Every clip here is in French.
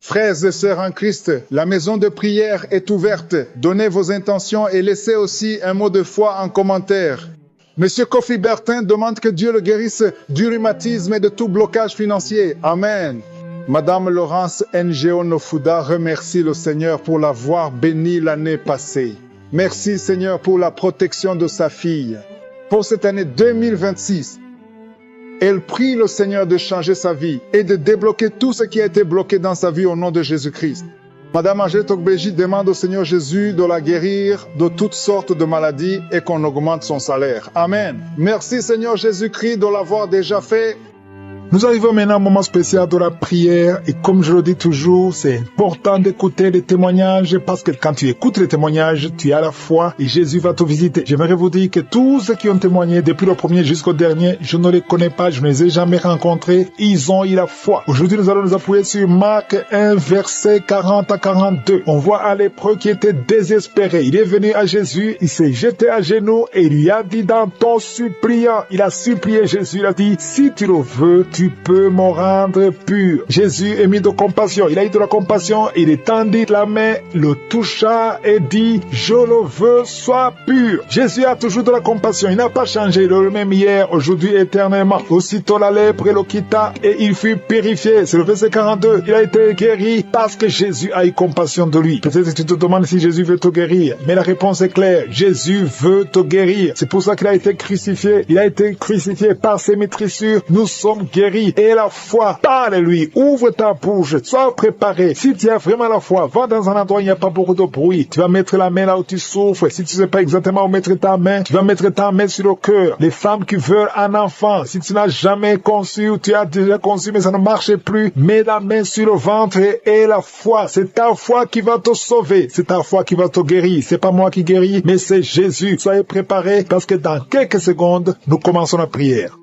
Frères et sœurs en Christ, la maison de prière est ouverte. Donnez vos intentions et laissez aussi un mot de foi en commentaire. Monsieur Kofi Bertin demande que Dieu le guérisse du rhumatisme et de tout blocage financier. Amen. Madame Laurence Ngo Nofuda remercie le Seigneur pour l'avoir béni l'année passée. Merci Seigneur pour la protection de sa fille. Pour cette année 2026, elle prie le Seigneur de changer sa vie et de débloquer tout ce qui a été bloqué dans sa vie au nom de Jésus-Christ. Madame Angèle Tokbeji demande au Seigneur Jésus de la guérir de toutes sortes de maladies et qu'on augmente son salaire. Amen. Merci Seigneur Jésus-Christ de l'avoir déjà fait. Nous arrivons maintenant à un moment spécial de la prière et comme je le dis toujours, c'est important d'écouter les témoignages parce que quand tu écoutes les témoignages, tu as la foi et Jésus va te visiter. J'aimerais vous dire que tous ceux qui ont témoigné depuis le premier jusqu'au dernier, je ne les connais pas, je ne les ai jamais rencontrés, ils ont eu la foi. Aujourd'hui, nous allons nous appuyer sur Marc 1, verset 40 à 42. On voit un lépreux qui était désespéré. Il est venu à Jésus, il s'est jeté à genoux et il lui a dit dans ton suppliant, il a supplié Jésus, il a dit, si tu le veux, tu peux me rendre pur. Jésus est mis de compassion. Il a eu de la compassion. Il étendit la main, le toucha et dit, je le veux, sois pur. Jésus a toujours de la compassion. Il n'a pas changé. Il est le même hier, aujourd'hui, éternellement. Aussitôt la lèpre le quitta et il fut purifié. C'est le verset 42. Il a été guéri parce que Jésus a eu compassion de lui. Peut-être que tu te demandes si Jésus veut te guérir. Mais la réponse est claire. Jésus veut te guérir. C'est pour ça qu'il a été crucifié. Il a été crucifié par ses maîtrissures. Nous sommes guéris. Et la foi, parle-lui, ouvre ta bouche, sois préparé. Si tu as vraiment la foi, va dans un endroit où il n'y a pas beaucoup de bruit. Tu vas mettre la main là où tu souffres. Si tu ne sais pas exactement où mettre ta main, tu vas mettre ta main sur le cœur. Les femmes qui veulent un enfant, si tu n'as jamais conçu ou tu as déjà conçu mais ça ne marche plus, mets la main sur le ventre et la foi. C'est ta foi qui va te sauver. C'est ta foi qui va te guérir. C'est pas moi qui guéris, mais c'est Jésus. Soyez préparés parce que dans quelques secondes, nous commençons la prière.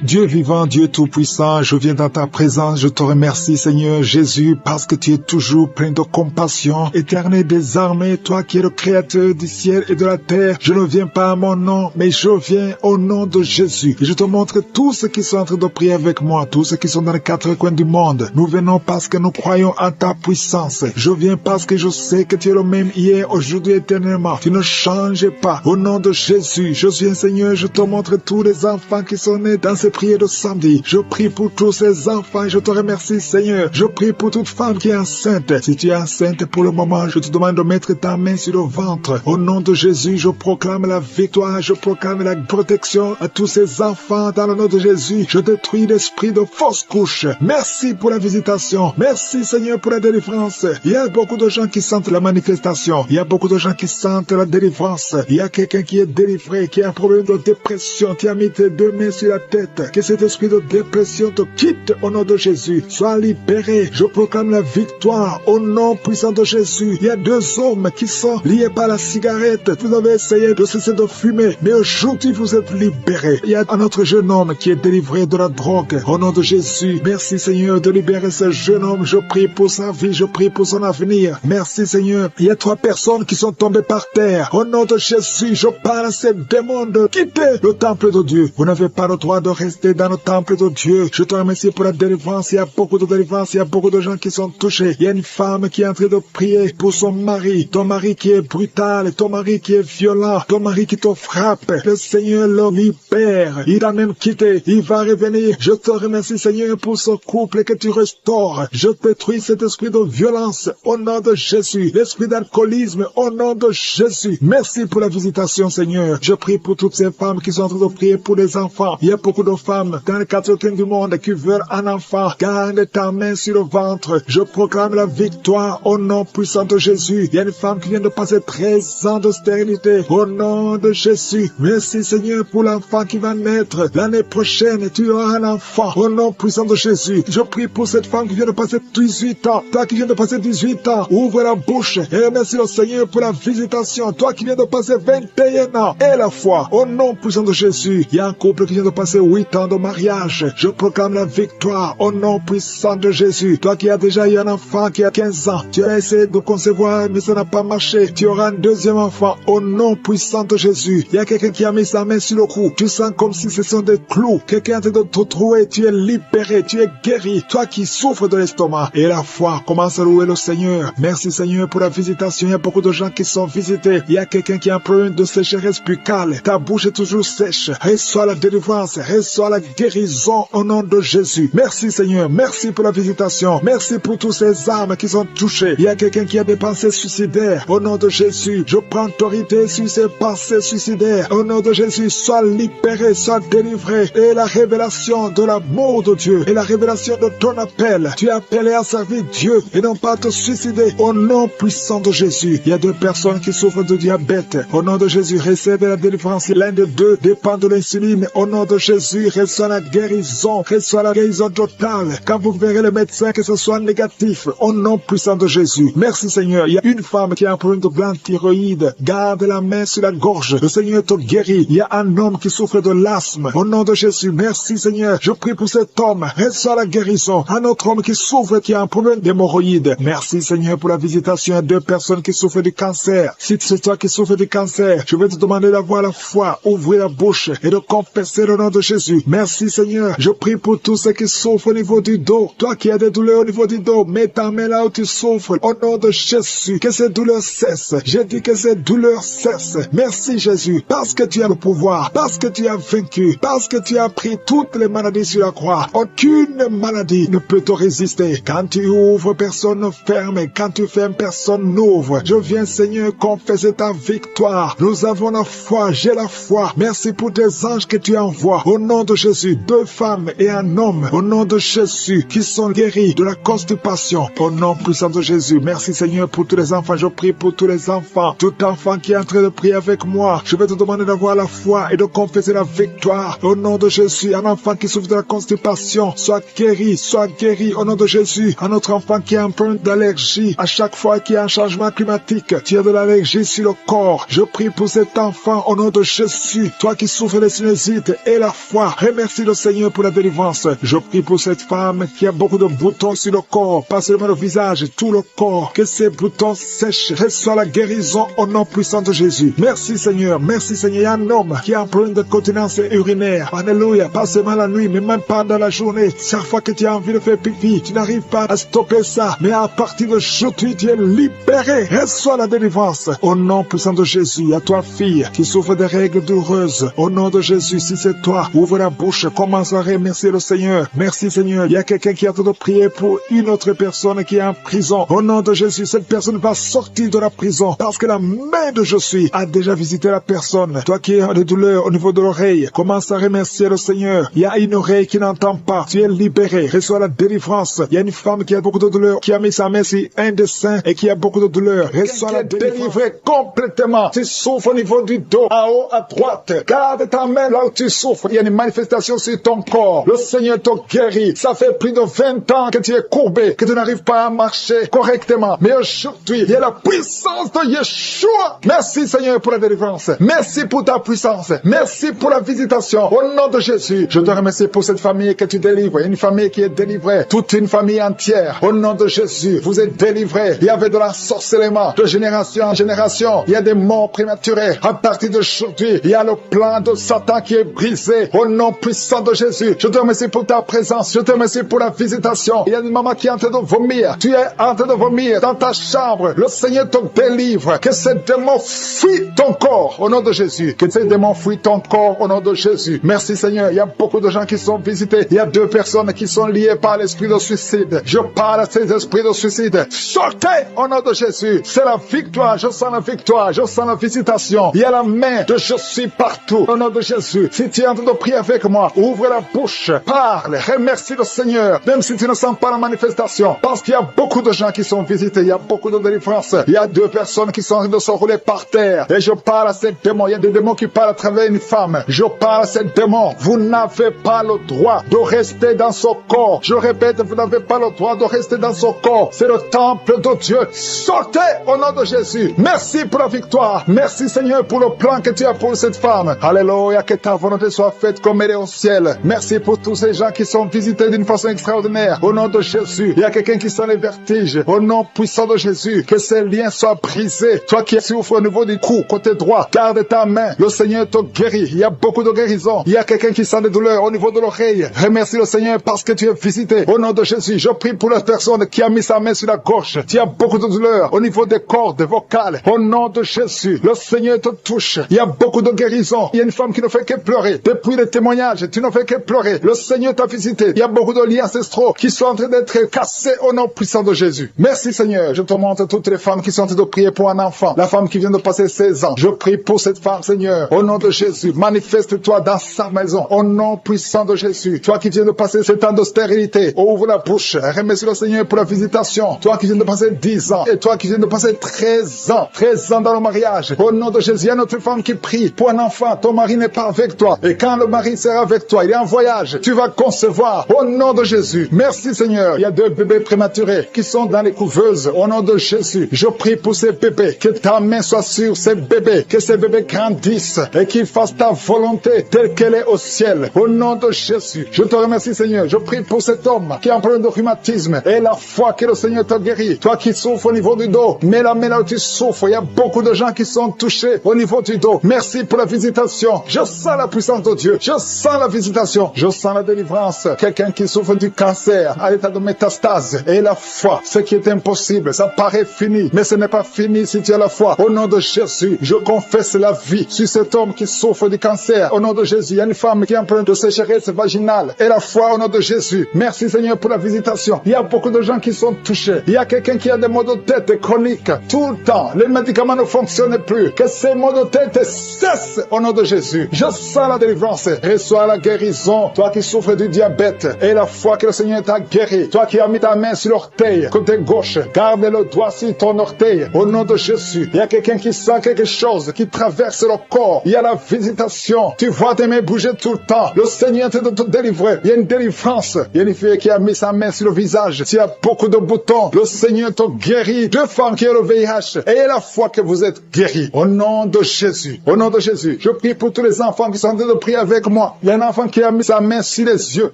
Dieu vivant, Dieu tout-puissant, je viens dans ta présence, je te remercie Seigneur Jésus parce que tu es toujours plein de compassion. Éternel des armées, toi qui es le créateur du ciel et de la terre, je ne viens pas à mon nom, mais je viens au nom de Jésus. Et je te montre tous ceux qui sont en train de prier avec moi, tous ceux qui sont dans les quatre coins du monde. Nous venons parce que nous croyons en ta puissance. Je viens parce que je sais que tu es le même hier, aujourd'hui, éternellement. Tu ne changes pas. Au nom de Jésus, je viens Seigneur, je te montre tous les enfants qui sont nés dans ces prières de samedi. Je prie pour tous ces enfants et je te remercie Seigneur. Je prie pour toute femme qui est enceinte. Si tu es enceinte pour le moment, je te demande de mettre ta main sur le ventre. Au nom de Jésus, je proclame la victoire, je proclame la protection à tous ces enfants dans le nom de Jésus. Je détruis l'esprit de fausse couche. Merci pour la visitation. Merci Seigneur pour la délivrance. Il y a beaucoup de gens qui sentent la manifestation. Il y a beaucoup de gens qui sentent la délivrance. Il y a quelqu'un qui est délivré, qui a un problème de dépression, qui a mis tes deux mains sur la tête. Que cet esprit de dépression te quitte au nom de Jésus. Sois libéré. Je proclame la victoire au nom puissant de Jésus. Il y a deux hommes qui sont liés par la cigarette. Vous avez essayé de cesser de fumer, mais aujourd'hui vous êtes libérés. Il y a un autre jeune homme qui est délivré de la drogue. Au nom de Jésus, merci Seigneur de libérer ce jeune homme. Je prie pour sa vie, je prie pour son avenir. Merci Seigneur. Il y a 3 personnes qui sont tombées par terre. Au nom de Jésus, je parle à ces démons de quitter le temple de Dieu. Vous n'avez pas le droit de rester dans le temple de Dieu. Je te remercie pour la délivrance. Il y a beaucoup de délivrance. Il y a beaucoup de gens qui sont touchés. Il y a une femme qui est en train de prier pour son mari. Ton mari qui est brutal. Ton mari qui est violent. Ton mari qui te frappe. Le Seigneur le libère. Il a même quitté. Il va revenir. Je te remercie Seigneur pour ce couple que tu restaures. Je détruis cet esprit de violence au nom de Jésus. L'esprit d'alcoolisme au nom de Jésus. Merci pour la visitation Seigneur. Je prie pour toutes ces femmes qui sont en train de prier pour les enfants. Il y a beaucoup de femmes dans les 4 coins du monde qui veulent un enfant. Garde ta main sur le ventre. Je proclame la victoire au nom puissant de Jésus. Il y a une femme qui vient de passer 13 ans de stérilité. Au nom de Jésus. Merci Seigneur pour l'enfant qui va naître. L'année prochaine, tu auras un enfant. Au nom puissant de Jésus. Je prie pour cette femme qui vient de passer 18 ans. Toi qui viens de passer 18 ans, ouvre la bouche et remercie le Seigneur pour la visitation. Toi qui viens de passer 21 ans et la foi. Au nom puissant de Jésus. Il y a un couple qui vient de passer 8 temps de mariage. Je proclame la victoire au nom puissant de Jésus. Toi qui as déjà eu un enfant qui a 15 ans, tu as essayé de concevoir mais ça n'a pas marché. Tu auras un deuxième enfant au nom puissant de Jésus. Il y a quelqu'un qui a mis sa main sur le cou. Tu sens comme si ce sont des clous. Quelqu'un te te trouver. Tu es libéré. Tu es guéri. Toi qui souffres de l'estomac. Et la foi, commence à louer le Seigneur. Merci Seigneur pour la visitation. Il y a beaucoup de gens qui sont visités. Il y a quelqu'un qui a un problème de sécheresse buccale. Ta bouche est toujours sèche. Reçois la délivrance. Reçois la guérison au nom de Jésus. Merci Seigneur. Merci pour la visitation. Merci pour tous ces âmes qui sont touchées. Il y a quelqu'un qui a des pensées suicidaires. Au nom de Jésus, je prends autorité sur ces pensées suicidaires. Au nom de Jésus, sois libéré, sois délivré. Et la révélation de l'amour de Dieu et la révélation de ton appel. Tu es appelé à servir Dieu et non pas à te suicider. Au nom puissant de Jésus, il y a deux personnes qui souffrent de diabète. Au nom de Jésus, recevez la délivrance. L'un de deux dépend de l'insuline. Au nom de Jésus, reçois la guérison. Reçois la guérison totale. Quand vous verrez le médecin, que ce soit négatif. Au nom puissant de Jésus. Merci Seigneur. Il y a une femme qui a un problème de glande thyroïde. Garde la main sur la gorge. Le Seigneur te guérit. Il y a un homme qui souffre de l'asthme. Au nom de Jésus, merci Seigneur. Je prie pour cet homme. Reçois la guérison. Un autre homme qui souffre, qui a un problème d'hémorroïde. Merci Seigneur pour la visitation. Il y a deux personnes qui souffrent du cancer. Si c'est toi qui souffres du cancer, je vais te demander d'avoir la foi, ouvrir la bouche et de confesser le nom de Jésus. Merci Seigneur. Je prie pour tous ceux qui souffrent au niveau du dos. Toi qui as des douleurs au niveau du dos, mets ta main là où tu souffres. Au nom de Jésus, que ces douleurs cessent. Je dis que ces douleurs cessent. Merci Jésus, parce que tu as le pouvoir, parce que tu as vaincu, parce que tu as pris toutes les maladies sur la croix. Aucune maladie ne peut te résister. Quand tu ouvres, personne ne ferme. Quand tu fermes, personne n'ouvre. Je viens Seigneur confesser ta victoire. Nous avons la foi, j'ai la foi. Merci pour tes anges que tu envoies. Au nom de Jésus, deux femmes et un homme. Au nom de Jésus, qui sont guéris de la constipation. Au nom puissant de Jésus, merci Seigneur pour tous les enfants. Je prie pour tous les enfants. Tout enfant qui est en train de prier avec moi, je vais te demander d'avoir la foi et de confesser la victoire. Au nom de Jésus, un enfant qui souffre de la constipation, soit guéri au nom de Jésus. Un autre enfant qui a un peu d'allergie, à chaque fois qu'il y a un changement climatique, tu as de l'allergie sur le corps. Je prie pour cet enfant au nom de Jésus. Toi qui souffres de sinusite et la foi, remercie le Seigneur pour la délivrance. Je prie pour cette femme qui a beaucoup de boutons sur le corps, pas seulement le visage, tout le corps, que ces boutons sèchent. Reçois la guérison au nom puissant de Jésus. Merci Seigneur, merci Seigneur. Il y a un homme qui a un problème de continence urinaire. Alléluia, pas seulement la nuit, mais même pendant la journée. Chaque fois que tu as envie de faire pipi, tu n'arrives pas à stopper ça. Mais à partir de aujourd'hui, tu es libéré. Reçois la délivrance au nom puissant de Jésus. À toi, fille, qui souffre des règles douloureuses. Au nom de Jésus, si c'est toi, ouvre la bouche, commence à remercier le Seigneur. Merci Seigneur. Il y a quelqu'un qui a de prier pour une autre personne qui est en prison. Au nom de Jésus, cette personne va sortir de la prison parce que la main de Jésus a déjà visité la personne. Toi qui as des douleurs au niveau de l'oreille, commence à remercier le Seigneur. Il y a une oreille qui n'entend pas. Tu es libéré. Reçois la délivrance. Il y a une femme qui a beaucoup de douleurs, qui a mis sa main sur un des seins et qui a beaucoup de douleurs. Reçois la délivrance. Délivré complètement. Tu souffres au niveau du dos, en haut, à droite. Garde ta main là où tu souffres. Il y a une manifestation sur ton corps. Le Seigneur te guérit. Ça fait plus de 20 ans que tu es courbé, que tu n'arrives pas à marcher correctement. Mais aujourd'hui, il y a la puissance de Yeshua. Merci Seigneur pour la délivrance. Merci pour ta puissance. Merci pour la visitation. Au nom de Jésus, je te remercie pour cette famille que tu délivres. Une famille qui est délivrée. Toute une famille entière. Au nom de Jésus, vous êtes délivrés. Il y avait de l'ensorcellement de génération en génération. Il y a des morts prématurées. À partir d'aujourd'hui, il y a le plan de Satan qui est brisé. Au nom puissant de Jésus, je te remercie pour ta présence. Je te remercie pour la visitation. Il y a une maman qui est en train de vomir. Tu es en train de vomir dans ta chambre. Le Seigneur te délivre. Que ces démons fuient ton corps au nom de Jésus. Que ces démons fuient ton corps au nom de Jésus. Merci Seigneur. Il y a beaucoup de gens qui sont visités. Il y a deux personnes qui sont liées par l'esprit de suicide. Je parle à ces esprits de suicide. Sortez au nom de Jésus. C'est la victoire. Je sens la victoire. Je sens la visitation. Il y a la main de Jésus partout au nom de Jésus. Si tu es en train de prier avec moi, ouvre la bouche. Parle. Remercie le Seigneur. Même si tu ne sens pas la manifestation. Parce qu'il y a beaucoup de gens qui sont visités. Il y a beaucoup de délivrances. Il y a deux personnes qui sont en train de se rouler par terre. Et je parle à ces démons. Il y a des démons qui parlent à travers une femme. Je parle à ces démons. Vous n'avez pas le droit de rester dans ce corps. Je répète, vous n'avez pas le droit de rester dans ce corps. C'est le temple de Dieu. Sortez au nom de Jésus. Merci pour la victoire. Merci Seigneur pour le plan que tu as pour cette femme. Alléluia, que ta volonté soit faite comme emmène au ciel. Merci pour tous ces gens qui sont visités d'une façon extraordinaire. Au nom de Jésus, il y a quelqu'un qui sent les vertiges. Au nom puissant de Jésus, que ces liens soient brisés. Toi qui souffres au niveau du cou, côté droit, garde ta main. Le Seigneur te guérit. Il y a beaucoup de guérisons. Il y a quelqu'un qui sent des douleurs au niveau de l'oreille. Remercie le Seigneur parce que tu es visité. Au nom de Jésus, je prie pour la personne qui a mis sa main sur la gauche. Tu as beaucoup de douleurs au niveau des cordes vocales. Au nom de Jésus, le Seigneur te touche. Il y a beaucoup de guérisons. Il y a une femme qui ne fait que pleurer. Depuis les témoignages, tu ne fais que pleurer. Le Seigneur t'a visité. Il y a beaucoup de liens ancestraux qui sont en train d'être cassés au nom puissant de Jésus. Merci Seigneur. Je te montre toutes les femmes qui sont en train de prier pour un enfant. La femme qui vient de passer 16 ans. Je prie pour cette femme, Seigneur. Au nom de Jésus, manifeste-toi dans sa maison. Au nom puissant de Jésus. Toi qui viens de passer ce temps de stérilité, ouvre la bouche. Remercie le Seigneur pour la visitation. Toi qui viens de passer 10 ans. Et toi qui viens de passer 13 ans. 13 ans dans le mariage. Au nom de Jésus, il y a notre femme qui prie pour un enfant. Ton mari n'est pas avec toi. Et quand le mari sera avec toi, il est en voyage. Tu vas concevoir. Au nom de Jésus. Merci Seigneur. Il y a 2 bébés prématurés qui sont dans les couveuses. Au nom de Jésus, je prie pour ces bébés. Que ta main soit sur ces bébés. Que ces bébés grandissent et qu'ils fassent ta volonté telle qu'elle est au ciel. Au nom de Jésus, je te remercie Seigneur. Je prie pour cet homme qui a un problème de rhumatisme et la foi que le Seigneur t'a guéri. Toi qui souffres au niveau du dos, mais la main là où tu souffres, il y a beaucoup de gens qui sont touchés au niveau du dos. Merci pour la visitation. Je sens la puissance de Dieu. Je sens la visitation. Je sens la délivrance. Quelqu'un qui souffre du cancer à l'état de métastase et la foi. Ce qui est impossible, ça paraît fini, mais ce n'est pas fini si tu as la foi. Au nom de Jésus, je confesse la vie sur cet homme qui souffre du cancer. Au nom de Jésus, il y a une femme qui est en train de sécheresse vaginale et la foi au nom de Jésus. Merci Seigneur pour la visitation. Il y a beaucoup de gens qui sont touchés. Il y a quelqu'un qui a des maux de tête chroniques tout le temps. Les médicaments ne fonctionnent plus. Que ces maux de tête cessent au nom de Jésus. Je sens la délivrance. Reçois la guérison. Toi qui souffres du diabète et la foi que le Seigneur t'a guéri. Toi qui as mis ta main sur l'orteil, côté gauche, garde le doigt sur ton orteil. Au nom de Jésus, il y a quelqu'un qui sent quelque chose qui traverse le corps. Il y a la visitation. Tu vois tes mains bouger tout le temps. Le Seigneur est en train de te délivrer. Il y a une délivrance. Il y a une fille qui a mis sa main sur le visage. Tu as beaucoup de boutons. Le Seigneur te guérit. 2 femmes qui ont le VIH. Ayez la foi que vous êtes guéris. Au nom de Jésus. Au nom de Jésus. Je prie pour tous les enfants qui sont en train de prier avec moi. Il y a un enfant qui a mis sa main sur les yeux.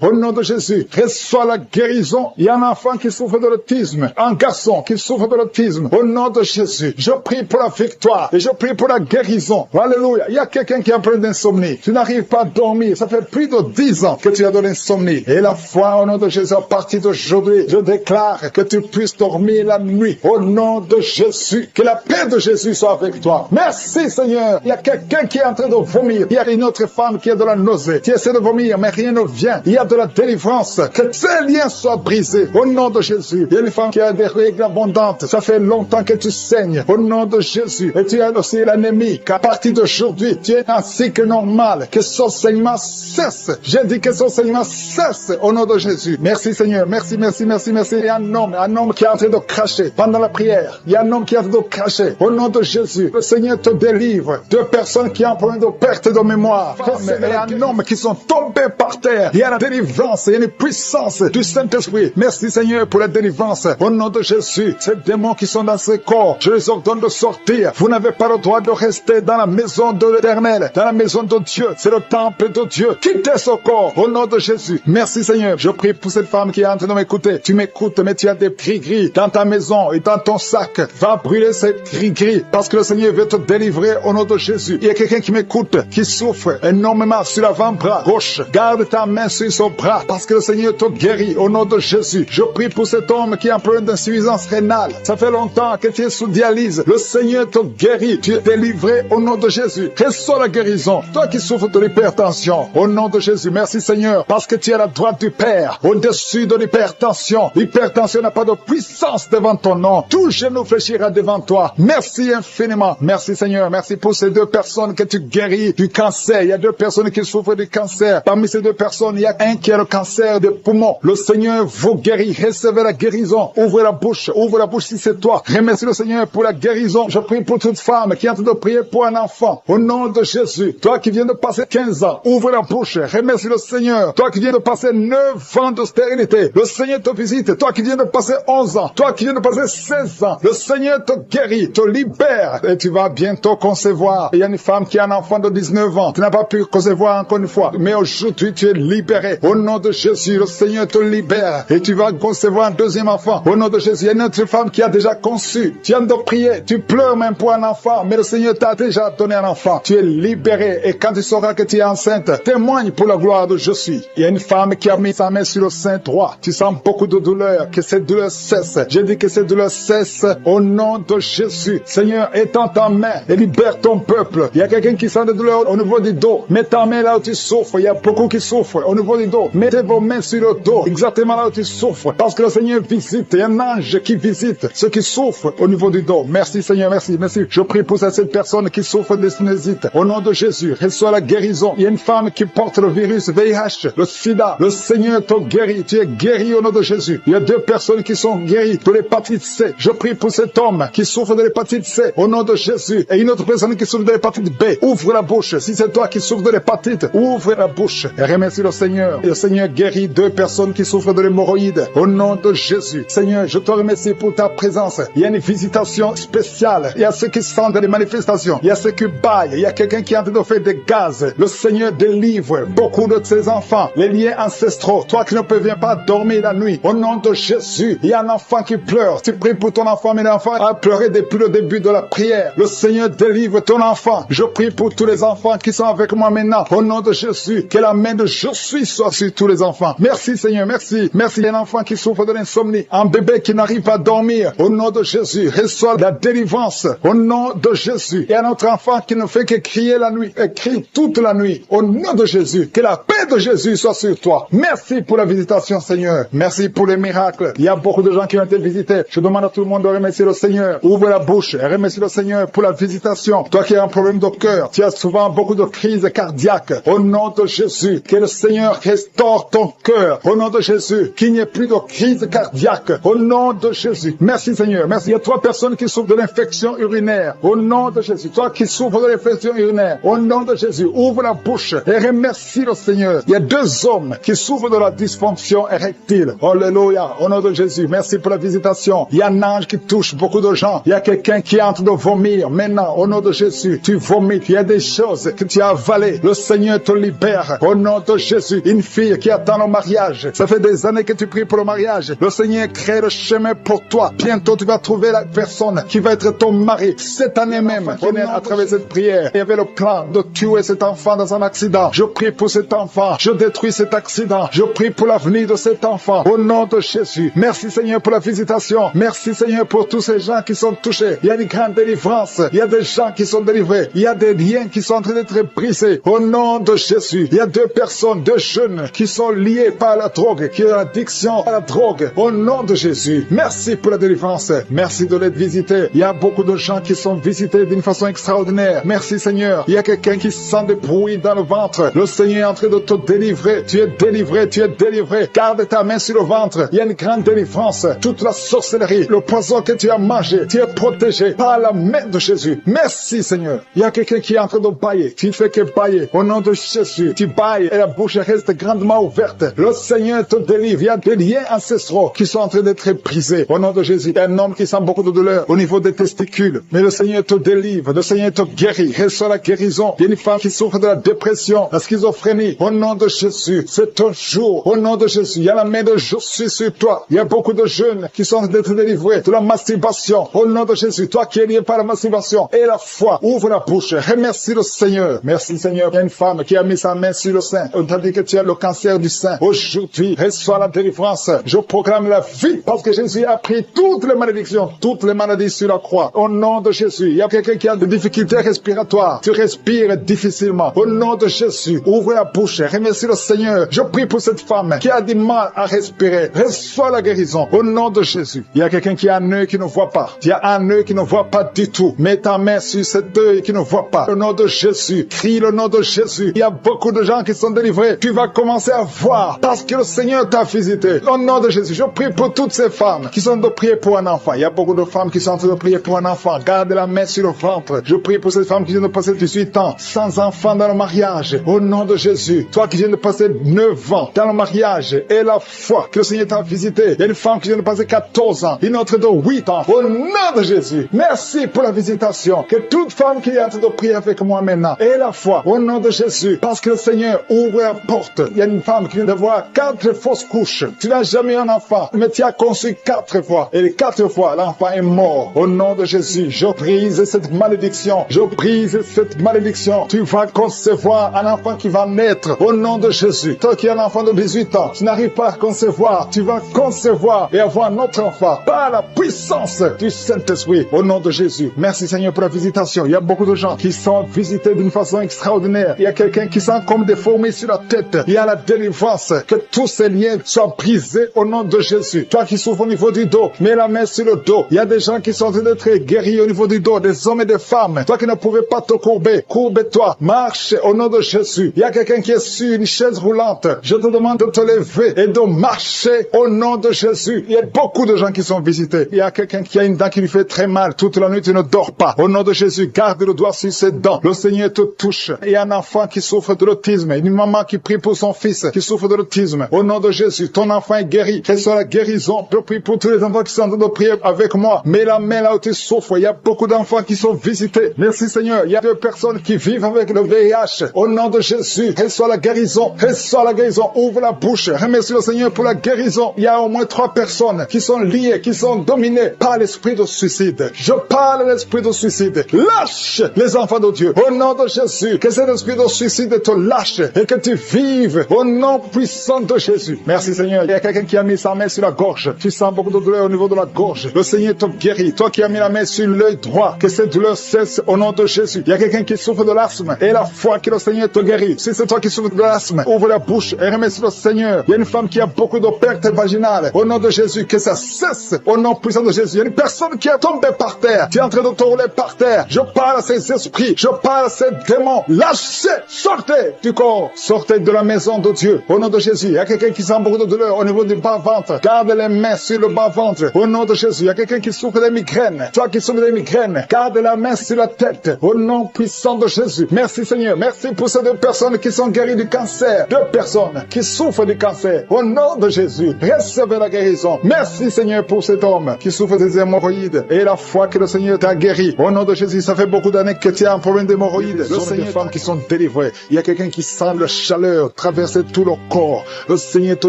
Au nom de Jésus. Reçois la guérison. Il y a un enfant qui souffre de l'autisme. Un garçon qui souffre de l'autisme. Au nom de Jésus. Je prie pour la victoire. Et je prie pour la guérison. Alléluia. Il y a quelqu'un qui a un problème d'insomnie. Tu n'arrives pas à dormir. Ça fait plus de 10 ans que tu as de l'insomnie. Et la foi au nom de Jésus, à partir d'aujourd'hui, je déclare que tu puisses dormir la nuit. Au nom de Jésus. Que la paix de Jésus soit avec toi. Merci Seigneur. Il y a quelqu'un qui est en train de vomir. Il y a une autre femme qui a de la nausée. Tu essaies de vomir, mais rien ne vient. Il y a de la délivrance. Que ces liens soient brisés. Au nom de Jésus. Il y a une femme qui a des règles abondantes. Ça fait longtemps que tu saignes. Au nom de Jésus. Et tu as aussi l'anémie. Qu'à partir d'aujourd'hui, tu es un cycle normal. Que son saignement cesse. J'ai dit que son saignement cesse. Au nom de Jésus. Merci Seigneur. Merci, merci, merci, merci. Il y a un homme qui est en train de cracher pendant la prière. Il y a un homme qui est en train de cracher. Au nom de Jésus. Le Seigneur te délivre. 2 personnes qui ont un problème de perte de mémoire. Il y a un homme qui sont tombés par terre. Il y a la délivrance. Il y a une puissance du Saint-Esprit. Merci Seigneur pour la délivrance. Au nom de Jésus. Ces démons qui sont dans ce corps, je les ordonne de sortir. Vous n'avez pas le droit de rester dans la maison de l'Éternel, dans la maison de Dieu. C'est le temple de Dieu. Quittez ce corps. Au nom de Jésus. Merci Seigneur. Je prie pour cette femme qui est en train de m'écouter. Tu m'écoutes, mais tu as des gris-gris dans ta maison et dans ton sac. Va brûler ces gris-gris parce que le Seigneur veut te délivrer au nom de Jésus. Il y a quelqu'un qui m'écoute, qui souffre énormément sur l'avant-bras gauche. Garde ta main sur son bras parce que le Seigneur te guérit au nom de Jésus. Je prie pour cet homme qui a un problème d'insuffisance rénale. Ça fait longtemps que tu es sous dialyse. Le Seigneur te guérit. Tu es délivré au nom de Jésus. Reçois la guérison. Toi qui souffres de l'hypertension, au nom de Jésus. Merci Seigneur parce que tu es à la droite du Père, au-dessus de l'hypertension. L'hypertension n'a pas de puissance devant ton nom. Tout genou fléchira devant toi. Merci infiniment. Merci Seigneur. Merci pour ces 2 personnes que tu guéris du cancer. Il y a 2 personnes qui souffrent du cancer. Parmi ces 2 personnes, il y a un qui a le cancer des poumons. Le Seigneur vous guérit. Recevez la guérison. Ouvrez la bouche. Ouvre la bouche si c'est toi. Remercie le Seigneur pour la guérison. Je prie pour toute femme qui est en train de prier pour un enfant. Au nom de Jésus. Toi qui viens de passer 15 ans, ouvre la bouche. Remercie le Seigneur. Toi qui viens de passer 9 ans de stérilité, le Seigneur te visite. Toi qui viens de passer 11 ans, toi qui viens de passer 16 ans, le Seigneur te guérit, te libère et tu vas bientôt concevoir. Il y a une femme qui a un enfant de 19 ans. Tu n'as pas pu concevoir encore une fois. Mais aujourd'hui, tu es libéré. Au nom de Jésus, le Seigneur te libère. Et tu vas concevoir un deuxième enfant. Au nom de Jésus, il y a une autre femme qui a déjà conçu. Tu viens de prier. Tu pleures même pour un enfant. Mais le Seigneur t'a déjà donné un enfant. Tu es libéré. Et quand tu sauras que tu es enceinte, témoigne pour la gloire de je suis. Il y a une femme qui a mis sa main sur le sein droit. Tu sens beaucoup de douleur. Que cette douleur cesse. J'ai dit que cette douleur cesse au nom de Jésus. Seigneur, étends ta main et libère ton peuple. Il y a quelqu'un qui sent de douleur au niveau du dos. Mets ta main là où tu souffres. Il y a beaucoup qui souffrent au niveau du dos. Mettez vos mains sur le dos, exactement là où tu souffres. Parce que le Seigneur visite. Il y a un ange qui visite ceux qui souffrent au niveau du dos. Merci Seigneur, merci, merci. Je prie pour cette personne qui souffre de sinusite. Au nom de Jésus, reçois la guérison. Il y a une femme qui porte le virus VIH, le sida. Le Seigneur te guérit. Tu es guéri au nom de Jésus. Il y a 2 personnes qui sont guéries de l'hépatite C. Je prie pour cet homme qui souffre de l'hépatite C au nom de Jésus. Et une autre personne qui souffre de l'hépatite B. Ouvre la bouche. Si c'est toi qui souffres de l'hépatite, ouvre la bouche et remercie le Seigneur. Et le Seigneur guérit 2 personnes qui souffrent de l'hémorroïde au nom de Jésus. Seigneur, je te remercie pour ta présence. Il y a une visitation spéciale. Il y a ceux qui sentent les manifestations. Il y a ceux qui baillent. Il y a quelqu'un qui est en train de faire des gaz. Le Seigneur délivre beaucoup de ses enfants. Les liens ancestraux. Toi qui ne peux pas dormir la nuit. Au nom de Jésus, il y a un enfant qui pleure. Tu pries pour ton enfant, mais l'enfant a pleuré depuis le début de la prière. Le Seigneur délivre ton enfant. Je prie pour tous les enfants qui sont avec moi maintenant. Au nom de Jésus, que la main de je suis soit sur tous les enfants. Merci Seigneur, merci. Merci. Il y a un enfant qui souffre de l'insomnie. Un bébé qui n'arrive pas à dormir. Au nom de Jésus, reçois la délivrance. Au nom de Jésus. Il y a un autre enfant qui ne fait que crier la nuit. Et crie toute la nuit. Au nom de Jésus. Que la paix de Jésus soit sur toi. Merci pour la visitation Seigneur. Merci pour les miracles. Il y a beaucoup de gens qui ont été visités. Je demande à tout le monde de remercier le Seigneur. Ouvre la bouche et remercie le Seigneur pour la visitation. Toi qui as un problème de cœur, tu as souvent beaucoup de crises cardiaques. Au nom de Jésus, que le Seigneur restaure ton cœur. Au nom de Jésus, qu'il n'y ait plus de crise cardiaque. Au nom de Jésus. Merci Seigneur. Merci. Il y a 3 personnes qui souffrent de l'infection urinaire. Au nom de Jésus. Toi qui souffres de l'infection urinaire. Au nom de Jésus. Ouvre la bouche et remercie le Seigneur. Il y a 2 hommes qui souffrent de la dysfonction érectile. Alléluia. Au nom de Jésus. Merci pour la visitation. Il y a un ange qui touche beaucoup de gens. Il y a quelqu'un qui est en train de vomir. Maintenant, au nom de Jésus, tu vomis. Il y a des choses que tu as avalées. Le Seigneur te libère. Au nom de Jésus. Une fille qui attend le mariage. Ça fait des années que tu pries pour le mariage. Le Seigneur crée le chemin pour toi. Bientôt, tu vas trouver la personne qui va être ton mari. Cette année même, à travers cette prière, il y avait le plan de tuer cet enfant dans un accident. Je prie pour cet enfant. Je détruis cet accident. Je prie pour l'avenir de cet enfant. Au nom de Jésus. Merci Seigneur pour la visitation. Merci Seigneur pour tous ces gens qui sont touchés. Il y a une grande délivrance. Il y a des gens qui sont délivrés. Il y a des liens qui sont en train d'être brisés. Au nom de Jésus. Il y a 2 personnes, 2 jeunes qui sont liés par la drogue, qui ont l'addiction à la drogue. Au nom de Jésus. Merci pour la délivrance. Merci de l'être visité. Il y a beaucoup de gens qui sont visités d'une façon extraordinaire. Merci Seigneur. Il y a quelqu'un qui sent des bruits dans le ventre. Le Seigneur est en train de te délivrer. Tu es délivré, tu es délivré. Garde ta main sur le ventre. Il y a une grande délivrance. Toute la sorcellerie, le poison que tu as mangé, tu es protégé par la main de Jésus. Merci Seigneur. Il y a quelqu'un qui est en train de bailler. Tu ne fais que bailler. Au nom de Jésus, tu bailles et la bouche reste grandement ouverte. Le Seigneur te délivre. Il y a des liens ancestraux qui sont en train d'être brisés. Au nom de Jésus, il y a un homme qui sent beaucoup de douleur au niveau des testicules. Mais le Seigneur te délivre. Le Seigneur te guérit. Reçois la guérison. Il y a une femme qui souffre de la dépression, la schizophrénie. Au nom de Jésus, c'est ton jour. Au nom de Jésus, il y a la main de je suis sur toi. Il y a beaucoup de jeunes qui sont en train d'être délivrés de la masturbation. Au nom de Jésus, toi qui es lié par la masturbation et la foi, ouvre la bouche. Remercie le Seigneur. Merci Seigneur. Il y a une femme qui a mis sa main sur le sein. On t'a dit que tu as le cancer du sein. Aujourd'hui, reçois la délivrance. Je proclame la vie parce que Jésus a pris toutes les malédictions, toutes les maladies sur la croix. Au nom de Jésus, il y a quelqu'un qui a des difficultés respiratoires. Tu respires difficilement. Au nom de Jésus, ouvre la bouche. Remercie le Seigneur. Je prie pour cette femme qui a du mal à respirer. Reçois la guérison. Au nom de Jésus. Il y a quelqu'un qui a un œil qui ne voit pas. Il y a un œil qui ne voit pas du tout. Mets ta main sur cet œil qui ne voit pas. Au nom de Jésus. Crie le nom de Jésus. Il y a beaucoup de gens qui sont délivrés. Tu vas commencer à voir parce que le Seigneur t'a visité. Au nom de Jésus. Je prie pour toutes ces femmes qui sont de prier pour un enfant. Il y a beaucoup de femmes qui sont en train de prier pour un enfant. Garde la main sur le ventre. Je prie pour ces femmes qui viennent de passer 18 ans sans enfant dans le mariage. Au nom de Jésus. Toi qui viens de passer 9 ans dans le mariage et la foi que le Seigneur t'a visité. Il y a une femme qui vient de passer 14 ans. Une autre de 8 ans. Au nom de Jésus. Merci pour la visitation. Que toute femme qui est en train de prier avec moi maintenant ait la foi. Au nom de Jésus. Jésus. Parce que le Seigneur ouvre la porte. Il y a une femme qui vient d'avoir 4 fausses couches. Tu n'as jamais eu un enfant, mais tu as conçu 4 fois. Et les 4 fois, l'enfant est mort. Au nom de Jésus, je brise cette malédiction. Je brise cette malédiction. Tu vas concevoir un enfant qui va naître. Au nom de Jésus. Toi qui es un enfant de 18 ans, tu n'arrives pas à concevoir. Tu vas concevoir et avoir un autre enfant par la puissance du Saint-Esprit. Au nom de Jésus. Merci Seigneur pour la visitation. Il y a beaucoup de gens qui sont visités d'une façon extraordinaire. Il y a quelqu'un qui sent comme des fourmis sur la tête. Il y a la délivrance. Que tous ces liens soient brisés au nom de Jésus. Toi qui souffres au niveau du dos, mets la main sur le dos. Il y a des gens qui sont en train d'être guéris au niveau du dos, des hommes et des femmes. Toi qui ne pouvais pas te courber, courbe-toi. Marche au nom de Jésus. Il y a quelqu'un qui est sur une chaise roulante. Je te demande de te lever et de marcher au nom de Jésus. Il y a beaucoup de gens qui sont visités. Il y a quelqu'un qui a une dent qui lui fait très mal. Toute la nuit, tu ne dors pas. Au nom de Jésus, garde le doigt sur ses dents. Le Seigneur te touche. Il y a un enfant qui souffre de l'autisme. Une maman qui prie pour son fils qui souffre de l'autisme. Au nom de Jésus, ton enfant est guéri. Reçois la guérison. Je prie pour tous les enfants qui sont en train de prier avec moi. Mets la main là où tu souffres. Il y a beaucoup d'enfants qui sont visités. Merci Seigneur. Il y a 2 personnes qui vivent avec le VIH. Au nom de Jésus, reçois la guérison. Reçois la guérison. Ouvre la bouche. Remercie le Seigneur pour la guérison. Il y a au moins 3 personnes qui sont liées, qui sont dominées par l'esprit de suicide. Je parle à l'esprit de suicide. Lâche les enfants de Dieu. Au nom de Jésus, que cet esprit de suicide te lâche et que tu vives au nom puissant de Jésus. Merci Seigneur. Il y a quelqu'un qui a mis sa main sur la gorge. Tu sens beaucoup de douleur au niveau de la gorge. Le Seigneur te guérit. Toi qui as mis la main sur l'œil droit, que cette douleur cesse au nom de Jésus. Il y a quelqu'un qui souffre de l'asthme et la foi que le Seigneur te guérit. Si c'est toi qui souffres de l'asthme, ouvre la bouche et remercie le Seigneur. Il y a une femme qui a beaucoup de pertes vaginales. Au nom de Jésus, que ça cesse au nom puissant de Jésus. Il y a une personne qui est tombée par terre. Tu es en train de te rouler par terre. Je parle à ces esprits. Je parle à ces démons. Lâchez, sortez du corps. Sortez de la maison de Dieu. Au nom de Jésus. Il y a quelqu'un qui sent beaucoup de douleur au niveau du bas-ventre. Garde les mains sur le bas-ventre. Au nom de Jésus. Il y a quelqu'un qui souffre des migraines. Toi qui souffres des migraines, garde la main sur la tête. Au nom puissant de Jésus. Merci Seigneur. Merci pour ces 2 personnes qui sont guéries du cancer. 2 personnes qui souffrent du cancer. Au nom de Jésus. Recevez la guérison. Merci Seigneur pour cet homme qui souffre des hémorroïdes. Et la foi que le Seigneur t'a guéri. Au nom de Jésus, ça fait beaucoup d'années que tu as un problème d'hémorroïdes. Le Seigneur, des femmes qui sont délivrées. Il y a quelqu'un qui sent la chaleur traverser tout le corps. Le Seigneur te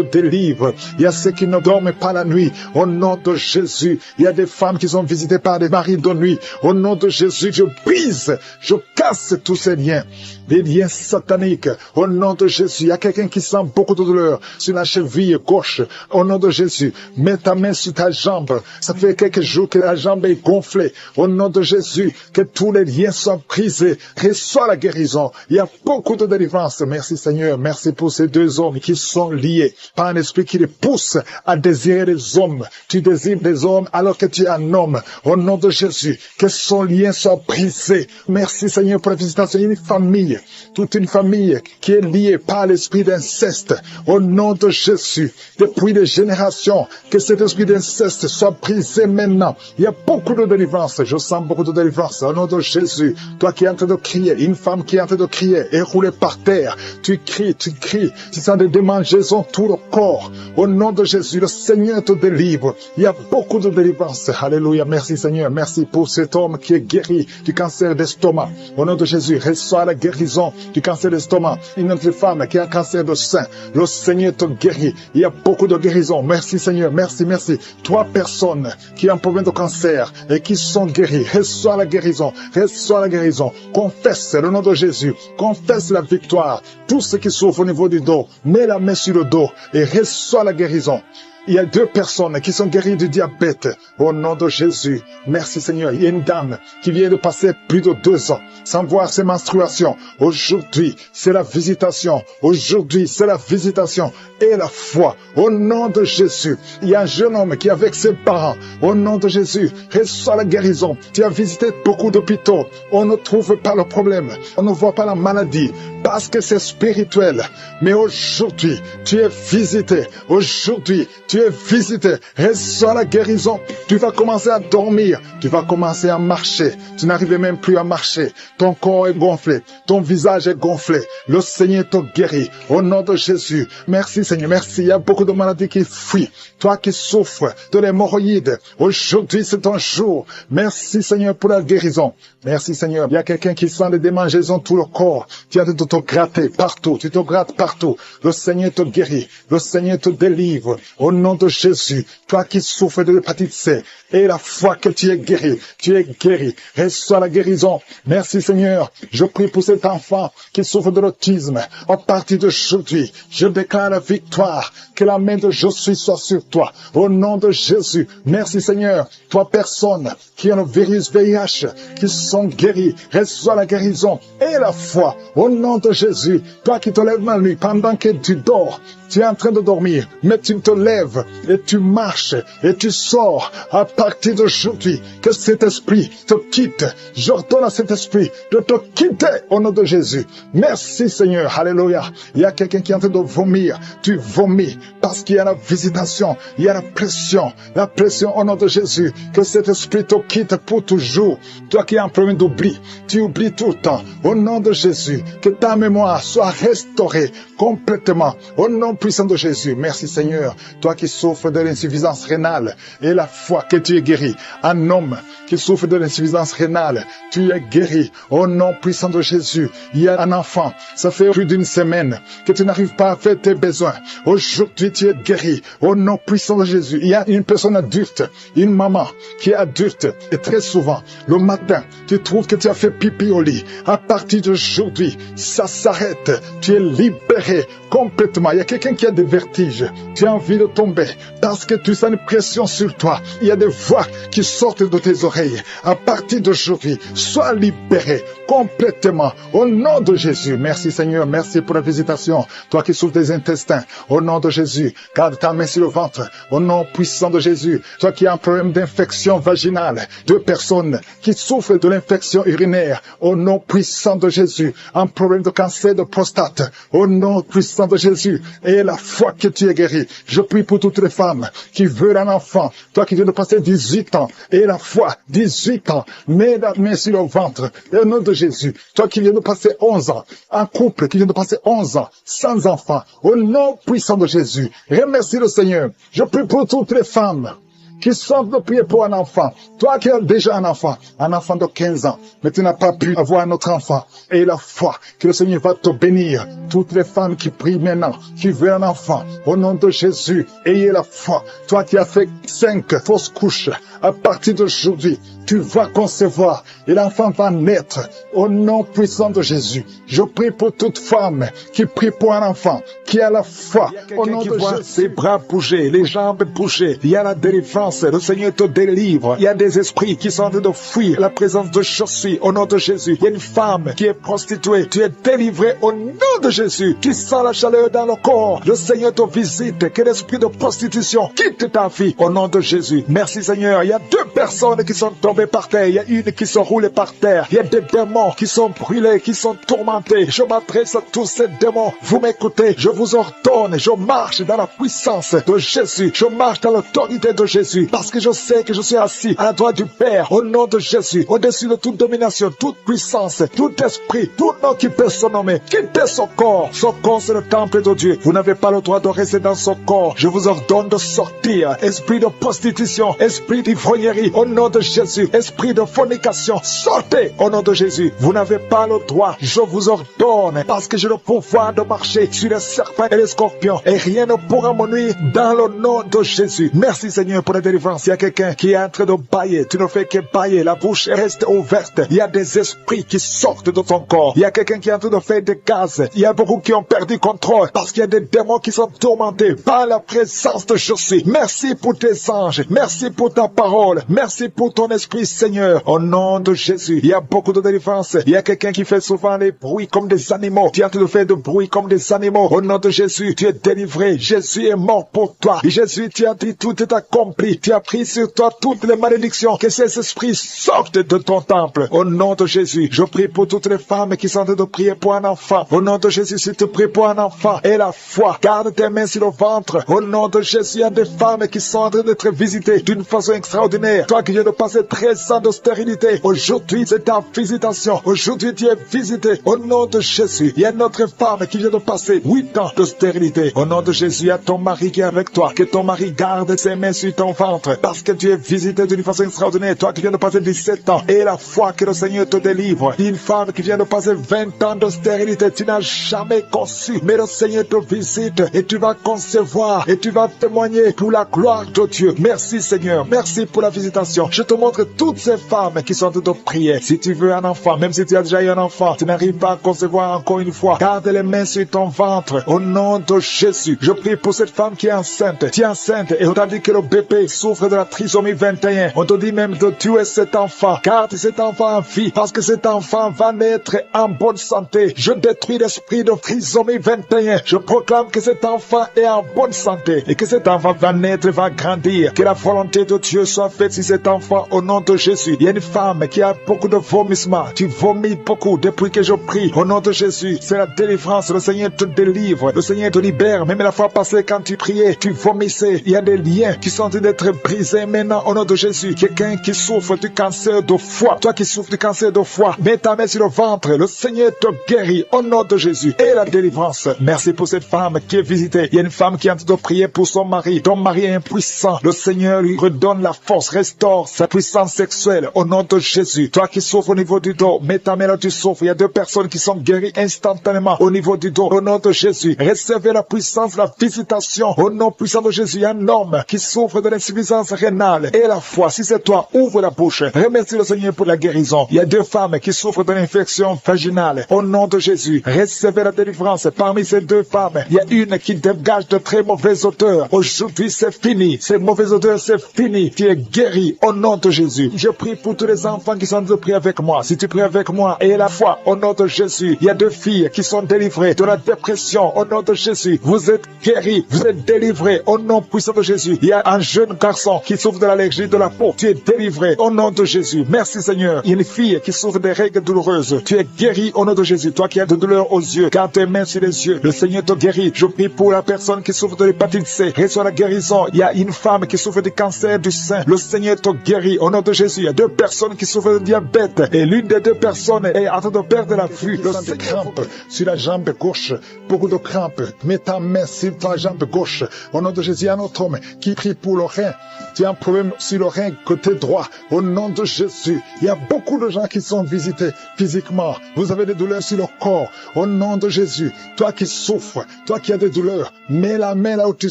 délivre. Il y a ceux qui ne dorment pas la nuit. Au nom de Jésus. Il y a des femmes qui sont visitées par des maris de nuit. Au nom de Jésus, je brise, je casse tous ces liens. Les liens sataniques. Au nom de Jésus. Il y a quelqu'un qui sent beaucoup de douleur sur la cheville gauche. Au nom de Jésus. Mets ta main sur ta jambe. Ça fait quelques jours que la jambe est gonflée. Au nom de Jésus. Que tous les liens soient brisés. Reçois la guérison. Il y a beaucoup de délivrance. Merci Seigneur. Merci pour ces 2 hommes qui sont liés par un esprit qui les pousse à désirer des hommes. Tu désires des hommes alors que tu es un homme. Au nom de Jésus. Que son lien soit brisé. Merci Seigneur pour la visitation. Il y a une famille. Toute une famille qui est liée par l'esprit d'inceste. Au nom de Jésus. Depuis des générations. Que cet esprit d'inceste soit brisé maintenant. Il y a beaucoup de délivrance. Je sens beaucoup de délivrance. Au nom de Jésus. Toi qui es en train de crier. Une femme qui est en train de crier. Et rouler par terre. Tu cries, tu cries. Tu sens des démangeaisons tout le corps. Au nom de Jésus. Le Seigneur te délivre. Il y a beaucoup de délivrance. Alléluia. Merci Seigneur. Merci pour cet homme qui est guéri du cancer d'estomac. Au nom de Jésus. Reçois la guérison du cancer d'estomac. Une autre femme qui a un cancer de sein. Le Seigneur te guérit. Il y a beaucoup de guérison. Merci Seigneur. Merci, merci. 3 personnes qui ont un problème de cancer et qui sont guéries. Reçois la guérison. Reçois la guérison. Confesse le nom de Jésus. Confesse la victoire. Tous ceux qui souffrent au niveau du dos, mets la main sur le dos et reçois la guérison. Il y a 2 personnes qui sont guéries du diabète. Au nom de Jésus. Merci Seigneur. Il y a une dame qui vient de passer plus de 2 ans sans voir ses menstruations. Aujourd'hui, c'est la visitation. Aujourd'hui, c'est la visitation et la foi. Au nom de Jésus. Il y a un jeune homme qui est avec ses parents. Au nom de Jésus. Reçois la guérison. Tu as visité beaucoup d'hôpitaux. On ne trouve pas le problème. On ne voit pas la maladie. Parce que c'est spirituel. Mais aujourd'hui, tu es visité. Aujourd'hui, tu Tu es visité. Reçois la guérison. Tu vas commencer à dormir. Tu vas commencer à marcher. Tu n'arrives même plus à marcher. Ton corps est gonflé. Ton visage est gonflé. Le Seigneur te guérit. Au nom de Jésus. Merci Seigneur. Merci. Il y a beaucoup de maladies qui fuient. Toi qui souffres de l'hémorroïde. Aujourd'hui c'est ton jour. Merci Seigneur pour la guérison. Merci Seigneur. Il y a quelqu'un qui sent des démangeaisons tout le corps. Tu as de te gratter partout. Tu te grattes partout. Le Seigneur te guérit. Le Seigneur te délivre. Au nom de Jésus. Toi qui souffres de l'hépatite C. Et la foi que tu es guéri. Tu es guéri. Reçois la guérison. Merci Seigneur. Je prie pour cet enfant qui souffre de l'autisme. À partir d'aujourd'hui, je déclare la victoire. Que la main de Jésus soit sur toi. Au nom de Jésus. Merci Seigneur. Toi personne qui a le virus VIH, qui sont guéris. Reçois la guérison et la foi. Au nom de Jésus. Toi qui te lèves la nuit pendant que tu dors. Tu es en train de dormir, mais tu te lèves et tu marches et tu sors à partir d'aujourd'hui. Que cet esprit te quitte. J'ordonne à cet esprit de te quitter au nom de Jésus. Merci Seigneur. Alléluia. Il y a quelqu'un qui est en train de vomir. Tu vomis parce qu'il y a la visitation. Il y a la pression. La pression au nom de Jésus. Que cet esprit te quitte pour toujours. Toi qui as un problème d'oubli. Tu oublies tout le temps. Au nom de Jésus. Que ta mémoire soit restaurée complètement. Au nom puissant de Jésus. Merci Seigneur. Toi qui souffres de l'insuffisance rénale et la foi que tu es guéri. Un homme qui souffre de l'insuffisance rénale, tu es guéri. Au nom puissant de Jésus. Il y a un enfant, ça fait plus d'une semaine que tu n'arrives pas à faire tes besoins. Aujourd'hui tu es guéri. Au nom puissant de Jésus. Il y a une personne adulte, une maman qui est adulte et très souvent, le matin, tu trouves que tu as fait pipi au lit. À partir d'aujourd'hui, ça s'arrête. Tu es libéré complètement. Il y a quelqu'un qui a des vertiges. Tu as envie de tomber parce que tu sens une pression sur toi. Il y a des voix qui sortent de tes oreilles. À partir d'aujourd'hui, sois libéré complètement au nom de Jésus. Merci Seigneur, merci pour la visitation. Toi qui souffres des intestins, au nom de Jésus, garde ta main sur le ventre. Au nom puissant de Jésus. Toi qui as un problème d'infection vaginale, 2 personnes qui souffrent de l'infection urinaire, au nom puissant de Jésus. Un problème de cancer de prostate, au nom puissant de Jésus. Et la foi que tu es guéri. Je prie pour toutes les femmes qui veulent un enfant. Toi qui viens de passer 18 ans. Et la foi, 18 ans. Mets la main sur le ventre. Au nom de Jésus. Toi qui viens de passer 11 ans. Un couple qui vient de passer 11 ans. Sans enfant. Au nom puissant de Jésus. Remercie le Seigneur. Je prie pour toutes les femmes qui sont de prier pour un enfant. Toi qui as déjà un enfant de 15 ans, mais tu n'as pas pu avoir un autre enfant. Et la foi que le Seigneur va te bénir. Toutes les femmes qui prient maintenant, qui veulent un enfant, au nom de Jésus, ayez la foi. Toi qui as fait 5 fausses couches, à partir d'aujourd'hui, tu vas concevoir et l'enfant va naître au nom puissant de Jésus. Je prie pour toute femme qui prie pour un enfant, qui a la foi au nom de Jésus. Ses bras bouger, les jambes bouger. Il y a la délivrance, le Seigneur te délivre. Il y a des esprits qui sont en train de fuir la présence de Jésus au nom de Jésus. Il y a une femme qui est prostituée, tu es délivré au nom de Jésus. Tu sens la chaleur dans le corps, le Seigneur te visite. Que l'esprit de prostitution quitte ta vie au nom de Jésus. Merci Seigneur. Il y a 2 personnes qui sont tombées par terre. Il y a une qui sont roulées par terre. Il y a des démons qui sont brûlés, qui sont tourmentés. Je m'adresse à tous ces démons. Vous m'écoutez, je vous ordonne, je marche dans la puissance de Jésus. Je marche dans l'autorité de Jésus. Parce que je sais que je suis assis à la droite du Père au nom de Jésus. Au-dessus de toute domination, toute puissance, tout esprit, tout nom qui peut se nommer. Quittez son corps. Son corps c'est le temple de Dieu. Vous n'avez pas le droit de rester dans son corps. Je vous ordonne de sortir. Esprit de prostitution, esprit d'ivrognerie, au nom de Jésus. Esprit de fornication, sortez au nom de Jésus. Vous n'avez pas le droit. Je vous ordonne parce que j'ai le pouvoir de marcher sur les serpents et les scorpions et rien ne pourra me nuire dans le nom de Jésus. Merci Seigneur pour la délivrance. Il y a quelqu'un qui est en train de bailler. Tu ne fais que bailler. La bouche reste ouverte. Il y a des esprits qui sortent de ton corps. Il y a quelqu'un qui est en train de faire des gaz. Il y a beaucoup qui ont perdu contrôle parce qu'il y a des démons qui sont tourmentés par la présence de Jésus. Merci pour tes anges. Merci pour ta parole. Merci pour ton esprit Seigneur. Au nom de Jésus. Il y a beaucoup de délivrance. Il y a quelqu'un qui fait souvent des bruits comme des animaux. Tu es en train de faire des bruits comme des animaux. Au nom de Jésus, tu es délivré. Jésus est mort pour toi. Et Jésus, tu as dit tout est accompli. Jésus, tu as pris sur toi toutes les malédictions, que ces esprits sortent de ton temple. Au nom de Jésus, je prie pour toutes les femmes qui sont en train de prier pour un enfant. Au nom de Jésus, si tu pries pour un enfant, et la foi, garde tes mains sur le ventre. Au nom de Jésus, il y a des femmes qui sont en train d'être visitées d'une façon extraordinaire. Toi qui viens de passer 13 ans de stérilité, aujourd'hui c'est ta visitation. Aujourd'hui tu es visité. Au nom de Jésus, il y a une autre femme qui vient de passer 8 ans de stérilité. Au nom de Jésus, il y a ton mari qui est avec toi. Que ton mari garde ses mains sur ton ventre, parce que tu es visité d'une façon extraordinaire. Toi qui viens de passer 17 ans, et la foi que le Seigneur te délivre. Une femme qui vient de passer 20 ans de stérilité, tu n'as jamais conçu, mais le Seigneur te visite et tu vas concevoir et tu vas témoigner pour la gloire de Dieu. Merci Seigneur, merci pour la visitation. Je te montre toutes ces femmes qui sont en train de prier. Si tu veux un enfant, même si tu as déjà eu un enfant, tu n'arrives pas à concevoir encore une fois, garde les mains sur ton ventre. Au nom de Jésus, je prie pour cette femme qui est enceinte. Tu es enceinte et on t'a dit que le bébé souffre de la trisomie 21. On te dit même de tuer cet enfant. Garde cet enfant en vie, parce que cet enfant va naître en bonne santé. Je détruis l'esprit de trisomie 21. Je proclame que cet enfant est en bonne santé et que cet enfant va naître, va grandir. Que la volonté de Dieu soit faite sur cet enfant au nom de Jésus. Il y a une femme qui a beaucoup de vomissements. Tu vomis beaucoup depuis que je prie. Au nom de Jésus, c'est la délivrance. Le Seigneur te délivre. Le Seigneur te libère. Même la fois passée, quand tu priais, tu vomissais. Il y a des liens qui sont en train d'être brisés maintenant au nom de Jésus. Quelqu'un qui souffre du cancer de foie. Toi qui souffres du cancer de foie, mets ta main sur le ventre. Le Seigneur te guérit au nom de Jésus. Et la délivrance. Merci pour cette femme qui est visitée. Il y a une femme qui est en train de prier pour son mari. Ton mari est impuissant. Le Seigneur lui redonne la force, restaure sa puissance sexuelle au nom de Jésus. Toi qui souffres au niveau du dos, mets ta main là, tu souffres. Il y a 2 personnes qui sont guéries instantanément au niveau du dos. Au nom de Jésus, recevez la puissance, la visitation. Au nom puissant de Jésus, il y a un homme qui souffre de l'insuffisance rénale. Et la foi, si c'est toi, ouvre la bouche. Remercie le Seigneur pour la guérison. Il y a 2 femmes qui souffrent de l'infection vaginale. Au nom de Jésus, recevez la délivrance. Parmi ces 2 femmes, il y a une qui dégage de très mauvaises odeurs. Aujourd'hui, c'est fini. Ces mauvaises odeurs, c'est fini. Tu es guéri au nom de Jésus. Je prie pour tous les enfants qui sont de prier avec moi. Si tu pries avec moi et la foi, au nom de Jésus, il y a 2 filles qui sont délivrées de la dépression. Au nom de Jésus, vous êtes guéris, vous êtes délivrés au nom puissant de Jésus. Il y a un jeune garçon qui souffre de l'allergie de la peau. Tu es délivré au nom de Jésus. Merci Seigneur. Il y a une fille qui souffre des règles douloureuses. Tu es guéri au nom de Jésus. Toi qui as de douleurs aux yeux, garde tes mains sur les yeux. Le Seigneur te guérit. Je prie pour la personne qui souffre de l'hépatite C. Reçois la guérison. Il y a une femme qui souffre du cancer du sein. Le Seigneur te guérit au nom de Jésus. Il y a 2 personnes qui souffrent de diabète et l'une des 2 personnes est en train de perdre la vue. Le Seigneur crampe sur la jambe gauche. Beaucoup de crampes. Mets ta main sur ta jambe gauche. Au nom de Jésus, il y a un autre homme qui prie pour le rein. Tu as un problème sur le rein côté droit. Au nom de Jésus, il y a beaucoup de gens qui sont visités physiquement. Vous avez des douleurs sur le corps. Au nom de Jésus, toi qui souffres, toi qui as des douleurs, mets la main là où tu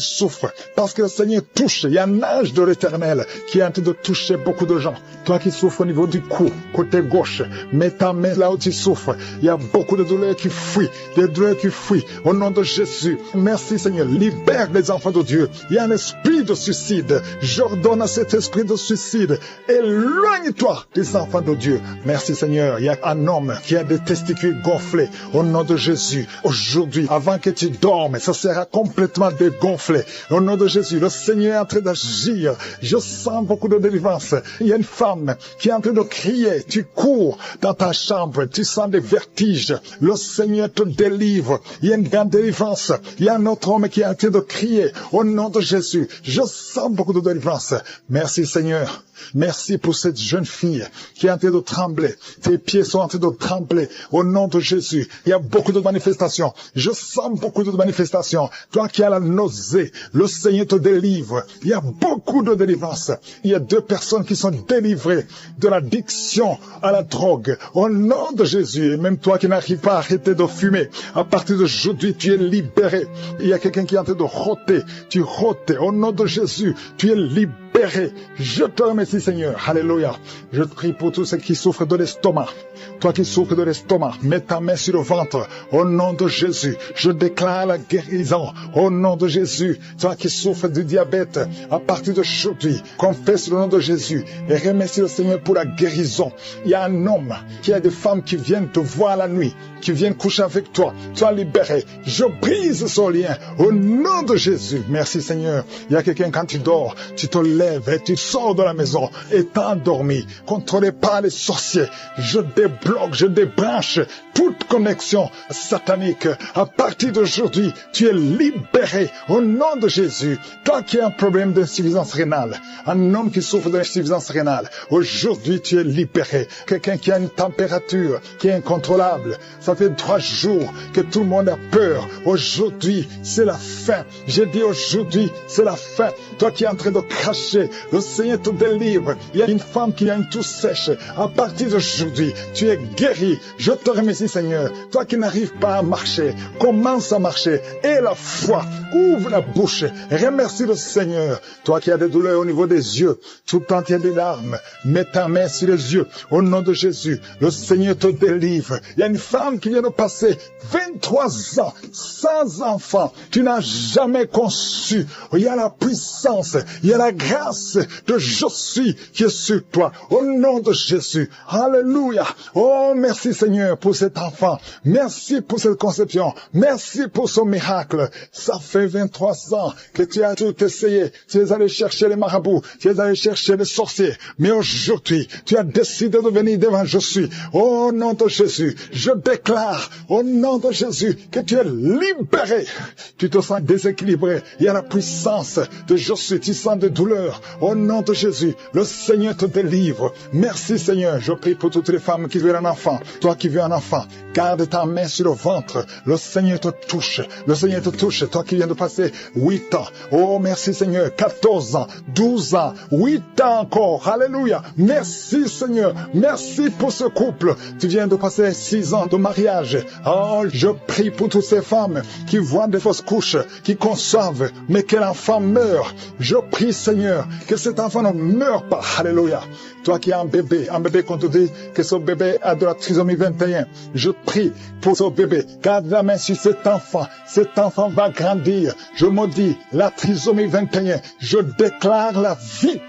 souffres. Parce que le Seigneur touche. Il y a un ange de l'Éternel qui est en train de toucher beaucoup de gens. Toi qui souffres au niveau du cou, côté gauche, mets ta main là où tu souffres. Il y a beaucoup de douleurs qui fuient. Des douleurs qui fuient. Au nom de Jésus, merci Seigneur. Libère les enfants de Dieu. Il y a un esprit de suicide. J'ordonne à cet esprit de suicide. Éloigne-toi des enfants de Dieu. Merci Seigneur. Il y a un homme qui a des testicules gonflés. Au nom de Jésus, aujourd'hui, avant que tu dormes, ça sera complètement dégonflé. Au nom de Jésus, le Seigneur est en train d'agir. Je sens beaucoup de délivrance. Il y a une femme qui est en train de crier. Tu cours dans ta chambre. Tu sens des vertiges. Le Seigneur te délivre. Il y a une grande délivrance. Il y a un autre homme qui est en train de crier. Au nom de Jésus, je sens beaucoup de délivrance. Merci Seigneur. Merci pour cette jeune fille qui est en train de trembler. Tes pieds sont en train de trembler. Au nom de Jésus, il y a beaucoup de manifestations. Je sens beaucoup de manifestations. Toi qui as la nausée, le Seigneur te délivre. Il y a beaucoup de délivrance. Il y a 2 personnes qui sont délivrées de l'addiction à la drogue. Au nom de Jésus, et même toi qui n'arrives pas à arrêter de fumer, à partir d'aujourd'hui, tu es libéré. Il y a quelqu'un qui est en train de rôter. Tu rôtes. Au nom de Jésus, tu es libéré. Je te remercie Seigneur. Alléluia. Je prie pour tous ceux qui souffrent de l'estomac. Toi qui souffres de l'estomac, mets ta main sur le ventre. Au nom de Jésus, je déclare la guérison. Au nom de Jésus, toi qui souffres du diabète, à partir d'aujourd'hui, confesse le nom de Jésus et remercie le Seigneur pour la guérison. Il y a un homme, il y a des femmes qui viennent te voir la nuit, qui viennent coucher avec toi. Sois libéré. Je brise son lien. Au nom de Jésus. Merci Seigneur. Il y a quelqu'un quand tu dors, tu te lèves. lèves et tu sors de la maison étant endormi, contrôlé par les sorciers. Je débloque, je débranche toute connexion satanique. À partir d'aujourd'hui, tu es libéré au nom de Jésus. Toi qui as un problème d'insuffisance rénale, un homme qui souffre d'insuffisance rénale, aujourd'hui tu es libéré. Quelqu'un qui a une température qui est incontrôlable, ça fait 3 jours que tout le monde a peur. Aujourd'hui, c'est la fin. J'ai dit aujourd'hui, c'est la fin. Toi qui es en train de cracher, le Seigneur te délivre. Il y a une femme qui a une toux sèche. À partir d'aujourd'hui, tu es guéri. Je te remercie, Seigneur. Toi qui n'arrives pas à marcher, commence à marcher. Et la foi, ouvre la bouche. Remercie le Seigneur. Toi qui as des douleurs au niveau des yeux, tout le temps tu as des larmes, mets ta main sur les yeux. Au nom de Jésus, le Seigneur te délivre. Il y a une femme qui vient de passer 23 ans sans enfant. Tu n'as jamais conçu. Il y a la puissance, il y a la grâce de Je suis qui est sur toi. Au nom de Jésus. Alléluia. Oh, merci Seigneur pour cet enfant. Merci pour cette conception. Merci pour ce miracle. Ça fait 23 ans que tu as tout essayé. Tu es allé chercher les marabouts. Tu es allé chercher les sorciers. Mais aujourd'hui, tu as décidé de venir devant Je suis. Au nom de Jésus, je déclare au nom de Jésus que tu es libéré. Tu te sens déséquilibré. Il y a la puissance de Je suis. Tu sens de douleur. Au nom de Jésus, le Seigneur te délivre. Merci Seigneur. Je prie pour toutes les femmes qui veulent un enfant. Toi qui veux un enfant, garde ta main sur le ventre. Le Seigneur te touche. Le Seigneur te touche. Toi qui viens de passer 8 ans. Oh, merci Seigneur. 14 ans, 12 ans, 8 ans encore. Alléluia. Merci Seigneur. Merci pour ce couple. Tu viens de passer 6 ans de mariage. Oh, je prie pour toutes ces femmes qui voient des fausses couches, qui conçoivent, mais que l'enfant meurt. Je prie Seigneur que cet enfant ne meure pas. Alléluia. Toi qui as un bébé qu'on te dit que ce bébé a de la trisomie 21. Je prie pour ce bébé. Garde la main sur cet enfant. Cet enfant va grandir. Je maudis la trisomie 21. Je déclare la vie.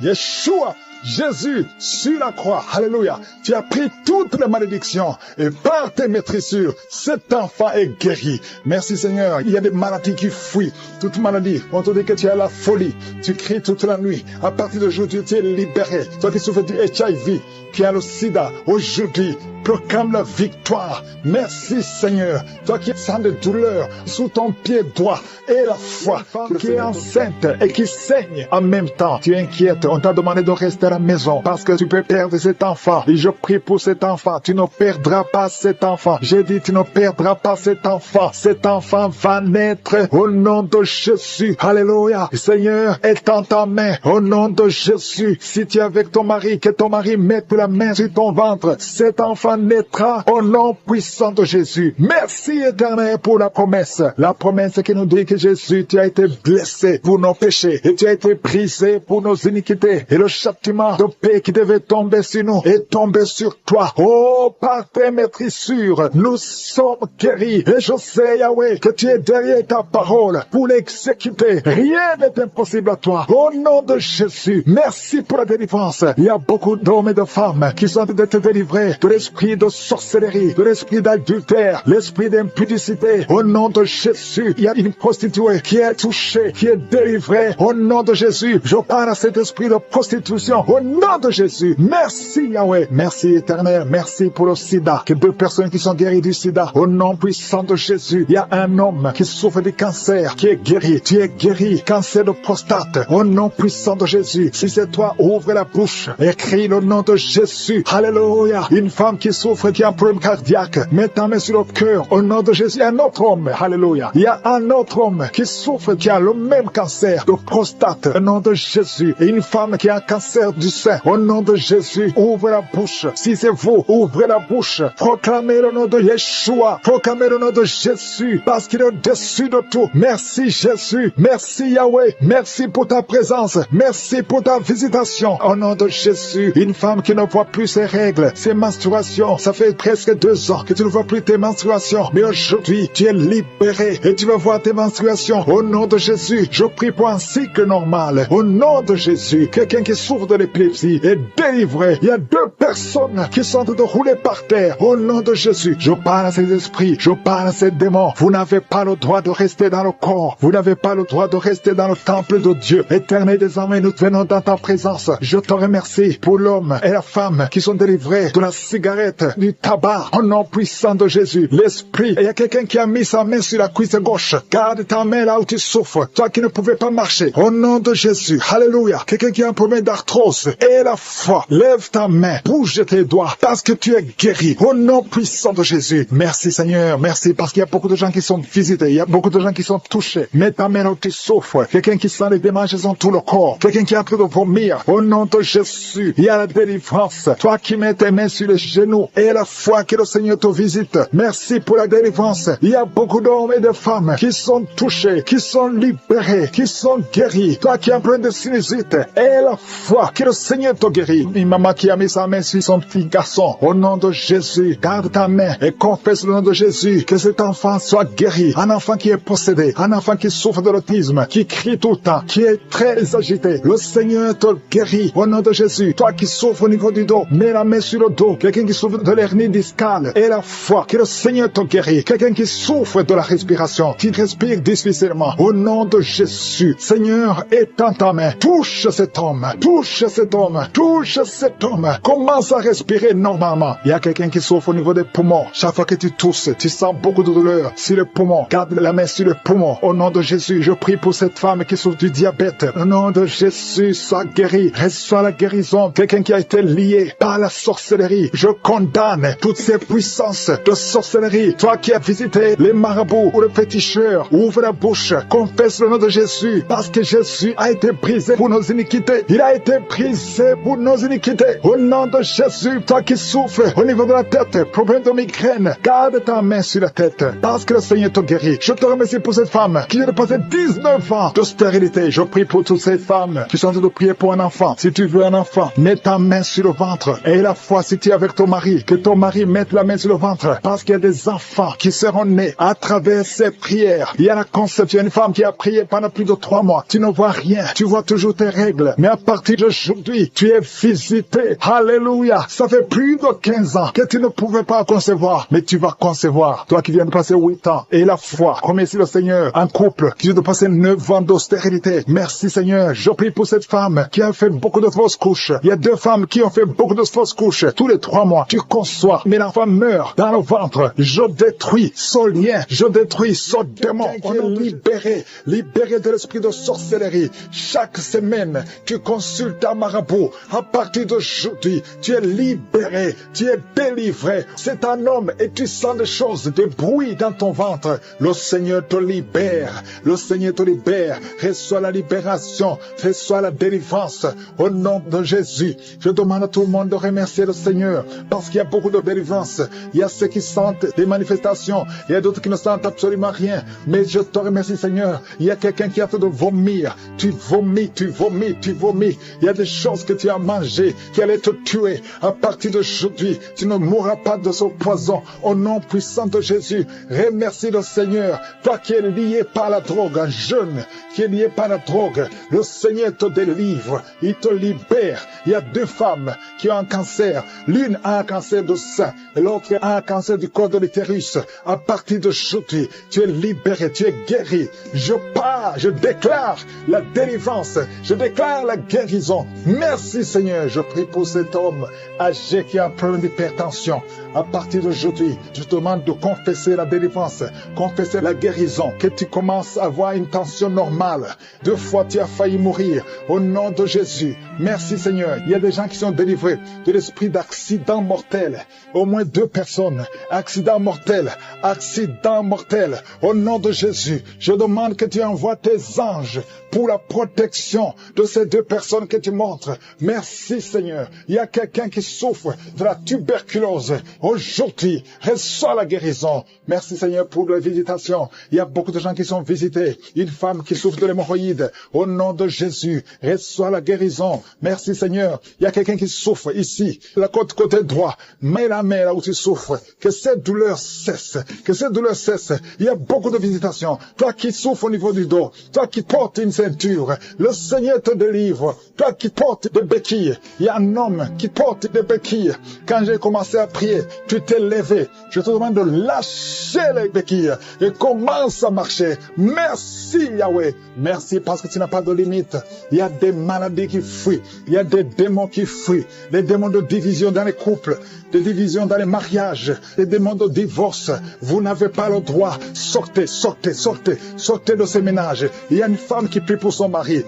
Yeshua, Jésus, sur la croix, alléluia, tu as pris toutes les malédictions et par tes maîtrissures, cet enfant est guéri. Merci Seigneur, il y a des maladies qui fuient, toute maladie, on te dit que tu as la folie, tu cries toute la nuit, à partir d'aujourd'hui tu es libéré, toi qui souffres du HIV, qui a le sida, aujourd'hui, proclame la victoire. Merci Seigneur. Toi qui sens de douleur sous ton pied droit et la foi, qui est enceinte et qui saigne en même temps. Tu es inquiète. On t'a demandé de rester à la maison parce que tu peux perdre cet enfant. Et je prie pour cet enfant. Tu ne perdras pas cet enfant. J'ai dit tu ne perdras pas cet enfant. Cet enfant va naître au nom de Jésus. Alléluia. Seigneur, étends ta main au nom de Jésus. Si tu es avec ton mari, que ton mari mette la main sur ton ventre. Cet enfant naîtra au nom puissant de Jésus. Merci Éternel pour la promesse. La promesse qui nous dit que Jésus, tu as été blessé pour nos péchés et tu as été brisé pour nos iniquités. Et le châtiment de paix qui devait tomber sur nous est tombé sur toi. Oh, par tes maîtrissures, nous sommes guéris. Et je sais, Yahweh, que tu es derrière ta parole pour l'exécuter. Rien n'est impossible à toi. Au nom de Jésus, merci pour la délivrance. Il y a beaucoup d'hommes et de femmes qui sont d'être délivrés de l'esprit de sorcellerie, de l'esprit d'adultère, l'esprit d'impudicité. Au nom de Jésus, il y a une prostituée qui est touchée, qui est délivrée. Au nom de Jésus, je parle à cet esprit de prostitution. Au nom de Jésus, merci Yahweh, merci Éternel, merci pour le sida. Que 2 personnes qui sont guéries du sida. Au nom puissant de Jésus, il y a un homme qui souffre du cancer, qui est guéri. Tu es guéri, cancer de prostate. Au nom puissant de Jésus, si c'est toi, ouvre la bouche et crie le nom de Jésus. Alléluia. Une femme qui souffre, qui a un problème cardiaque, mets ta main sur le cœur. Au nom de Jésus, il y a un autre homme. Alléluia. Il y a un autre homme qui souffre, qui a le même cancer de prostate. Au nom de Jésus. Et une femme qui a un cancer du sein. Au nom de Jésus, ouvre la bouche. Si c'est vous, ouvrez la bouche. Proclamez le nom de Yeshua. Proclamez le nom de Jésus. Parce qu'il est au-dessus de tout. Merci Jésus. Merci Yahweh. Merci pour ta présence. Merci pour ta visitation. Au nom de Jésus. Une femme qui ne voit plus ses règles, ses menstruations. menstruations. Ça fait presque 2 ans que tu ne vois plus tes menstruations. Mais aujourd'hui, tu es libéré et tu vas voir tes menstruations. Au nom de Jésus, je prie pour un cycle normal. Au nom de Jésus, quelqu'un qui souffre de l'épilepsie est délivré. Il y a 2 personnes qui sont en train de rouler par terre. Au nom de Jésus, je parle à ces esprits, je parle à ces démons. Vous n'avez pas le droit de rester dans le corps. Vous n'avez pas le droit de rester dans le temple de Dieu. Éternel, désormais, nous venons dans ta présence. Je te remercie pour l'homme et la femme qui sont délivrés de la cigarette, du tabac. Au nom puissant de Jésus, l'esprit. Et il y a quelqu'un qui a mis sa main sur la cuisse gauche. Garde ta main là où tu souffres. Toi qui ne pouvais pas marcher. Au nom de Jésus. Alléluia. Quelqu'un qui a un problème d'arthrose. Et la foi. Lève ta main. Bouge tes doigts. Parce que tu es guéri. Au nom puissant de Jésus. Merci Seigneur. Merci parce qu'il y a beaucoup de gens qui sont visités. Il y a beaucoup de gens qui sont touchés. Mets ta main là où tu souffres. Quelqu'un qui sent les démangeaisons dans tout le corps. Quelqu'un qui est en train de vomir. Au nom de Jésus. Il y a la délivrance. Toi qui mets tes mains sur les genoux. Et la foi que le Seigneur te visite. Merci pour la délivrance. Il y a beaucoup d'hommes et de femmes qui sont touchés, qui sont libérés, qui sont guéris. Toi qui es en train de sinusite. Et la foi que le Seigneur te guérit. Une maman qui a mis sa main sur son petit garçon. Au nom de Jésus. Garde ta main et confesse le nom de Jésus. Que cet enfant soit guéri. Un enfant qui est possédé. Un enfant qui souffre de l'autisme. Qui crie tout le temps. Qui est très agité. Le Seigneur te guérit. Au nom de Jésus. Toi qui souffres au niveau du dos. Mets la main sur le dos. Quelqu'un qui souffre de l'hernie discale. Et la foi que le Seigneur te guérit. Quelqu'un qui souffre de la respiration. Qui respire difficilement. Au nom de Jésus. Seigneur, étends ta main. Touche cet homme. Touche cet homme. Touche cet homme. Commence à respirer normalement. Il y a quelqu'un qui souffre au niveau des poumons. Chaque fois que tu tousses, tu sens beaucoup de douleur sur le poumon. Garde la main sur le poumon. Au nom de Jésus, je prie pour cette femme qui souffre du diabète. Au nom de Jésus, sois guéri. Reçois la guérison. Quelqu'un qui a été lié par la sorcellerie. Je condamne toutes ces puissances de sorcellerie. Toi qui as visité les marabouts ou les féticheurs, ouvre la bouche. Confesse le nom de Jésus. Parce que Jésus a été brisé pour nos iniquités. Il a été brisé pour nos iniquités. Au nom de Jésus, toi qui souffres au niveau de la tête, problème de migraine, garde ta main sur la tête. Parce que le Seigneur te guérit. Je te remercie pour cette femme qui vient de passer 19 ans de stérilité. Je prie pour toutes ces femmes qui sont en train de prier pour un enfant. Si tu veux un enfant, mets ta main sur le ventre. Et la foi, si tu es avec ton mari, que ton mari mette la main sur le ventre. Parce qu'il y a des enfants qui seront nés à travers ces prières. Il y a la conception. Une femme qui a prié pendant plus de 3 mois. Tu ne vois rien. Tu vois toujours tes règles. Mais à partir d'aujourd'hui, tu es visité. Alléluia. Ça fait plus de 15 ans que tu ne pouvais pas concevoir. Mais tu vas concevoir. Toi qui viens de passer 8 ans. Et la foi. Remercie le Seigneur. Un couple qui vient de passer 9 ans d'austérité. Merci Seigneur. Je prie pour cette femme qui a fait beaucoup de fausses couches. Il y a 2 femmes qui ont fait beaucoup de fausses couches. Tous les 3 mois, tu conçois. Mais l'enfant meurt dans le ventre. Je détruis son lien. Je détruis son démon. On est libéré. Libéré de l'esprit de sorcellerie. Chaque semaine, tu consultes un marabout. À partir d'aujourd'hui, tu es libéré. Tu es délivré. C'est un homme et tu sens des choses, des bruits dans ton ventre. Le Seigneur te libère. Le Seigneur te libère. Reçois la libération. Reçois la délivrance. Au nom de Jésus, je demande à tout le monde de remercier le Seigneur parce qu'il y a beaucoup de délivrance. Il y a ceux qui sentent des manifestations. Il y a d'autres qui ne sentent absolument rien. Mais je te remercie Seigneur. Il y a quelqu'un qui a fait de vomir. Tu vomis, tu vomis, tu vomis. Il y a des choses que tu as mangées qui allaient te tuer. À partir d'aujourd'hui, tu ne mourras pas de ce poison. Au nom puissant de Jésus, remercie le Seigneur. Toi qui es lié par la drogue, un jeune qui est lié par la drogue, le Seigneur te délivre. Il te libère. Il y a 2 femmes qui ont un cancer. L'une a un cancer de sein et l'autre a un cancer du col de l'utérus. À partir d'aujourd'hui, tu es libéré, tu es guéri. Je pars, je déclare la délivrance. Je déclare la guérison. Merci Seigneur. Je prie pour cet homme âgé qui a un problème d'hypertension. À partir d'aujourd'hui, je te demande de confesser la délivrance, confesser la guérison, que tu commences à avoir une tension normale. 2 fois tu as failli mourir. Au nom de Jésus, merci Seigneur. Il y a des gens qui sont délivrés de l'esprit d'accident mortel. Au moins 2 personnes. Accident mortel. Accident mortel. Au nom de Jésus, je demande que tu envoies tes anges pour la protection de ces deux personnes que tu montres. Merci Seigneur. Il y a quelqu'un qui souffre de la tuberculose. Aujourd'hui, reçois la guérison. Merci Seigneur pour la visitation. Il y a beaucoup de gens qui sont visités. Une femme qui souffre de l'hémorroïde. Au nom de Jésus, reçois la guérison. Merci Seigneur. Il y a quelqu'un qui souffre ici, la côté droit. Mets la main là où tu souffres. Que cette douleur cesse. Que cette douleur cesse. Il y a beaucoup de visitations. Toi qui souffres au niveau du dos. Toi qui portes une ceinture. Le Seigneur te délivre. Toi qui portes des béquilles. Il y a un homme qui porte des béquilles. Quand j'ai commencé à prier, tu t'es levé. Je te demande de lâcher les béquilles et commence à marcher. Merci Yahweh. Merci parce que tu n'as pas de limite. Il y a des maladies qui fuient. Il y a des démons qui fuient. Les démons de division dans les couples, des divisions dans les mariages, les démons de divorce. Vous n'avez pas le droit. Sortez, sortez, sortez, sortez de ces ménages. Il y a une femme qui prie pour son mari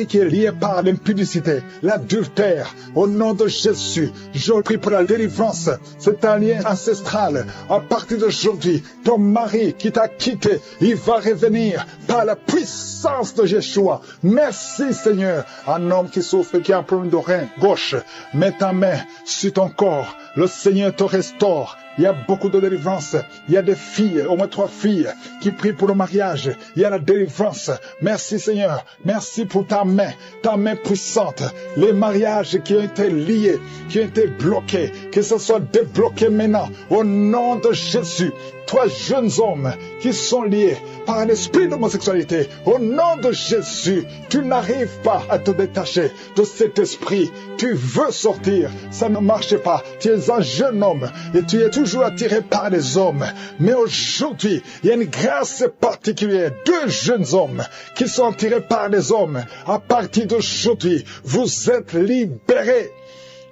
qui est lié par l'impudicité, l'adultère. Au nom de Jésus, je prie pour la délivrance. C'est un lien ancestral. À partir d'aujourd'hui, ton mari qui t'a quitté, il va revenir par la puissance de Yeshua. Merci Seigneur. Un homme qui souffre, qui a un problème de rein gauche, mets ta main sur ton corps. Le Seigneur te restaure. Il y a beaucoup de délivrance. Il y a des filles, au moins 3 filles, qui prient pour le mariage. Il y a la délivrance. Merci Seigneur. Merci pour ta main puissante. Les mariages qui ont été liés, qui ont été bloqués, que ce soit débloqué maintenant. Au nom de Jésus. 3 jeunes hommes qui sont liés par un esprit d'homosexualité. Au nom de Jésus, tu n'arrives pas à te détacher de cet esprit. Tu veux sortir, ça ne marche pas. Tu es un jeune homme et tu es toujours attiré par les hommes. Mais aujourd'hui, il y a une grâce particulière. 2 jeunes hommes qui sont attirés par les hommes. À partir d'aujourd'hui, vous êtes libérés.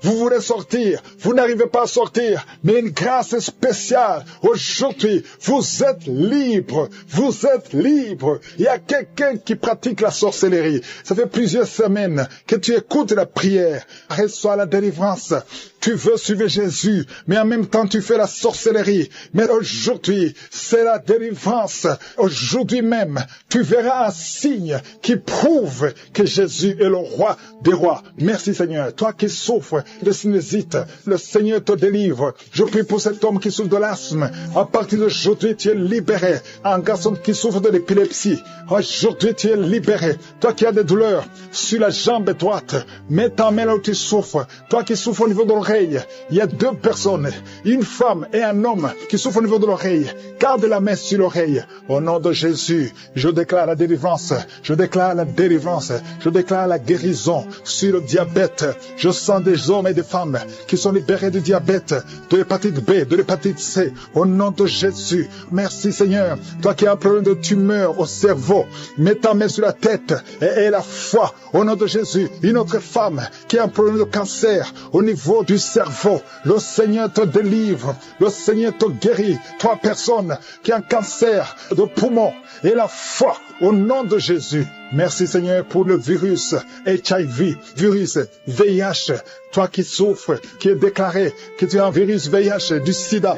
Vous voulez sortir, vous n'arrivez pas à sortir, mais une grâce spéciale. Aujourd'hui, vous êtes libre, vous êtes libre. Il y a quelqu'un qui pratique la sorcellerie. Ça fait plusieurs semaines que tu écoutes la prière. Reçois la délivrance. Tu veux suivre Jésus, mais en même temps tu fais la sorcellerie. Mais aujourd'hui, c'est la délivrance. Aujourd'hui même, tu verras un signe qui prouve que Jésus est le roi des rois. Merci Seigneur. Toi qui souffres de sinusite, le Seigneur te délivre. Je prie pour cet homme qui souffre de l'asthme. À partir d'aujourd'hui, tu es libéré. Un garçon qui souffre de l'épilepsie. Aujourd'hui, tu es libéré. Toi qui as des douleurs sur la jambe droite, mets ta main là où tu souffres. Toi qui souffres au niveau de l'oreille, il y a 2 personnes, une femme et un homme qui souffrent au niveau de l'oreille. Garde la main sur l'oreille. Au nom de Jésus, je déclare la délivrance. Je déclare la délivrance. Je déclare la guérison sur le diabète. Je sens des hommes et des femmes qui sont libérés du diabète, de l'hépatite B, de l'hépatite C. Au nom de Jésus, merci Seigneur. Toi qui as un problème de tumeur au cerveau, mets ta main sur la tête et aie la foi. Au nom de Jésus, une autre femme qui a un problème de cancer au niveau du cerveau, le Seigneur te délivre, le Seigneur te guérit. 3 personnes qui ont un cancer de poumon et la foi au nom de Jésus. Merci Seigneur pour le virus HIV, virus VIH. Toi qui souffres, qui est déclaré que tu as un virus VIH du sida,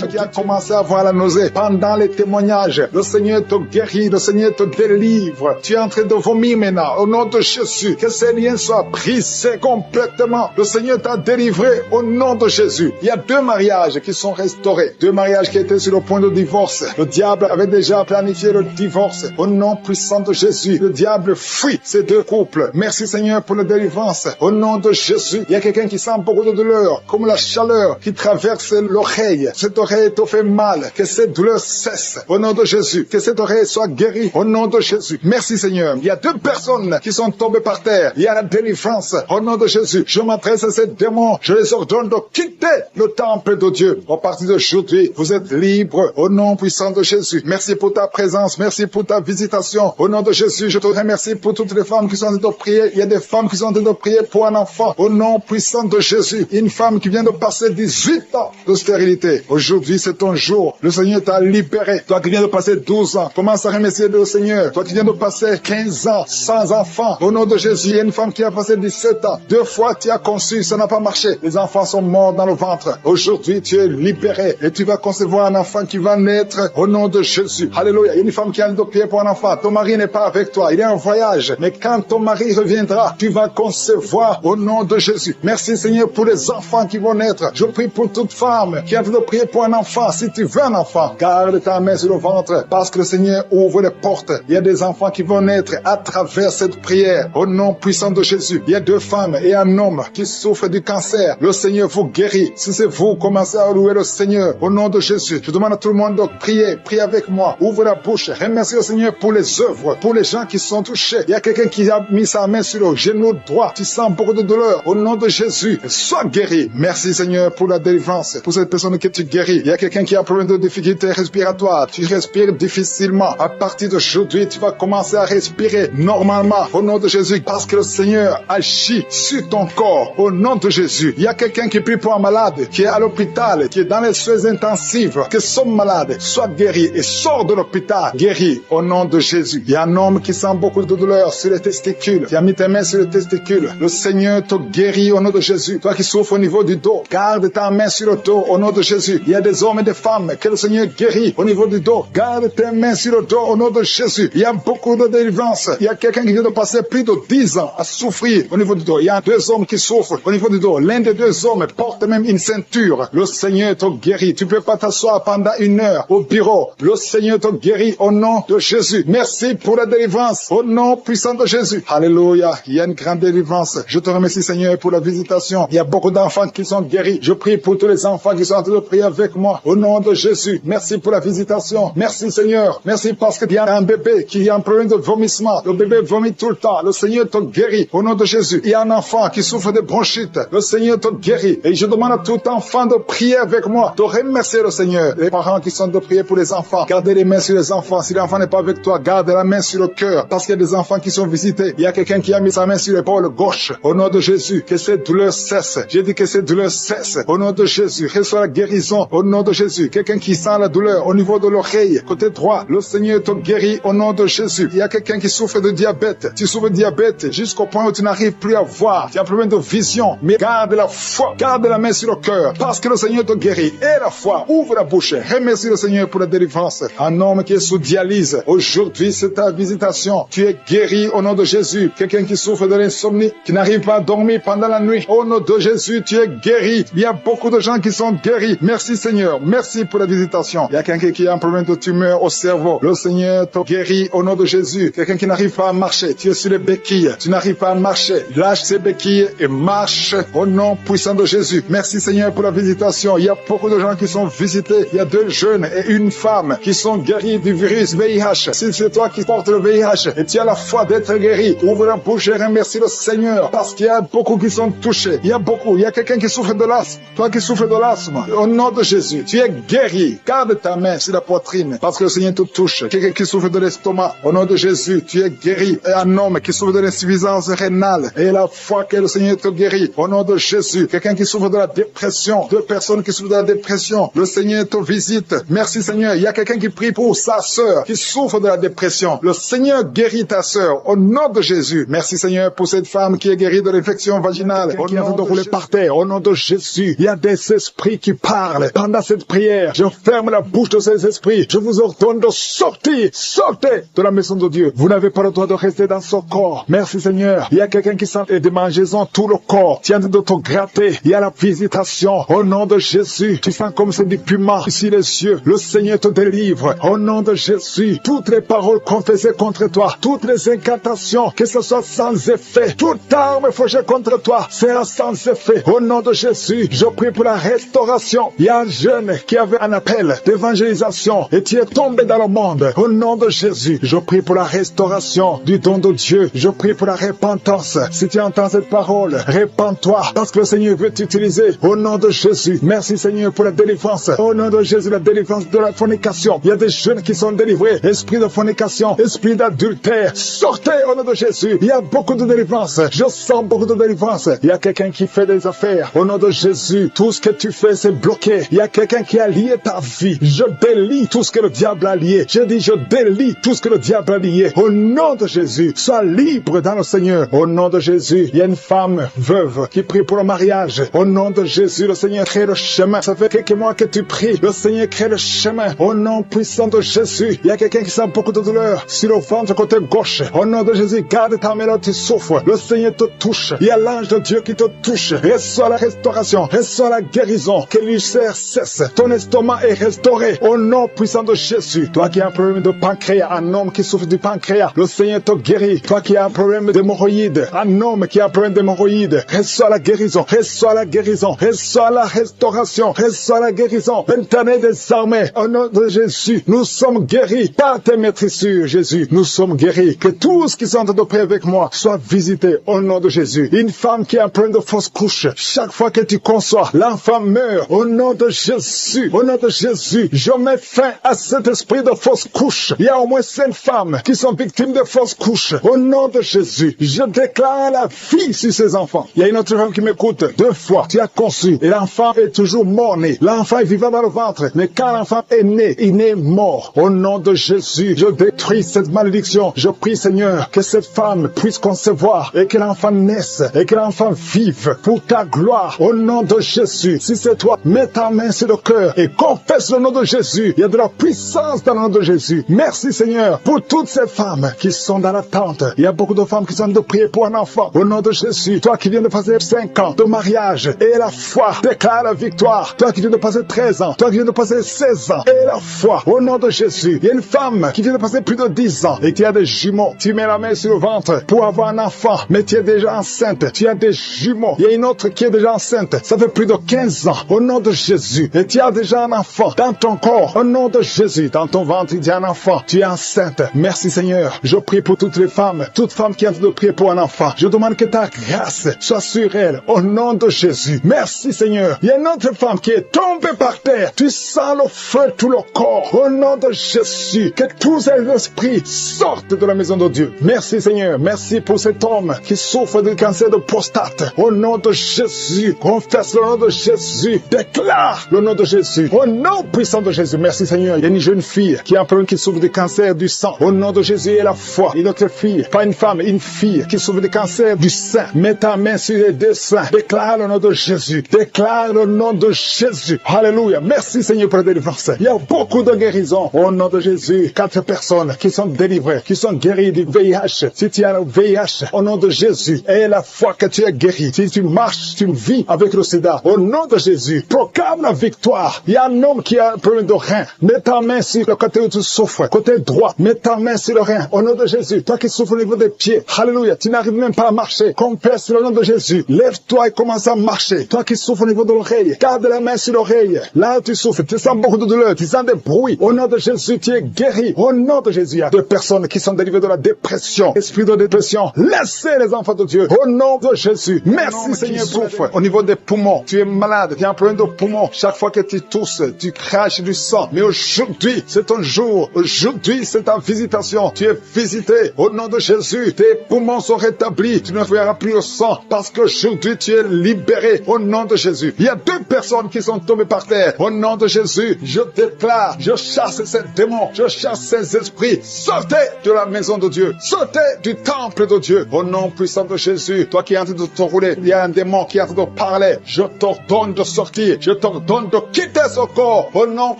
qui a commencé à avoir la nausée pendant les témoignages, le Seigneur te guérit, le Seigneur te délivre. Tu es en train de vomir maintenant, au nom de Jésus, que ces liens soient brisés complètement. Le Seigneur t'a délivré au nom de Jésus. Il y a 2 mariages qui sont restaurés, 2 mariages qui étaient sur le point de divorce. Le diable avait déjà planifié le divorce. Au nom puissant de Jésus, le diable fuit ces 2 couples. Merci Seigneur pour la délivrance. Au nom de Jésus, il y a quelqu'un qui sent beaucoup de douleur, comme la chaleur qui traverse l'oreille. Cette oreille te fait mal. Que cette douleur cesse. Au nom de Jésus, que cette oreille soit guérie. Au nom de Jésus. Merci Seigneur. Il y a 2 personnes qui sont tombées par terre. Il y a la délivrance. Au nom de Jésus, je m'adresse à ces démons. Je les ordonne de quitter le temple de Dieu. À partir d'aujourd'hui, vous êtes libres. Au nom puissant de Jésus. Merci pour ta présence. Merci pour ta visitation. Au nom de Jésus, je te remercie pour toutes les femmes qui sont en train de prier. Il y a des femmes qui sont en train de prier pour un enfant. Au nom puissant de Jésus. Une femme qui vient de passer 18 ans de stérilité. Aujourd'hui, c'est ton jour. Le Seigneur t'a libéré. Toi qui viens de passer 12 ans, commence à remercier le Seigneur. Toi qui viens de passer 15 ans sans enfant. Au nom de Jésus, il y a une femme qui a passé 17 ans. 2 fois tu as conçu, ça n'a pas marché. Les enfants sont morts dans le ventre. Aujourd'hui, tu es libéré et tu vas concevoir un enfant qui va naître au nom de Jésus. Alléluia. Il y a une femme qui a de prier pour un enfant. Ton mari n'est pas avec toi. il est en voyage. Mais quand ton mari reviendra, tu vas concevoir au nom de Jésus. Merci Seigneur pour les enfants qui vont naître. Je prie pour toute femme qui est en train de prier pour un enfant. Si tu veux un enfant, garde ta main sur le ventre parce que le Seigneur ouvre les portes. Il y a des enfants qui vont naître à travers cette prière. Au nom puissant de Jésus, il y a 2 femmes et un homme qui souffrent du cancer. Le Seigneur vous guérit. Si c'est vous, commencez à louer le Seigneur. Au nom de Jésus, je demande à tout le monde de prier. Priez avec moi. Ouvre la bouche. Remercie le Seigneur pour les œuvres, pour les gens qui sont touchés. Il y a quelqu'un qui a mis sa main sur le genou droit. Tu sens beaucoup de douleur. Au nom de Jésus, sois guéri. Merci Seigneur pour la délivrance, pour cette personne que tu guéris. Il y a quelqu'un qui a un problème de difficulté respiratoire. Tu respires difficilement. À partir d'aujourd'hui, tu vas commencer à respirer normalement. Au nom de Jésus, parce que le Seigneur agit sur ton corps. Au nom de Jésus. Il y a quelqu'un qui prie pour un malade, qui est à l'hôpital, qui est dans les soins intensifs, que son malade soit guéri et sort de l'hôpital guéri au nom de Jésus. Il y a un homme qui sent beaucoup de douleur sur les testicules. Tu as mis tes mains sur les testicules. Le Seigneur te guérit au nom de Jésus. Toi qui souffres au niveau du dos, garde ta main sur le dos au nom de Jésus. Il y a des hommes et des femmes que le Seigneur guérit au niveau du dos. Garde tes mains sur le dos au nom de Jésus. Il y a beaucoup de délivrance. Il y a quelqu'un qui vient de passer plus de 10 ans à souffrir au niveau du dos. Il y a 2 hommes qui souffrent au niveau du dos. L'un des 2 hommes porte même une ceinture. Le Seigneur te guérit. Tu ne peux pas t'asseoir pendant 1 heure au bureau. Le Seigneur te guérit au nom de Jésus. Merci pour la délivrance au nom puissant de Jésus. Alléluia. Il y a une grande délivrance. Je te remercie Seigneur pour la visitation. Il y a beaucoup d'enfants qui sont guéris. Je prie pour tous les enfants qui sont en train de prier avec moi au nom de Jésus. Merci pour la visitation. Merci Seigneur. Merci parce qu'il y a un bébé qui a un problème de vomissement. Le bébé vomit tout le temps. Le Seigneur te guérit au nom de Jésus. Il y a un enfant qui souffre de bronchite. Le Seigneur te guérit. Et je demande à tout enfant de prier avec moi, de remercier le Seigneur. Les parents qui sont de prier pour les enfants, gardez les mains sur les enfants. Si l'enfant n'est pas avec toi, garde la main sur le cœur. Parce qu'il y a des enfants qui sont visités. Il y a quelqu'un qui a mis sa main sur l'épaule gauche. Au nom de Jésus, que cette douleur cesse. J'ai dit que cette douleur cesse. Au nom de Jésus, reçois la guérison. Au nom de Jésus, quelqu'un qui sent la douleur au niveau de l'oreille, côté droit, le Seigneur te guérit au nom de Jésus. Il y a quelqu'un qui souffre de diabète. Tu souffres de diabète jusqu'au point où tu n'arrives plus à voir. Tu as un problème de vision. Mais garde la foi. Garde la main sur le cœur. Parce que le Seigneur te guérit. Et la foi. Ouvre la bouche. Remercie le Seigneur pour la délivrance. Un homme qui est sous dialyse. Aujourd'hui, c'est ta visitation. Tu es guéri au nom de Jésus. Quelqu'un qui souffre de l'insomnie, qui n'arrive pas à dormir pendant la nuit. Au nom de Jésus, tu es guéri. Il y a beaucoup de gens qui sont guéris. Merci Seigneur. Merci pour la visitation. Il y a quelqu'un qui a un problème de tumeur au cerveau. Le Seigneur te guérit au nom de Jésus. Quelqu'un qui n'arrive pas à marcher. Tu es sur les béquilles. Tu n'arrives pas à marcher. Lâche ces béquilles et marche au nom puissant de Jésus. Merci Seigneur pour la visitation. Il y a beaucoup de gens qui sont visités. Il y a 2 jeunes et une femme qui sont guéris du virus VIH. Si c'est toi qui portes le VIH et tu as la foi d'être guéri, ouvre la bouche et remercie le Seigneur parce qu'il y a beaucoup qui sont touchés. Il y a beaucoup. Il y a quelqu'un qui souffre de l'asthme. Toi qui souffres de l'asthme, au nom de Jésus, tu es guéri. Garde ta main sur la poitrine parce que le Seigneur te touche. Quelqu'un qui souffre de l'estomac, au nom de Jésus, tu es guéri. Et un homme qui souffre de l'insuffisance rénale et la foi que le Seigneur te guérit, au nom de Jésus. Quelqu'un qui souffre de la dépression, 2 personnes qui souffrent de la dépression, le Seigneur te visite. Merci Seigneur. Il y a quelqu'un qui prie pour sa sœur qui souffre de la dépression. Le Seigneur guérit ta sœur au nom de Jésus. Merci Seigneur pour cette femme qui est guérie de l'infection vaginale. Au nom de rouler par terre, au nom de Jésus. Il y a des esprits qui parlent pendant cette prière. Je ferme la bouche de ces esprits. Je vous ordonne de sortir. Sortez de la maison de Dieu. Vous n'avez pas le droit de rester dans ce corps. Merci Seigneur. Il y a quelqu'un qui sent des mangeaisons tout le corps. Tu es en train de te gratter. Il y a la visitation. Au nom de Jésus. Tu sens comme c'est du piment ici les yeux. Le Seigneur te délivre. Au nom de Jésus. Toutes les paroles confessées contre toi. Toutes les incantations, que ce soit sans effet. Toute arme forgée contre toi sera sans effet. Au nom de Jésus, je prie pour la restauration. Il y a un jeune qui avait un appel d'évangélisation et tu es tombé dans le monde. Au nom de Jésus, je prie pour la restauration du don de Dieu. Je prie pour la repentance. Si tu entends cette parole, répands-toi parce que le Seigneur veut t'utiliser. Au nom de Jésus, merci Seigneur pour la délivrance. Au nom de Jésus, la délivrance de la fornication. Il y a des jeunes qui sont délivrés. Esprit de fornication, esprit d'adultère. Sortez au nom de Jésus. Il y a beaucoup de délivrance. Je sens beaucoup de délivrance. Il y a quelqu'un qui fait des affaires. Au nom de Jésus, tout ce que tu fais, c'est bloqué. Il y a quelqu'un qui a lié ta vie. Je délie tout ce que le diable a lié. Je dis, je délie tout ce que le diable a lié. Au nom de Jésus, sois libre dans le Seigneur. Au nom de Jésus, il y a une femme veuve qui prie pour le mariage. Au nom de Jésus, le Seigneur crée le chemin. Ça fait quelques mois que tu pries. Le Seigneur crée le chemin. Au nom puissant de Jésus, il y a quelqu'un qui sent beaucoup de douleur sur le ventre côté gauche. Au nom de Jésus, garde ta main là, tu souffres. Le Seigneur te touche. Il y a l'ange de Dieu qui te touche. Reçois la restauration, reçois la guérison. Que l'ulcère cesse. Ton estomac est restauré. Au nom puissant de Jésus. Toi qui as un problème de pancréas, un homme qui souffre du pancréas, le Seigneur te guérit. Toi qui as un problème d'hémorroïdes, un homme qui a un problème d'hémorroïdes, reçois la guérison, reçois la guérison, reçois la restauration, reçois la guérison. L'Éternel des armées, au nom de Jésus, nous sommes guéris par tes maîtrisures, Jésus. Nous sommes guéris. Que tous qui sont en train de prier avec moi soient visités au nom de Jésus. Une femme qui a un problème de fausse couche, chaque fois que tu conçois, l'enfant meurt. Au nom de Jésus, au nom de Jésus, je mets fin à cet esprit de fausse couche. Il y a au moins 5 femmes qui sont victimes de fausses couches. Au nom de Jésus, je déclare la vie sur ces enfants. Il y a une autre femme qui m'écoute. 2 fois, tu as conçu et l'enfant est toujours mort-né. L'enfant est vivant dans le ventre, mais quand l'enfant est né, il est mort. Au nom de Jésus, je détruis cette malédiction. Je prie, Seigneur, que cette femme puisse concevoir et que l'enfant naisse et que l'enfant vive pour ta gloire. Au nom de Jésus, si c'est toi, mets ta main sur le cœur et confesse le nom de Jésus. Il y a de la puissance dans le nom de Jésus. Merci, Seigneur, pour toutes ces femmes qui sont dans l'attente. Il y a beaucoup de femmes qui sont de prier pour un enfant. Au nom de Jésus, toi qui viens de passer 5 ans de mariage et la foi déclare la victoire. Toi qui viens de passer 13 ans, toi qui viens de passer 16 ans et la foi. Au nom de Jésus, il y a une femme qui vient de passer plus de 10 ans et qui a des jumeaux. Tu mets la main sur le ventre pour avoir un enfant, mais tu es déjà enceinte. Tu as des jumeaux. Il y a une autre qui est déjà enceinte. Ça fait plus de 15 ans. Au nom de Jésus. Et tu as déjà un enfant dans ton corps. Au nom de Jésus. Dans ton ventre, il y a un enfant. Tu es enceinte. Merci Seigneur. Je prie pour toutes les femmes. Toutes femmes qui ont de prier pour un enfant. Je demande que ta grâce soit sur elles. Au nom de Jésus. Merci Seigneur. Il y a une autre femme qui est tombée par terre. Tu sens le feu tout le corps. Au nom de Jésus. Que tous ces esprits sortent de la maison de Dieu. Merci Seigneur. Merci pour cet homme qui souffre de cancer de prostate. Au nom de Jésus. Confesse le nom de Jésus. Déclare le nom de Jésus. Au nom puissant de Jésus. Merci Seigneur. Il y a une jeune fille qui a un problème qui souffre de cancer du sang. Au nom de Jésus et la foi. Une autre fille, pas une femme, une fille qui souffre de cancer du sein. Mets ta main sur les 2 seins. Déclare le nom de Jésus. Déclare le nom de Jésus. Alléluia. Merci Seigneur pour la délivrance. Il y a beaucoup de guérisons. Au nom de Jésus. 4 personnes qui sont délivrées, qui sont guéries du VIH. Si tu as le VIH, au nom de Jésus, et la foi que tu es guéri. Si tu marches, tu vis avec le sida. Au nom de Jésus, proclame la victoire. Il y a un homme qui a un problème de rein. Mets ta main sur le côté où tu souffres. Côté droit, mets ta main sur le rein. Au nom de Jésus, toi qui souffres au niveau des pieds. Alléluia. Tu n'arrives même pas à marcher. Confesse le nom de Jésus. Lève-toi et commence à marcher. Toi qui souffres au niveau de l'oreille, garde la main sur l'oreille. Là où tu souffres, tu sens beaucoup de douleur, tu sens des bruits. Au nom de Jésus, tu es guéri. Au nom de Jésus, il y a 2 personnes qui sont délivrées de la dépression. Esprit de dépression, laissez les enfants de Dieu. Au nom de Jésus. Merci Seigneur pour au niveau des poumons. Tu es malade, tu as un problème de poumon. Chaque fois que tu tousses, tu craches du sang. Mais aujourd'hui, c'est ton jour. Aujourd'hui, c'est ta visitation. Tu es visité. Au nom de Jésus, tes poumons sont rétablis. Tu ne verras plus le sang parce qu'aujourd'hui, tu es libéré. Au nom de Jésus. Il y a 2 personnes qui sont tombées par terre. Au nom de Jésus, je déclare, je chasse ces démons. Je chasse ces esprits. Sortez de la maison de Dieu. Sortez du temple de Dieu. Au nom puissant de Jésus, toi qui es en train de te rouler, il y a un démon qui est en train de parler. Je t'ordonne de sortir. Je t'ordonne de quitter ce corps. Au nom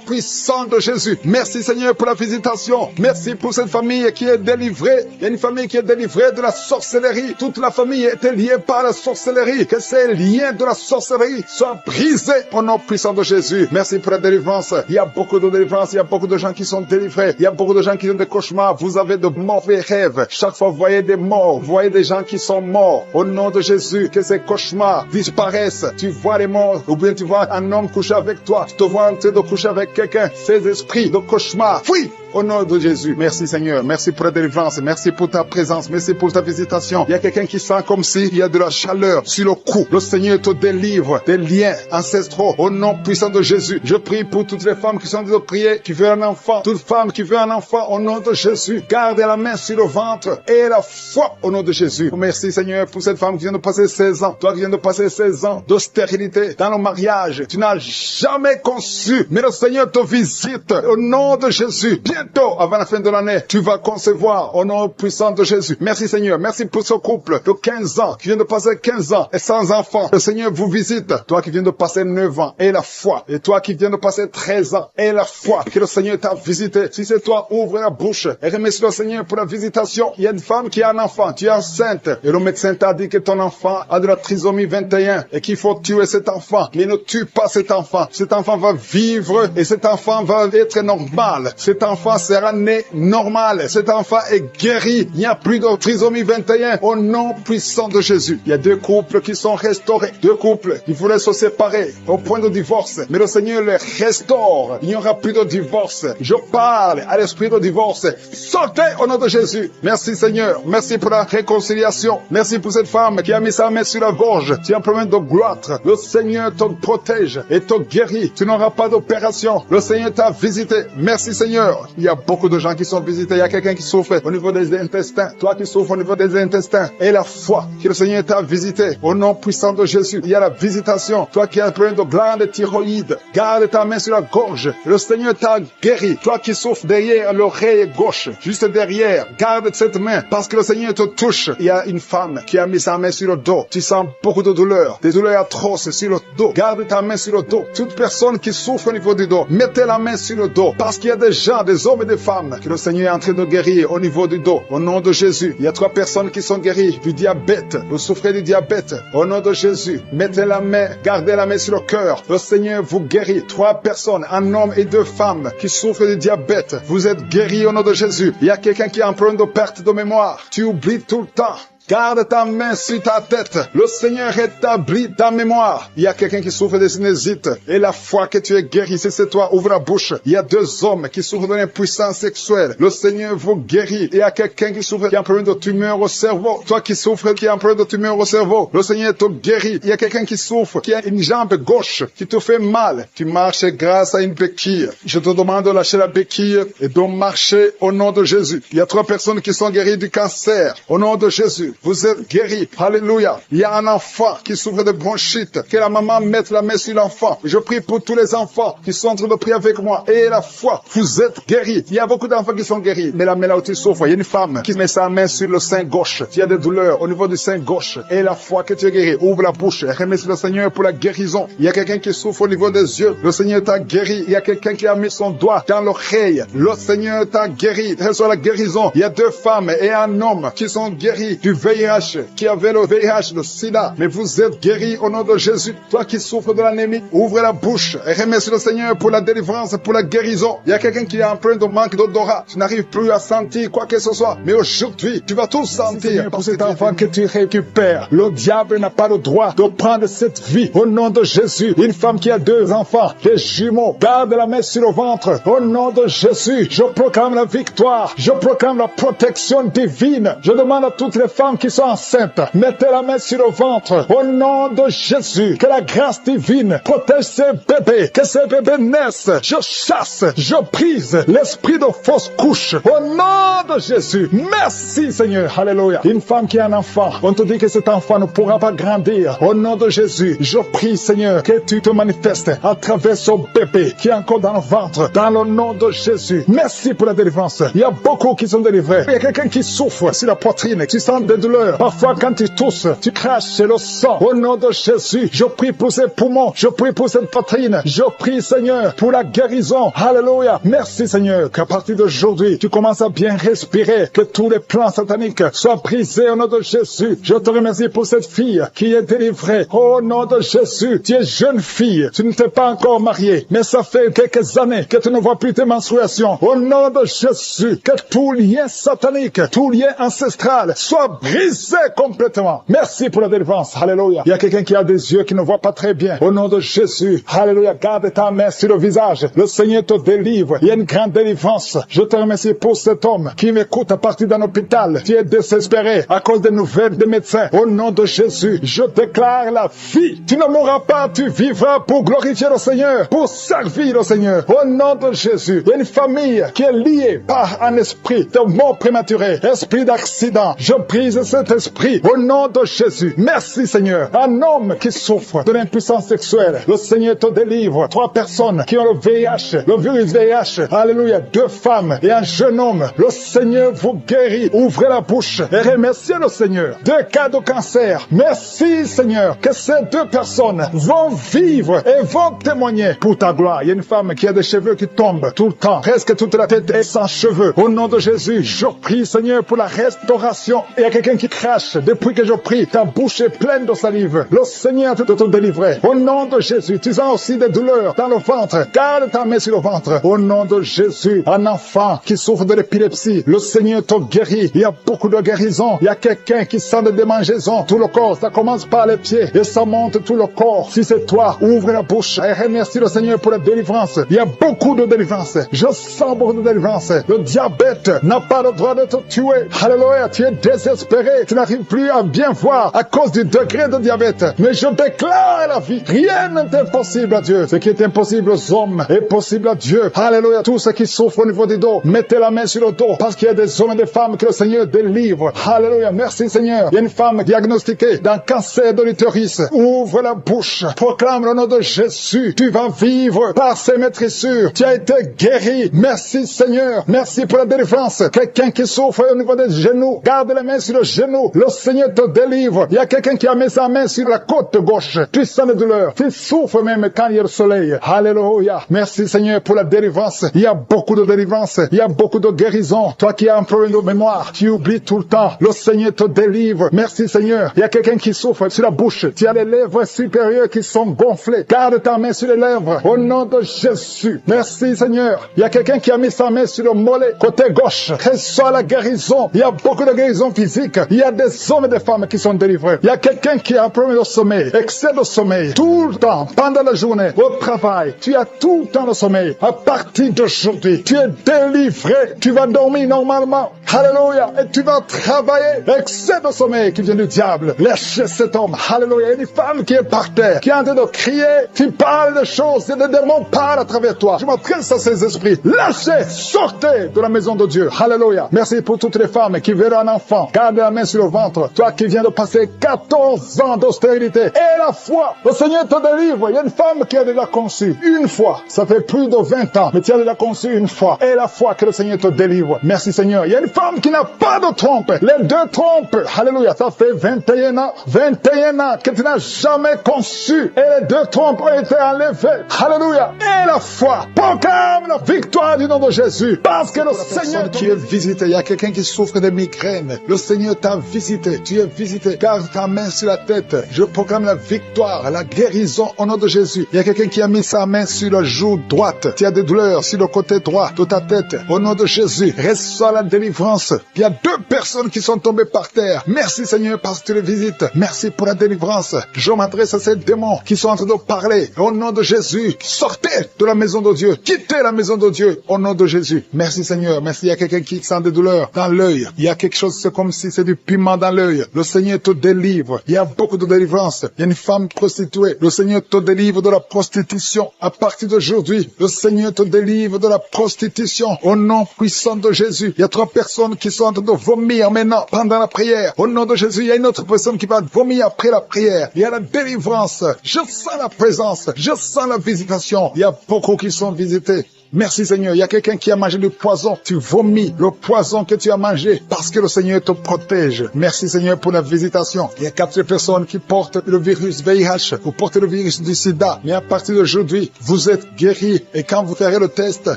puissant de Jésus. Merci Seigneur pour la visitation. Merci pour cette famille qui est délivrée. Il y a une famille qui est délivrée de la sorcellerie. Toute la famille était liée par la sorcellerie. Que ces liens de la sorcellerie soient brisés au nom puissant de Jésus. Merci pour la délivrance. Il y a beaucoup de délivrance. Il y a beaucoup de gens qui sont délivrés. Il y a beaucoup de gens qui ont des cauchemars. Vous avez de mauvais rêves. Chaque fois, vous voyez des morts. Vous voyez des gens qui sont morts. Au nom de Jésus, que ces cauchemars disparaissent. Tu vois les morts. Ou bien tu vois un homme coucher avec toi. Tu te vois en train de coucher avec quelqu'un. Ces esprits de cauchemar, fuis! Au nom de Jésus. Merci Seigneur. Merci pour la délivrance. Merci pour ta présence. Merci pour ta visitation. Il y a quelqu'un qui sent comme s'il y a de la chaleur sur le cou. Le Seigneur te délivre des liens ancestraux. Au nom puissant de Jésus. Je prie pour toutes les femmes qui sont en train de prier, qui veulent un enfant. Toute femme qui veut un enfant, au nom de Jésus. Garde la main sur le ventre et la foi au nom de Jésus. Merci Seigneur pour cette femme qui vient de passer 16 ans. Toi qui viens de passer 16 ans de stérilité dans le mariage. Tu n'as jamais conçu. Mais le Seigneur te visite au nom de Jésus. Bien bientôt, avant la fin de l'année, tu vas concevoir au nom puissant de Jésus. Merci Seigneur. Merci pour ce couple de 15 ans qui vient de passer 15 ans et sans enfant. Le Seigneur vous visite. Toi qui viens de passer 9 ans et la foi. Et toi qui viens de passer 13 ans et la foi. Que le Seigneur t'a visité. Si c'est toi, ouvre la bouche et remercie le Seigneur pour la visitation. Il y a une femme qui a un enfant. Tu es enceinte. Et le médecin t'a dit que ton enfant a de la trisomie 21 et qu'il faut tuer cet enfant. Mais ne tue pas cet enfant. Cet enfant va vivre et cet enfant va être normal. Cet enfant sera né normal. Cet enfant est guéri. Il n'y a plus de trisomie 21 au nom puissant de Jésus. Il y a 2 couples qui sont restaurés. 2 couples qui voulaient se séparer au point de divorce. Mais le Seigneur les restaure. Il n'y aura plus de divorce. Je parle à l'esprit de divorce. Sortez au nom de Jésus. Merci Seigneur. Merci pour la réconciliation. Merci pour cette femme qui a mis sa main sur la gorge. Tu es en problème de goitre. Le Seigneur te protège et te guérit. Tu n'auras pas d'opération. Le Seigneur t'a visité. Merci Seigneur. Il y a beaucoup de gens qui sont visités. Il y a quelqu'un qui souffre au niveau des intestins. Toi qui souffres au niveau des intestins. Et la foi que le Seigneur t'a visité. Au nom puissant de Jésus. Il y a la visitation. Toi qui as un problème de glande thyroïde. Garde ta main sur la gorge. Le Seigneur t'a guéri. Toi qui souffres derrière l'oreille gauche. Juste derrière. Garde cette main. Parce que le Seigneur te touche. Il y a une femme qui a mis sa main sur le dos. Tu sens beaucoup de douleurs. Des douleurs atroces sur le dos. Garde ta main sur le dos. Toute personne qui souffre au niveau du dos. Mettez la main sur le dos. Parce qu'il y a des gens, des hommes et des femmes que le Seigneur est en train de guérir au niveau du dos. Au nom de Jésus. Il y a 3 personnes qui sont guéries du diabète. Vous souffrez du diabète. Au nom de Jésus. Mettez la main. Gardez la main sur le cœur. Le Seigneur vous guérit. 3 personnes, un homme et 2 femmes qui souffrent du diabète. Vous êtes guéris au nom de Jésus. Il y a quelqu'un qui a un problème de perte de mémoire. Tu oublies tout le temps. Garde ta main sur ta tête. Le Seigneur rétablit ta mémoire. Il y a quelqu'un qui souffre de sinusite. Et la foi que tu es guéri, si c'est toi, ouvre la bouche. Il y a 2 hommes qui souffrent de l'impuissance sexuelle. Le Seigneur vous guérit. Il y a quelqu'un qui souffre, qui a un problème de tumeur au cerveau. Toi qui souffres, qui a un problème de tumeur au cerveau. Le Seigneur te guérit. Il y a quelqu'un qui souffre, qui a une jambe gauche, qui te fait mal. Tu marches grâce à une béquille. Je te demande de lâcher la béquille et de marcher au nom de Jésus. Il y a 3 personnes qui sont guéries du cancer. Au nom de Jésus. Vous êtes guéris. Alléluia. Il y a un enfant qui souffre de bronchite. Que la maman mette la main sur l'enfant. Je prie pour tous les enfants qui sont en train de prier avec moi. Et la foi. Vous êtes guéris. Il y a beaucoup d'enfants qui sont guéris. Mais la main là où tu souffres, il y a une femme qui met sa main sur le sein gauche. Il y a des douleurs au niveau du sein gauche. Et la foi que tu es guéri. Ouvre la bouche. Remercie le Seigneur pour la guérison. Il y a quelqu'un qui souffre au niveau des yeux. Le Seigneur t'a guéri. Il y a quelqu'un qui a mis son doigt dans l'oreille. Le Seigneur t'a guéri. Reçois la guérison. Il y a 2 femmes et un homme qui sont guéris du VIH. Qui avait le VIH, le sida, mais vous êtes guéris au nom de Jésus. Toi qui souffres de l'anémie, ouvre la bouche et remercie le Seigneur pour la délivrance, pour la guérison. Il y a quelqu'un qui a un problème de manque d'odorat. Tu n'arrives plus à sentir quoi que ce soit, mais aujourd'hui, tu vas tout sentir. Pour cet enfant que tu récupères, le diable n'a pas le droit de prendre cette vie au nom de Jésus. Une femme qui a 2 enfants, des jumeaux, garde la main sur le ventre au nom de Jésus. Je proclame la victoire, je proclame la protection divine. Je demande à toutes les femmes qui sont enceintes, mettez la main sur le ventre au nom de Jésus. Que la grâce divine protège ces bébés, que ces bébés naissent. Je chasse, je brise l'esprit de fausse couche au nom de Jésus. Merci Seigneur. Alléluia. Une femme qui a un enfant, on te dit que cet enfant ne pourra pas grandir. Au nom de Jésus, je prie Seigneur que tu te manifestes à travers ce bébé qui est encore dans le ventre, dans le nom de Jésus. Merci pour la délivrance. Il y a beaucoup qui sont délivrés. Il y a quelqu'un qui souffre sur la poitrine, tu sens des douleurs. Parfois, quand tu tousses, tu craches le sang. Au nom de Jésus, je prie pour ces poumons, je prie pour cette poitrine. Je prie, Seigneur, pour la guérison. Alléluia. Merci, Seigneur, qu'à partir d'aujourd'hui, tu commences à bien respirer, que tous les plans sataniques soient brisés au nom de Jésus. Je te remercie pour cette fille qui est délivrée. Au nom de Jésus, tu es jeune fille. Tu ne t'es pas encore mariée, mais ça fait quelques années que tu ne vois plus tes menstruations. Au nom de Jésus, que tout lien satanique, tout lien ancestral soit brisé complètement. Merci pour la délivrance. Alléluia. Il y a quelqu'un qui a des yeux qui ne voit pas très bien. Au nom de Jésus. Alléluia. Garde ta main sur le visage. Le Seigneur te délivre. Il y a une grande délivrance. Je te remercie pour cet homme qui m'écoute à partir d'un hôpital. Tu es désespéré à cause des nouvelles des médecins. Au nom de Jésus, je déclare la vie. Tu ne mourras pas, tu vivras pour glorifier le Seigneur, pour servir le Seigneur. Au nom de Jésus, il y a une famille qui est liée par un esprit de mort prématurée, esprit d'accident. Je brise cet esprit au nom de Jésus. Merci Seigneur. Un homme qui souffre de l'impuissance sexuelle, le Seigneur te délivre. 3 personnes qui ont le VIH, le virus VIH, alléluia, 2 femmes et un jeune homme, le Seigneur vous guérit. Ouvrez la bouche et remerciez le Seigneur. 2 cas de cancer, merci Seigneur que ces 2 personnes vont vivre et vont témoigner pour ta gloire. Il y a une femme qui a des cheveux qui tombent tout le temps, presque toute la tête est sans cheveux. Au nom de Jésus, je prie Seigneur pour la restauration. Il y a quelqu'un qui crache. Depuis que je prie, ta bouche est pleine de salive. Le Seigneur te délivrer. Au nom de Jésus, tu sens aussi des douleurs dans le ventre. Garde ta main sur le ventre. Au nom de Jésus, un enfant qui souffre de l'épilepsie, le Seigneur te guérit. Il y a beaucoup de guérisons. Il y a quelqu'un qui sent des démangeaisons. Tout le corps, ça commence par les pieds et ça monte tout le corps. Si c'est toi, ouvre la bouche et remercie le Seigneur pour la délivrance. Il y a beaucoup de délivrance. Je sens beaucoup de délivrance. Le diabète n'a pas le droit de te tuer. Alléluia, tu es désespéré. Tu n'arrives plus à bien voir à cause du degré de diabète. Mais je déclare la vie. Rien n'est impossible à Dieu. Ce qui est impossible aux hommes est possible à Dieu. Alléluia, tous ceux qui souffrent au niveau du dos, mettez la main sur le dos parce qu'il y a des hommes et des femmes que le Seigneur délivre. Alléluia, merci Seigneur. Il y a une femme diagnostiquée d'un cancer de l'utérus. Ouvre la bouche, proclame le nom de Jésus. Tu vas vivre par ses maîtrissures. Tu as été guéri. Merci Seigneur. Merci pour la délivrance. Quelqu'un qui souffre au niveau des genoux, garde la main sur le genou. Le Seigneur te délivre. Il y a quelqu'un qui a mis sa main sur la côte gauche. Tu sens la douleur. Tu souffres même quand il y a le soleil. Alléluia. Merci Seigneur pour la délivrance. Il y a beaucoup de délivrance. Il y a beaucoup de guérison. Toi qui as un problème de mémoire, tu oublies tout le temps. Le Seigneur te délivre. Merci Seigneur. Il y a quelqu'un qui souffre sur la bouche. Tu as les lèvres supérieures qui sont gonflées. Garde ta main sur les lèvres. Au nom de Jésus. Merci Seigneur. Il y a quelqu'un qui a mis sa main sur le mollet côté gauche. Reçois la guérison. Il y a beaucoup de guérison physique. Il y a des hommes et des femmes qui sont délivrés. Il y a quelqu'un qui a un problème de sommeil, excès de sommeil, tout le temps, pendant la journée, au travail. Tu as tout le temps le sommeil. À partir d'aujourd'hui, tu es délivré. Tu vas dormir normalement. Alléluia. Et tu vas travailler. Excès de sommeil qui vient du diable. Lâchez cet homme. Alléluia. Il y a une femme qui est par terre, qui est en train de crier. Tu parles de choses et des démons parlent à travers toi. Je m'adresse à ces esprits. Lâchez, sortez de la maison de Dieu. Alléluia. Merci pour toutes les femmes qui verront un enfant. Garde la main sur le ventre. Toi qui viens de passer 14 ans d'austérité. Et la foi. Le Seigneur te délivre. Il y a une femme qui a déjà conçu une fois. Ça fait plus de 20 ans. Mais tu as déjà conçu une fois. Et la foi que le Seigneur te délivre. Merci Seigneur. Il y a une femme qui n'a pas de trompe. Les 2 trompes. Alléluia. Ça fait 21 ans. 21 ans que tu n'as jamais conçu. Et les 2 trompes ont été enlevées. Alléluia. Et la foi. Proclame la victoire du nom de Jésus. Parce que le Seigneur qui est visité. Il y a quelqu'un qui souffre de migraine. Le Seigneur t'a visité. Tu es visité. Garde ta main sur la tête. Je proclame la victoire, la guérison au nom de Jésus. Il y a quelqu'un qui a mis sa main sur la joue droite. Tu as des douleurs sur le côté droit de ta tête. Au nom de Jésus, reçois la délivrance. Il y a 2 personnes qui sont tombées par terre. Merci Seigneur parce que tu les visites. Merci pour la délivrance. Je m'adresse à ces démons qui sont en train de parler. Au nom de Jésus, sortez de la maison de Dieu. Quittez la maison de Dieu. Au nom de Jésus. Merci Seigneur. Merci. Il y a quelqu'un qui sent des douleurs dans l'œil. Il y a quelque chose, c'est comme si c'est du piment dans l'œil. Le Seigneur te délivre. Il y a beaucoup de délivrance. Il y a une femme prostituée. Le Seigneur te délivre de la prostitution. À partir d'aujourd'hui, le Seigneur te délivre de la prostitution. Au nom puissant de Jésus. Il y a 3 personnes qui sont en train de vomir maintenant pendant la prière. Au nom de Jésus, il y a une autre personne qui va vomir après la prière. Il y a la délivrance. Je sens la présence. Je sens la visitation. Il y a beaucoup qui sont visités. Merci Seigneur. Il y a quelqu'un qui a mangé du poison. Tu vomis le poison que tu as mangé parce que le Seigneur te protège. Merci Seigneur pour la visitation. Il y a 4 personnes qui portent le virus VIH. Vous portez le virus du sida. Mais à partir d'aujourd'hui, vous êtes guéris. Et quand vous ferez le test,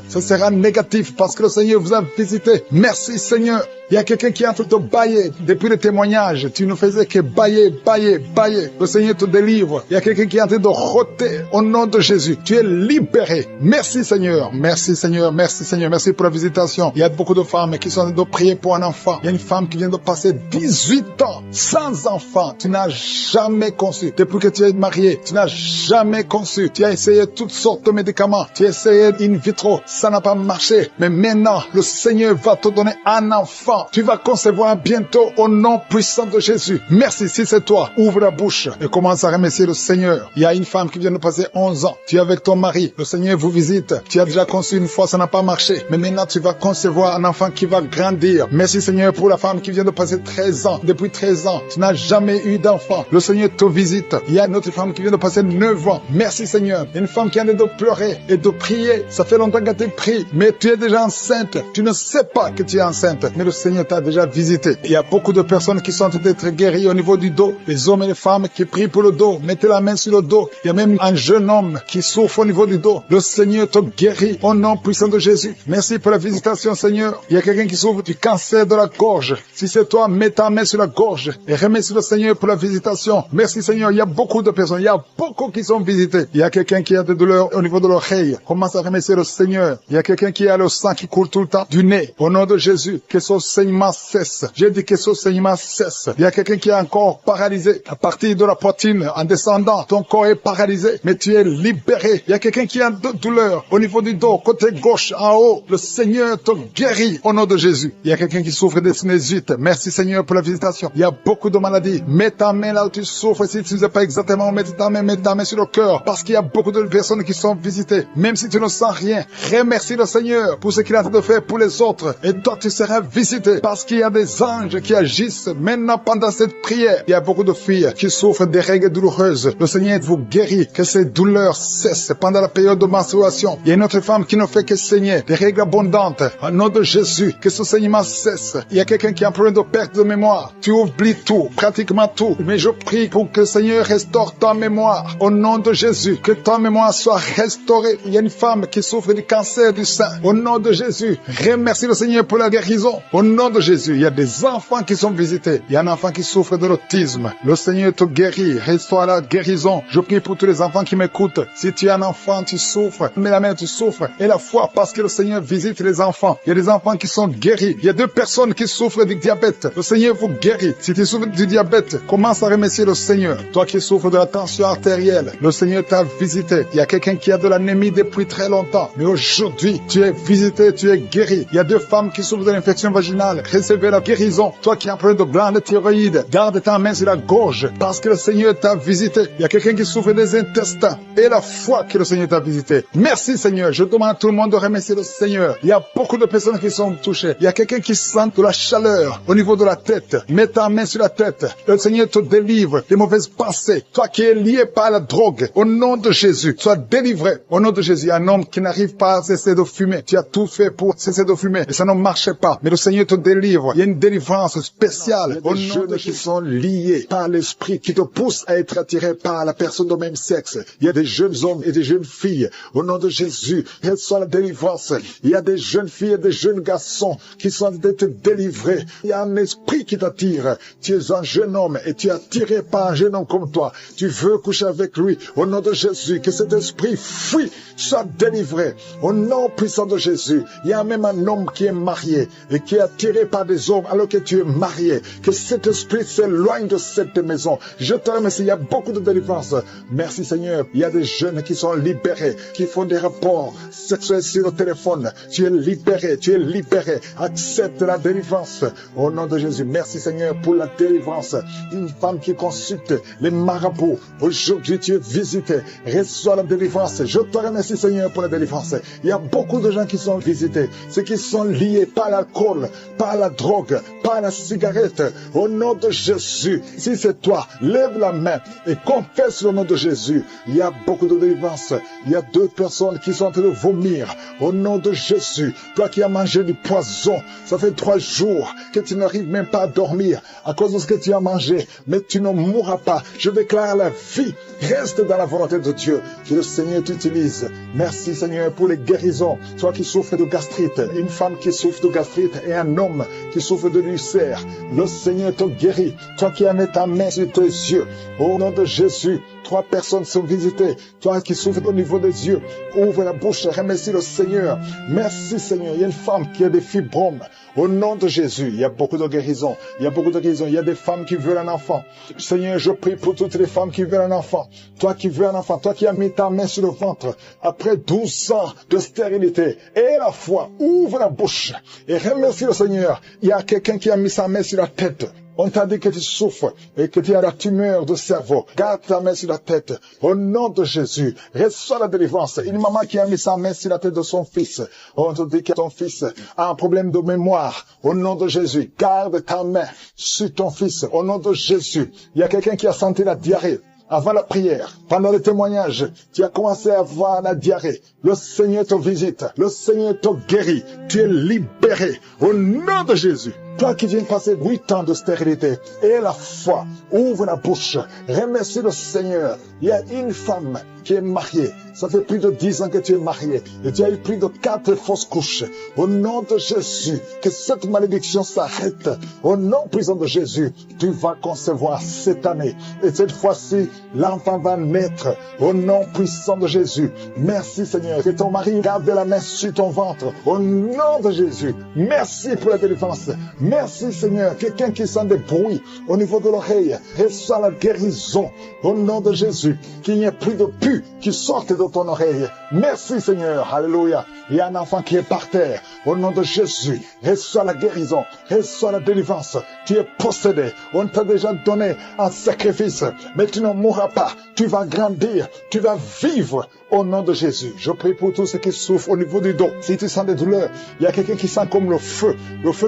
ce sera négatif parce que le Seigneur vous a visité. Merci Seigneur. Il y a quelqu'un qui est en train de bailler. Depuis le témoignage, tu ne faisais que bailler, bailler, bailler. Le Seigneur te délivre. Il y a quelqu'un qui est en train de rôter au nom de Jésus. Tu es libéré. Merci Seigneur. Merci Seigneur. Merci Seigneur. Merci pour la visitation. Il y a beaucoup de femmes qui sont en train de prier pour un enfant. Il y a une femme qui vient de passer 18 ans sans enfant. Tu n'as jamais conçu. Depuis que tu es marié, tu n'as jamais conçu. Tu as essayé toutes sortes de médicaments. Tu as essayé in vitro. Ça n'a pas marché. Mais maintenant, le Seigneur va te donner un enfant. enfant. Tu vas concevoir bientôt au nom puissant de Jésus. Merci si c'est toi. Ouvre la bouche et commence à remercier le Seigneur. Il y a une femme qui vient de passer 11 ans. Tu es avec ton mari. Le Seigneur vous visite. Tu as déjà conçu une fois, ça n'a pas marché. Mais maintenant, tu vas concevoir un enfant qui va grandir. Merci Seigneur pour la femme qui vient de passer 13 ans. Depuis 13 ans, tu n'as jamais eu d'enfant. Le Seigneur te visite. Il y a une autre femme qui vient de passer 9 ans. Merci Seigneur. Une femme qui a de pleurer et de prier. Ça fait longtemps que tu pries, mais tu es déjà enceinte. Tu ne sais pas que tu es enceinte, mais le Seigneur t'a déjà visité. Il y a beaucoup de personnes qui sont en train d'être guéries au niveau du dos. Les hommes et les femmes qui prient pour le dos. Mettez la main sur le dos. Il y a même un jeune homme qui souffre au niveau du dos. Le Seigneur te guérit au nom puissant de Jésus. Merci pour la visitation, Seigneur. Il y a quelqu'un qui souffre du cancer de la gorge. Si c'est toi, mets ta main sur la gorge et remercie le Seigneur pour la visitation. Merci Seigneur. Il y a beaucoup de personnes. Il y a beaucoup qui sont visitées. Il y a quelqu'un qui a des douleurs au niveau de l'oreille. Commence à remercier le Seigneur. Il y a quelqu'un qui a le sang qui coule tout le temps du nez. Au nom de Jésus, que ce saignement cesse. J'ai dit que ce saignement cesse. Il y a quelqu'un qui est encore paralysé à partir de la poitrine en descendant. Ton corps est paralysé, mais tu es libéré. Il y a quelqu'un qui a de douleur au niveau du dos, côté gauche, en haut. Le Seigneur te guérit au nom de Jésus. Il y a quelqu'un qui souffre de sinusite. Merci Seigneur pour la visitation. Il y a beaucoup de maladies. Mets ta main là où tu souffres. Si tu ne sais pas exactement, mets ta main sur le cœur. Parce qu'il y a beaucoup de personnes qui sont visitées. Même si tu ne sens rien, remercie le Seigneur pour ce qu'il a de faire pour les autres. Et toi, tu seras visité parce qu'il y a des anges qui agissent maintenant pendant cette prière. Il y a beaucoup de filles qui souffrent des règles douloureuses. Le Seigneur vous guérit, que ces douleurs cessent pendant la période de menstruation. Il y a une autre femme qui ne fait que saigner, des règles abondantes. Au nom de Jésus, que ce saignement cesse. Il y a quelqu'un qui a un problème de perte de mémoire. Tu oublies tout, pratiquement tout. Mais je prie pour que le Seigneur restaure ta mémoire. Au nom de Jésus, que ta mémoire soit restaurée. Il y a une femme qui souffre du cancer du sein. Au nom de Jésus, remercie le Seigneur pour la guérison. Au nom de Jésus, il y a des enfants qui sont visités. Il y a un enfant qui souffre de l'autisme. Le Seigneur te guérit. Restaure la guérison. Je prie pour tous les enfants qui m'écoutent. Si tu es un enfant, tu souffres. Mais la mère, tu souffres. Et la foi, parce que le Seigneur visite les enfants. Il y a des enfants qui sont guéris. Il y a 2 personnes qui souffrent du diabète. Le Seigneur vous guérit. Si tu souffres du diabète, commence à remercier le Seigneur. Toi qui souffres de la tension artérielle, le Seigneur t'a visité. Il y a quelqu'un qui a de l'anémie depuis très longtemps. Mais aujourd'hui, tu es visité, tu es guéri. Il y a 2 femmes qui souffrent de l'infection vaginale. Recevez la guérison. Toi qui as un problème de glande thyroïde, garde ta main sur la gorge parce que le Seigneur t'a visité. Il y a quelqu'un qui souffre des intestins et la foi que le Seigneur t'a visité. Merci Seigneur. Je demande à tout le monde de remercier le Seigneur. Il y a beaucoup de personnes qui sont touchées. Il y a quelqu'un qui sent de la chaleur au niveau de la tête. Mets ta main sur la tête. Le Seigneur te délivre des mauvaises pensées. Toi qui es lié par la drogue, au nom de Jésus, sois délivré. Au nom de Jésus, il y a un homme qui n'arrive pas à cesser de fumer. Tu as tout fait pour cesser de fumer et ça ne marchait pas. Mais le Seigneur te délivre. Il y a une délivrance spéciale. Au nom de Jésus, qui sont liés par l'esprit qui te pousse à être attiré par la personne de même sexe. Il y a des jeunes hommes et des jeunes filles. Au nom de Jésus, reçois la délivrance. Il y a des jeunes filles et des jeunes garçons qui sont d'être délivrés. Il y a un esprit qui t'attire. Tu es un jeune homme et tu es attiré par un jeune homme comme toi. Tu veux coucher avec lui. Au nom de Jésus, que cet esprit fuit, soit délivré. Au nom puissant de Jésus, il y a même un homme qui est marié et qui est attiré par des hommes alors que tu es marié. Que cet esprit s'éloigne de cette maison. Je te remercie, il y a beaucoup de délivrance. Merci Seigneur. Il y a des jeunes qui sont libérés, qui font des rapports sexuels sur le téléphone. Tu es libéré, tu es libéré. Accepte la délivrance. Au nom de Jésus, merci Seigneur pour la délivrance. Une femme qui consulte les marabouts. Aujourd'hui, tu es visité. Reçois la délivrance. Je te remercie Seigneur pour la délivrance. Il y a beaucoup de gens qui sont visités. Ceux qui sont liés par l'alcool, par la drogue, par la cigarette. Au nom de Jésus, si c'est toi, lève la main et confesse le nom de Jésus. Il y a beaucoup de délivrance. Il y a 2 personnes qui sont en train de vomir. Au nom de Jésus, toi qui as mangé du poison, ça fait 3 jours que tu n'arrives même pas à dormir à cause de ce que tu as mangé. Mais tu ne mourras pas. Je déclare la vie. Reste dans la volonté de Dieu. Que le Seigneur t'utilise. Merci Seigneur pour les guérisons. Toi qui souffres de gastrite, une femme qui souffre de gastrite et un homme qui souffre de l'ulcère. Le Seigneur te guérit. Toi qui as mis ta main sur tes yeux. Au nom de Jésus, 3 personnes sont visitées. Toi qui souffres au niveau des yeux, ouvre la bouche et remercie le Seigneur. Merci Seigneur. Il y a une femme qui a des fibromes. Au nom de Jésus, il y a beaucoup de guérisons. Il y a beaucoup de guérisons. Il y a des femmes qui veulent un enfant. Seigneur, je prie pour toutes les femmes qui veulent un enfant. Toi qui veux un enfant, toi qui as mis ta main sur le ventre, après 12 ans de stérilité et la foi, ouvre la bouche et remercie le Seigneur. Seigneur, il y a quelqu'un qui a mis sa main sur la tête. On t'a dit que tu souffres et que tu as la tumeur de cerveau. Garde ta main sur la tête. Au nom de Jésus, reçois la délivrance. Une maman qui a mis sa main sur la tête de son fils. On te dit que ton fils a un problème de mémoire. Au nom de Jésus, garde ta main sur ton fils. Au nom de Jésus, il y a quelqu'un qui a senti la diarrhée. Avant la prière, pendant le témoignage, tu as commencé à avoir la diarrhée. Le Seigneur te visite. Le Seigneur te guérit. Tu es libéré. Au nom de Jésus. Toi qui viens de passer 8 ans de stérilité, et la foi, ouvre la bouche, remercie le Seigneur. Il y a une femme qui est mariée. Ça fait plus de 10 ans que tu es marié. Et tu as eu plus de 4 fausses couches. Au nom de Jésus, que cette malédiction s'arrête. Au nom puissant de Jésus, tu vas concevoir cette année. Et cette fois-ci, l'enfant va naître. Au nom puissant de Jésus. Merci Seigneur. Que ton mari garde la main sur ton ventre. Au nom de Jésus. Merci pour la délivrance. Merci Seigneur. Quelqu'un qui sent des bruits au niveau de l'oreille, reçoit la guérison au nom de Jésus. Qu'il n'y ait plus de pus qui sortent de ton oreille. Merci Seigneur. Alléluia. Il y a un enfant qui est par terre. Au nom de Jésus, reçois la guérison, reçois la délivrance. Tu es possédé. On t'a déjà donné un sacrifice, mais tu ne mourras pas. Tu vas grandir, tu vas vivre au nom de Jésus. Je prie pour tous ceux qui souffrent au niveau du dos. Si tu sens des douleurs, il y a quelqu'un qui sent comme le feu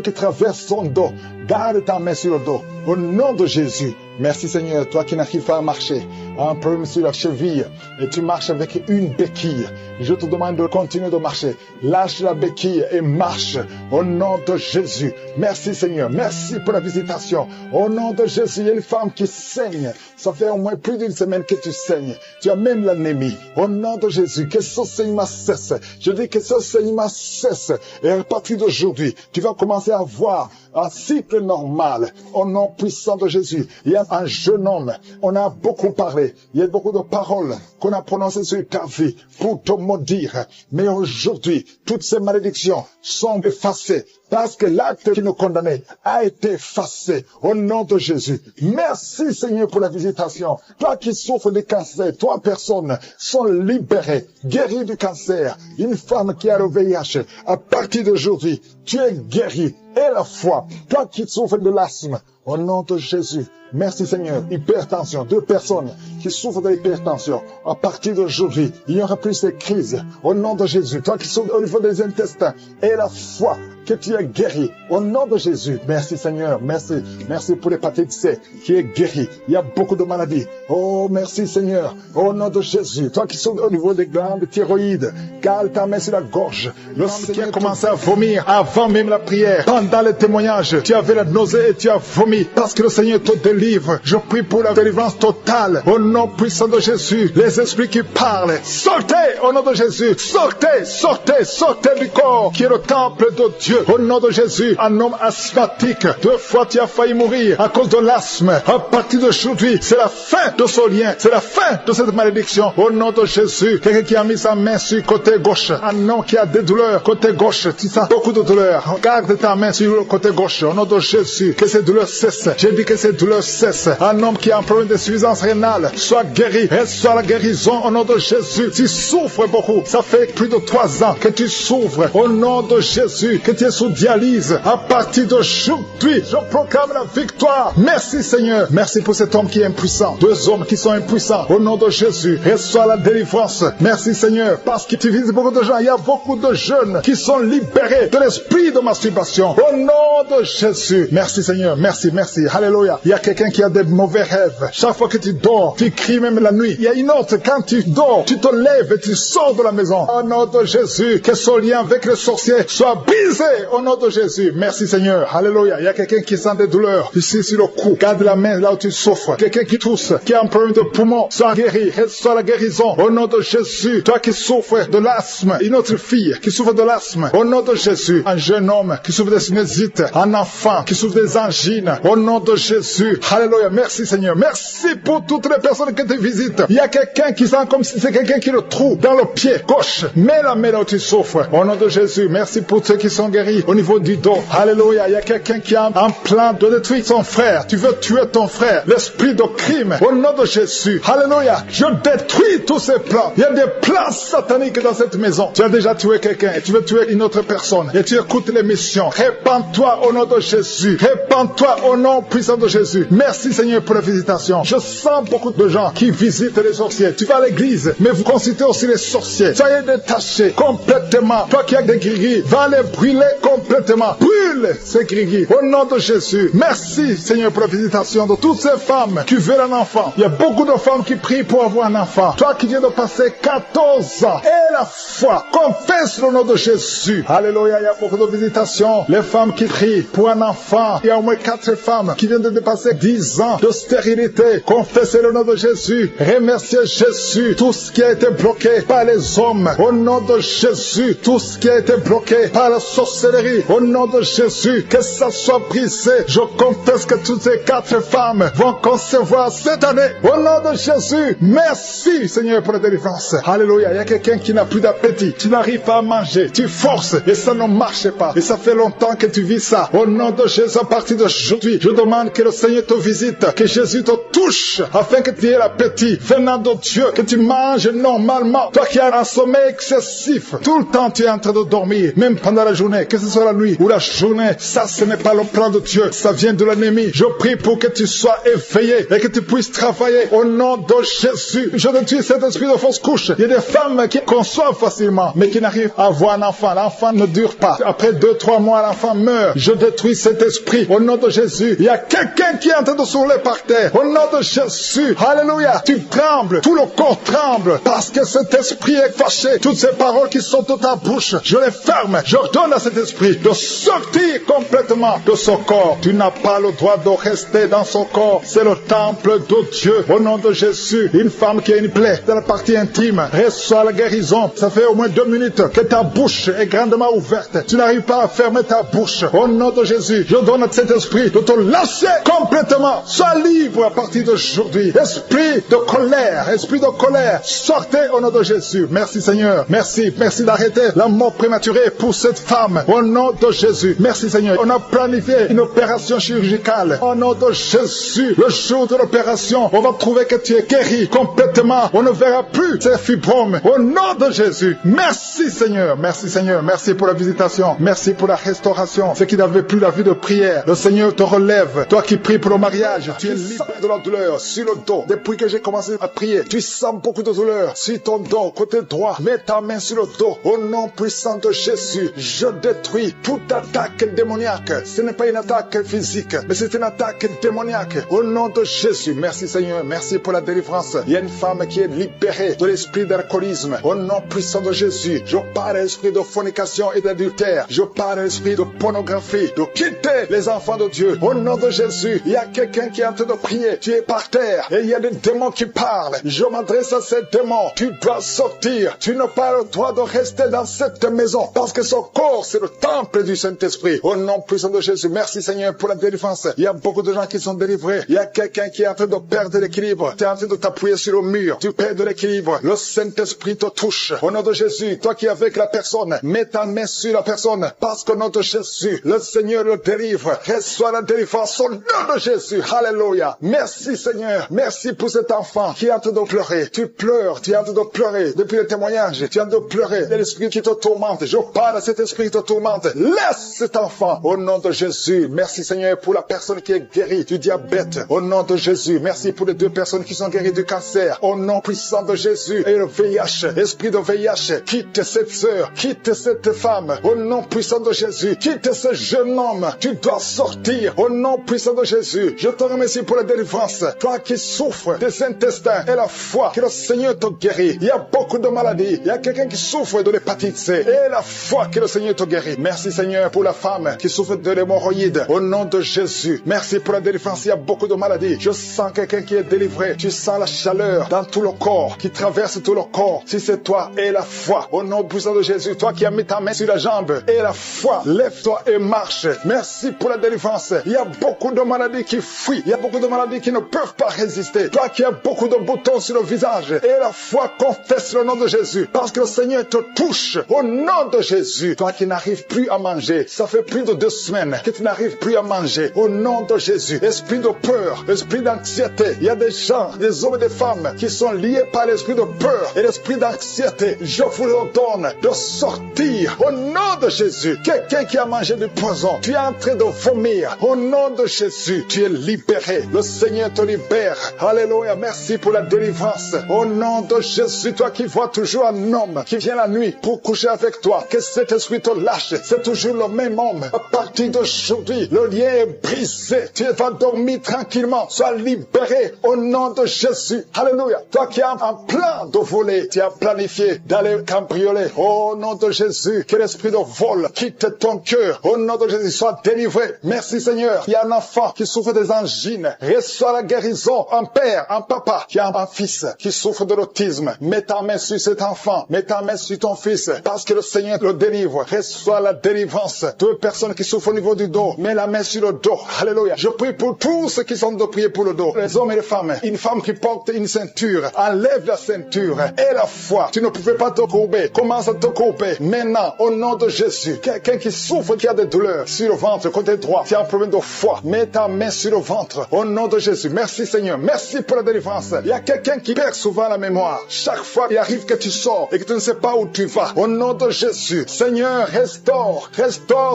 qui traverse son dos. Garde ta main sur le dos. Au nom de Jésus. Merci Seigneur, toi qui n'arrives pas à marcher, un problème sur la cheville, et tu marches avec une béquille. Je te demande de continuer de marcher. Lâche la béquille et marche au nom de Jésus. Merci Seigneur, merci pour la visitation. Au nom de Jésus, il y a une femme qui saigne. Ça fait au moins plus d'une semaine que tu saignes. Tu as même l'anémie. Au nom de Jésus, que ce saignement cesse. Je dis que ce saignement cesse. Et à partir d'aujourd'hui, tu vas commencer à avoir un cycle normal. Au nom puissant de Jésus. Il y a un jeune homme. On a beaucoup parlé. Il y a beaucoup de paroles qu'on a prononcées sur ta vie pour te maudire. Mais aujourd'hui, toutes ces malédictions sont effacées. Parce que l'acte qui nous condamnait a été effacé au nom de Jésus. Merci Seigneur pour la visitation. Toi qui souffres de cancer, 3 personnes sont libérées, guéries du cancer. Une femme qui a le VIH, à partir d'aujourd'hui, tu es guéri. Et la foi, toi qui souffres de l'asthme, au nom de Jésus. Merci Seigneur. Hypertension, 2 personnes qui souffrent de l'hypertension. À partir d'aujourd'hui, il n'y aura plus ces crises. Au nom de Jésus, toi qui souffres au niveau des intestins, et la foi, que tu es guéri. Au nom de Jésus. Merci Seigneur. Merci. Merci pour l'hépatite C qui est guéri. Il y a beaucoup de maladies. Oh, merci Seigneur. Au nom de Jésus. Toi qui souffres au niveau des glandes thyroïdes, garde ta main sur la gorge. L'homme qui a commencé à vomir avant même la prière. Pendant le témoignage, tu avais la nausée et tu as vomi. Parce que le Seigneur te délivre. Je prie pour la délivrance totale. Au nom puissant de Jésus. Les esprits qui parlent. Sortez au nom de Jésus. Sortez, sortez, sortez du corps qui est le temple de Dieu. Au nom de Jésus, un homme asthmatique, 2 fois tu as failli mourir à cause de l'asthme. À partir d'aujourd'hui, c'est la fin de ce lien, c'est la fin de cette malédiction. Au nom de Jésus, quelqu'un qui a mis sa main sur le côté gauche, un homme qui a des douleurs, côté gauche, tu sens beaucoup de douleurs. Garde ta main sur le côté gauche, au nom de Jésus, que ces douleurs cessent. J'ai dit que ces douleurs cessent. Un homme qui a un problème d'insuffisance rénale, soit guéri, reçoit la guérison au nom de Jésus. Tu souffres beaucoup, ça fait plus de 3 ans que tu souffres. Au nom de Jésus, que tu es sous dialyse. À partir d'aujourd'hui, je proclame la victoire. Merci Seigneur. Merci pour cet homme qui est impuissant. 2 hommes qui sont impuissants. Au nom de Jésus, reçois la délivrance. Merci Seigneur. Parce que tu vises beaucoup de gens. Il y a beaucoup de jeunes qui sont libérés de l'esprit de masturbation. Au nom de Jésus. Merci Seigneur. Merci, merci. Alléluia. Il y a quelqu'un qui a des mauvais rêves. Chaque fois que tu dors, tu cries même la nuit. Il y a une autre, quand tu dors, tu te lèves et tu sors de la maison. Au nom de Jésus, que ce lien avec le sorcier soit brisé. Au nom de Jésus. Merci Seigneur. Alléluia. Il y a quelqu'un qui sent des douleurs ici sur le cou. Garde la main là où tu souffres. Quelqu'un qui tousse, qui a un problème de poumon, soit guéri. Reçois la guérison. Au nom de Jésus. Toi qui souffres de l'asthme. Une autre fille qui souffre de l'asthme. Au nom de Jésus. Un jeune homme qui souffre de sinusite. Un enfant qui souffre des angines. Au nom de Jésus. Alléluia. Merci Seigneur. Merci pour toutes les personnes qui te visitent. Il y a quelqu'un qui sent comme si c'est quelqu'un qui le trouve dans le pied gauche. Mets la main là où tu souffres. Au nom de Jésus. Merci pour ceux qui sont guéris. guéris au niveau du dos. Alléluia. Il y a quelqu'un qui a un plan de détruire son frère. Tu veux tuer ton frère. L'esprit de crime. Au nom de Jésus. Alléluia. Je détruis tous ces plans. Il y a des plans sataniques dans cette maison. Tu as déjà tué quelqu'un et tu veux tuer une autre personne. Et tu écoutes l'émission. Répands-toi au nom de Jésus. Répands-toi au nom puissant de Jésus. Merci Seigneur pour la visitation. Je sens beaucoup de gens qui visitent les sorciers. Tu vas à l'église, mais vous consultez aussi les sorciers. Soyez détachés complètement. Toi qui as des gris-gris, va les brûler complètement. Brûle ces gris-gris au nom de Jésus. Merci Seigneur pour la visitation de toutes ces femmes qui veulent un enfant. Il y a beaucoup de femmes qui prient pour avoir un enfant. Toi qui viens de passer 14 ans et la foi, confesse le nom de Jésus. Alléluia, il y a beaucoup de visitations. Les femmes qui prient pour un enfant. Il y a au moins 4 femmes qui viennent de dépasser 10 ans de stérilité. Confessez le nom de Jésus. Remerciez Jésus. Tout ce qui a été bloqué par les hommes, au nom de Jésus. Tout ce qui a été bloqué par la sorcellerie, au nom de Jésus, que ça soit brisé. Je confesse que toutes ces 4 femmes vont concevoir cette année, au nom de Jésus. Merci Seigneur pour la délivrance. Alléluia. Il y a quelqu'un qui n'a plus d'appétit. Tu n'arrives pas à manger. Tu forces et ça ne marche pas. Et ça fait longtemps que tu vis ça. Au nom de Jésus, à partir d'aujourd'hui, je demande que le Seigneur te visite, que Jésus te touche, afin que tu aies l'appétit venant de Dieu, que tu manges normalement. Toi qui as un sommeil excessif, tout le temps tu es en train de dormir, même pendant la journée, que ce soit la nuit ou la journée, ça ce n'est pas le plan de Dieu, ça vient de l'ennemi. Je prie pour que tu sois éveillé et que tu puisses travailler au nom de Jésus. Je détruis cet esprit de fausse couche. Il y a des femmes qui conçoivent facilement, mais qui n'arrivent à avoir un enfant. L'enfant ne dure pas. Après 2-3 mois, l'enfant meurt. Je détruis cet esprit au nom de Jésus. Il y a quelqu'un qui est en train de s'ouler par terre. Au nom de Jésus. Alléluia. Tu trembles. Tout le corps tremble. Parce que cet esprit est fâché. Toutes ces paroles qui sont de ta bouche, je les ferme. Je donne à cet esprit de sortir complètement de son corps. Tu n'as pas le droit de rester dans son corps. C'est le temple de Dieu. Au nom de Jésus. Une femme qui a une plaie dans la partie intime reçoit la guérison. Ça fait au moins 2 minutes que ta bouche est grandement ouverte. Tu n'arrives pas à fermer ta bouche. Au nom de Jésus, je donne à cet esprit de te lâcher complètement. Sois libre à partir d'aujourd'hui. Esprit de colère, sortez au nom de Jésus. Merci Seigneur. Merci d'arrêter la mort prématurée pour cette femme. Au nom de Jésus. Merci Seigneur. On a planifié une opération chirurgicale. Au nom de Jésus. Le jour de l'opération, on va trouver que tu es guéri complètement. On ne verra plus ces fibromes. Au nom de Jésus. Merci Seigneur. Merci Seigneur. Merci pour la visitation. Merci pour la restauration. Ceux qui n'avaient plus la vie de prière, le Seigneur te relève. Toi qui pries pour le mariage, tu es libre de la douleur sur le dos. Depuis que j'ai commencé à prier, tu sens beaucoup de douleur sur ton dos, côté droit. Mets ta main sur le dos. Au nom puissant de Jésus, je détruis toute attaque démoniaque. Ce n'est pas une attaque physique, mais c'est une attaque démoniaque. Au nom de Jésus, merci Seigneur. Merci pour la délivrance. Il y a une femme qui est libérée de l'esprit d'alcoolisme. Au nom puissant de Jésus, je parle à l'esprit de fornication et d'adultère. Je parle à l'esprit de pornographie, de quitter les enfants de Dieu. Au nom de Jésus, il y a quelqu'un qui est en train de prier. Tu es par terre et il y a des démons qui parlent. Je m'adresse à ces démons. Tu dois sortir. Tu n'as pas le droit de rester dans cette maison parce que son corps, c'est le temple du Saint-Esprit. Au nom puissant de Jésus, merci Seigneur pour la délivrance. Il y a beaucoup de gens qui sont délivrés. Il y a quelqu'un qui est en train de perdre l'équilibre. Tu es en train de t'appuyer sur le mur. Tu perds de l'équilibre. Le Saint-Esprit te touche. Au nom de Jésus, toi qui es avec la personne, mets ta main sur la personne parce qu'au nom de Jésus, le Seigneur le délivre. Reçois la délivrance au nom de Jésus. Alléluia. Merci Seigneur. Merci pour cet enfant qui est en train de pleurer. Tu pleures. Tu es en train de pleurer. Depuis le témoignage, tu es en train de pleurer. Il y a l'esprit qui te tourmente. Je parle à cet esprit qui te tourmente. Laisse cet enfant au nom de Jésus. Merci Seigneur pour la personne qui est guérie du diabète. Au nom de Jésus. Merci pour les 2 personnes qui sont guéries du cancer. Au nom puissant de Jésus. Et le VIH, esprit de VIH, quitte cette sœur, quitte cette femme. Au nom puissant de Jésus. Quitte ce jeune homme. Tu dois sortir. Au nom puissant de Jésus. Je te remercie pour la délivrance. Toi qui souffres des intestins et la foi, que le Seigneur te guérit. Il y a beaucoup de maladies. Il y a quelqu'un qui souffre de l'hépatite C et la foi, que le Seigneur te guérit. Merci Seigneur pour la femme qui souffre de l'hémorroïde. Au nom de Jésus. Merci pour la délivrance. Il y a beaucoup de maladies. Je sens quelqu'un qui est délivré. Tu sens la chaleur dans tout le corps, qui traverse tout le corps. Si c'est toi, et la foi. Au nom puissant de Jésus. Toi qui as mis ta main sur la jambe, et la foi. Lève-toi et marche. Merci pour la délivrance. Il y a beaucoup de maladies qui fuient. Il y a beaucoup de maladies qui ne peuvent pas résister. Toi qui as beaucoup de boutons sur le visage, et la foi confesse le nom de Jésus, parce que le Seigneur te touche au nom de Jésus. Toi qui n'arrives plus à manger, ça fait plus de 2 semaines que tu n'arrives plus à manger, au nom de Jésus. Esprit de peur, esprit d'anxiété, il y a des gens, des hommes et des femmes qui sont liés par l'esprit de peur et l'esprit d'anxiété. Je vous ordonne de sortir au nom de Jésus. Quelqu'un qui a mangé du poison, tu es en train de vomir, au nom de Jésus, tu es libéré. Le Seigneur te libère. Alléluia, merci pour la délivrance. Au nom de Jésus, toi qui vois toujours un homme qui vient la nuit pour coucher avec toi, que cet esprit te lâche. C'est toujours le même homme. À partir d'aujourd'hui, le lien est brisé. Tu vas dormir tranquillement. Sois libéré au nom de Jésus. Alléluia. Toi qui as un plan de voler, tu as planifié d'aller cambrioler. Au nom de Jésus, que l'esprit de vol quitte ton cœur. Au nom de Jésus, sois délivré. Merci Seigneur. Il y a un enfant qui souffre des angines. Reçois la guérison. Un père, un papa qui a un fils qui souffre de l'autisme. Mets ta main sur cet enfant. Mets ta main sur ton fils. Parce que le Seigneur le délivre. Reçois la délivrance. 2 personnes qui souffrent au niveau du dos. Mets la main sur le dos. Alléluia. Je prie pour tous ceux qui sont de prier pour le dos. Les hommes et les femmes. Une femme qui porte une ceinture. Enlève la ceinture. Et la foi. Tu ne pouvais pas te courber. Commence à te courber. Maintenant, au nom de Jésus. Quelqu'un qui souffre, qui a des douleurs sur le ventre, côté droit. Tu as un problème de foi. Mets ta main sur le ventre. Au nom de Jésus. Merci Seigneur. Merci pour la délivrance. Il y a quelqu'un qui perd souvent la mémoire. Chaque fois, il arrive que tu sors et que tu ne sais pas où tu vas. Au nom de Jésus. Seigneur, restaure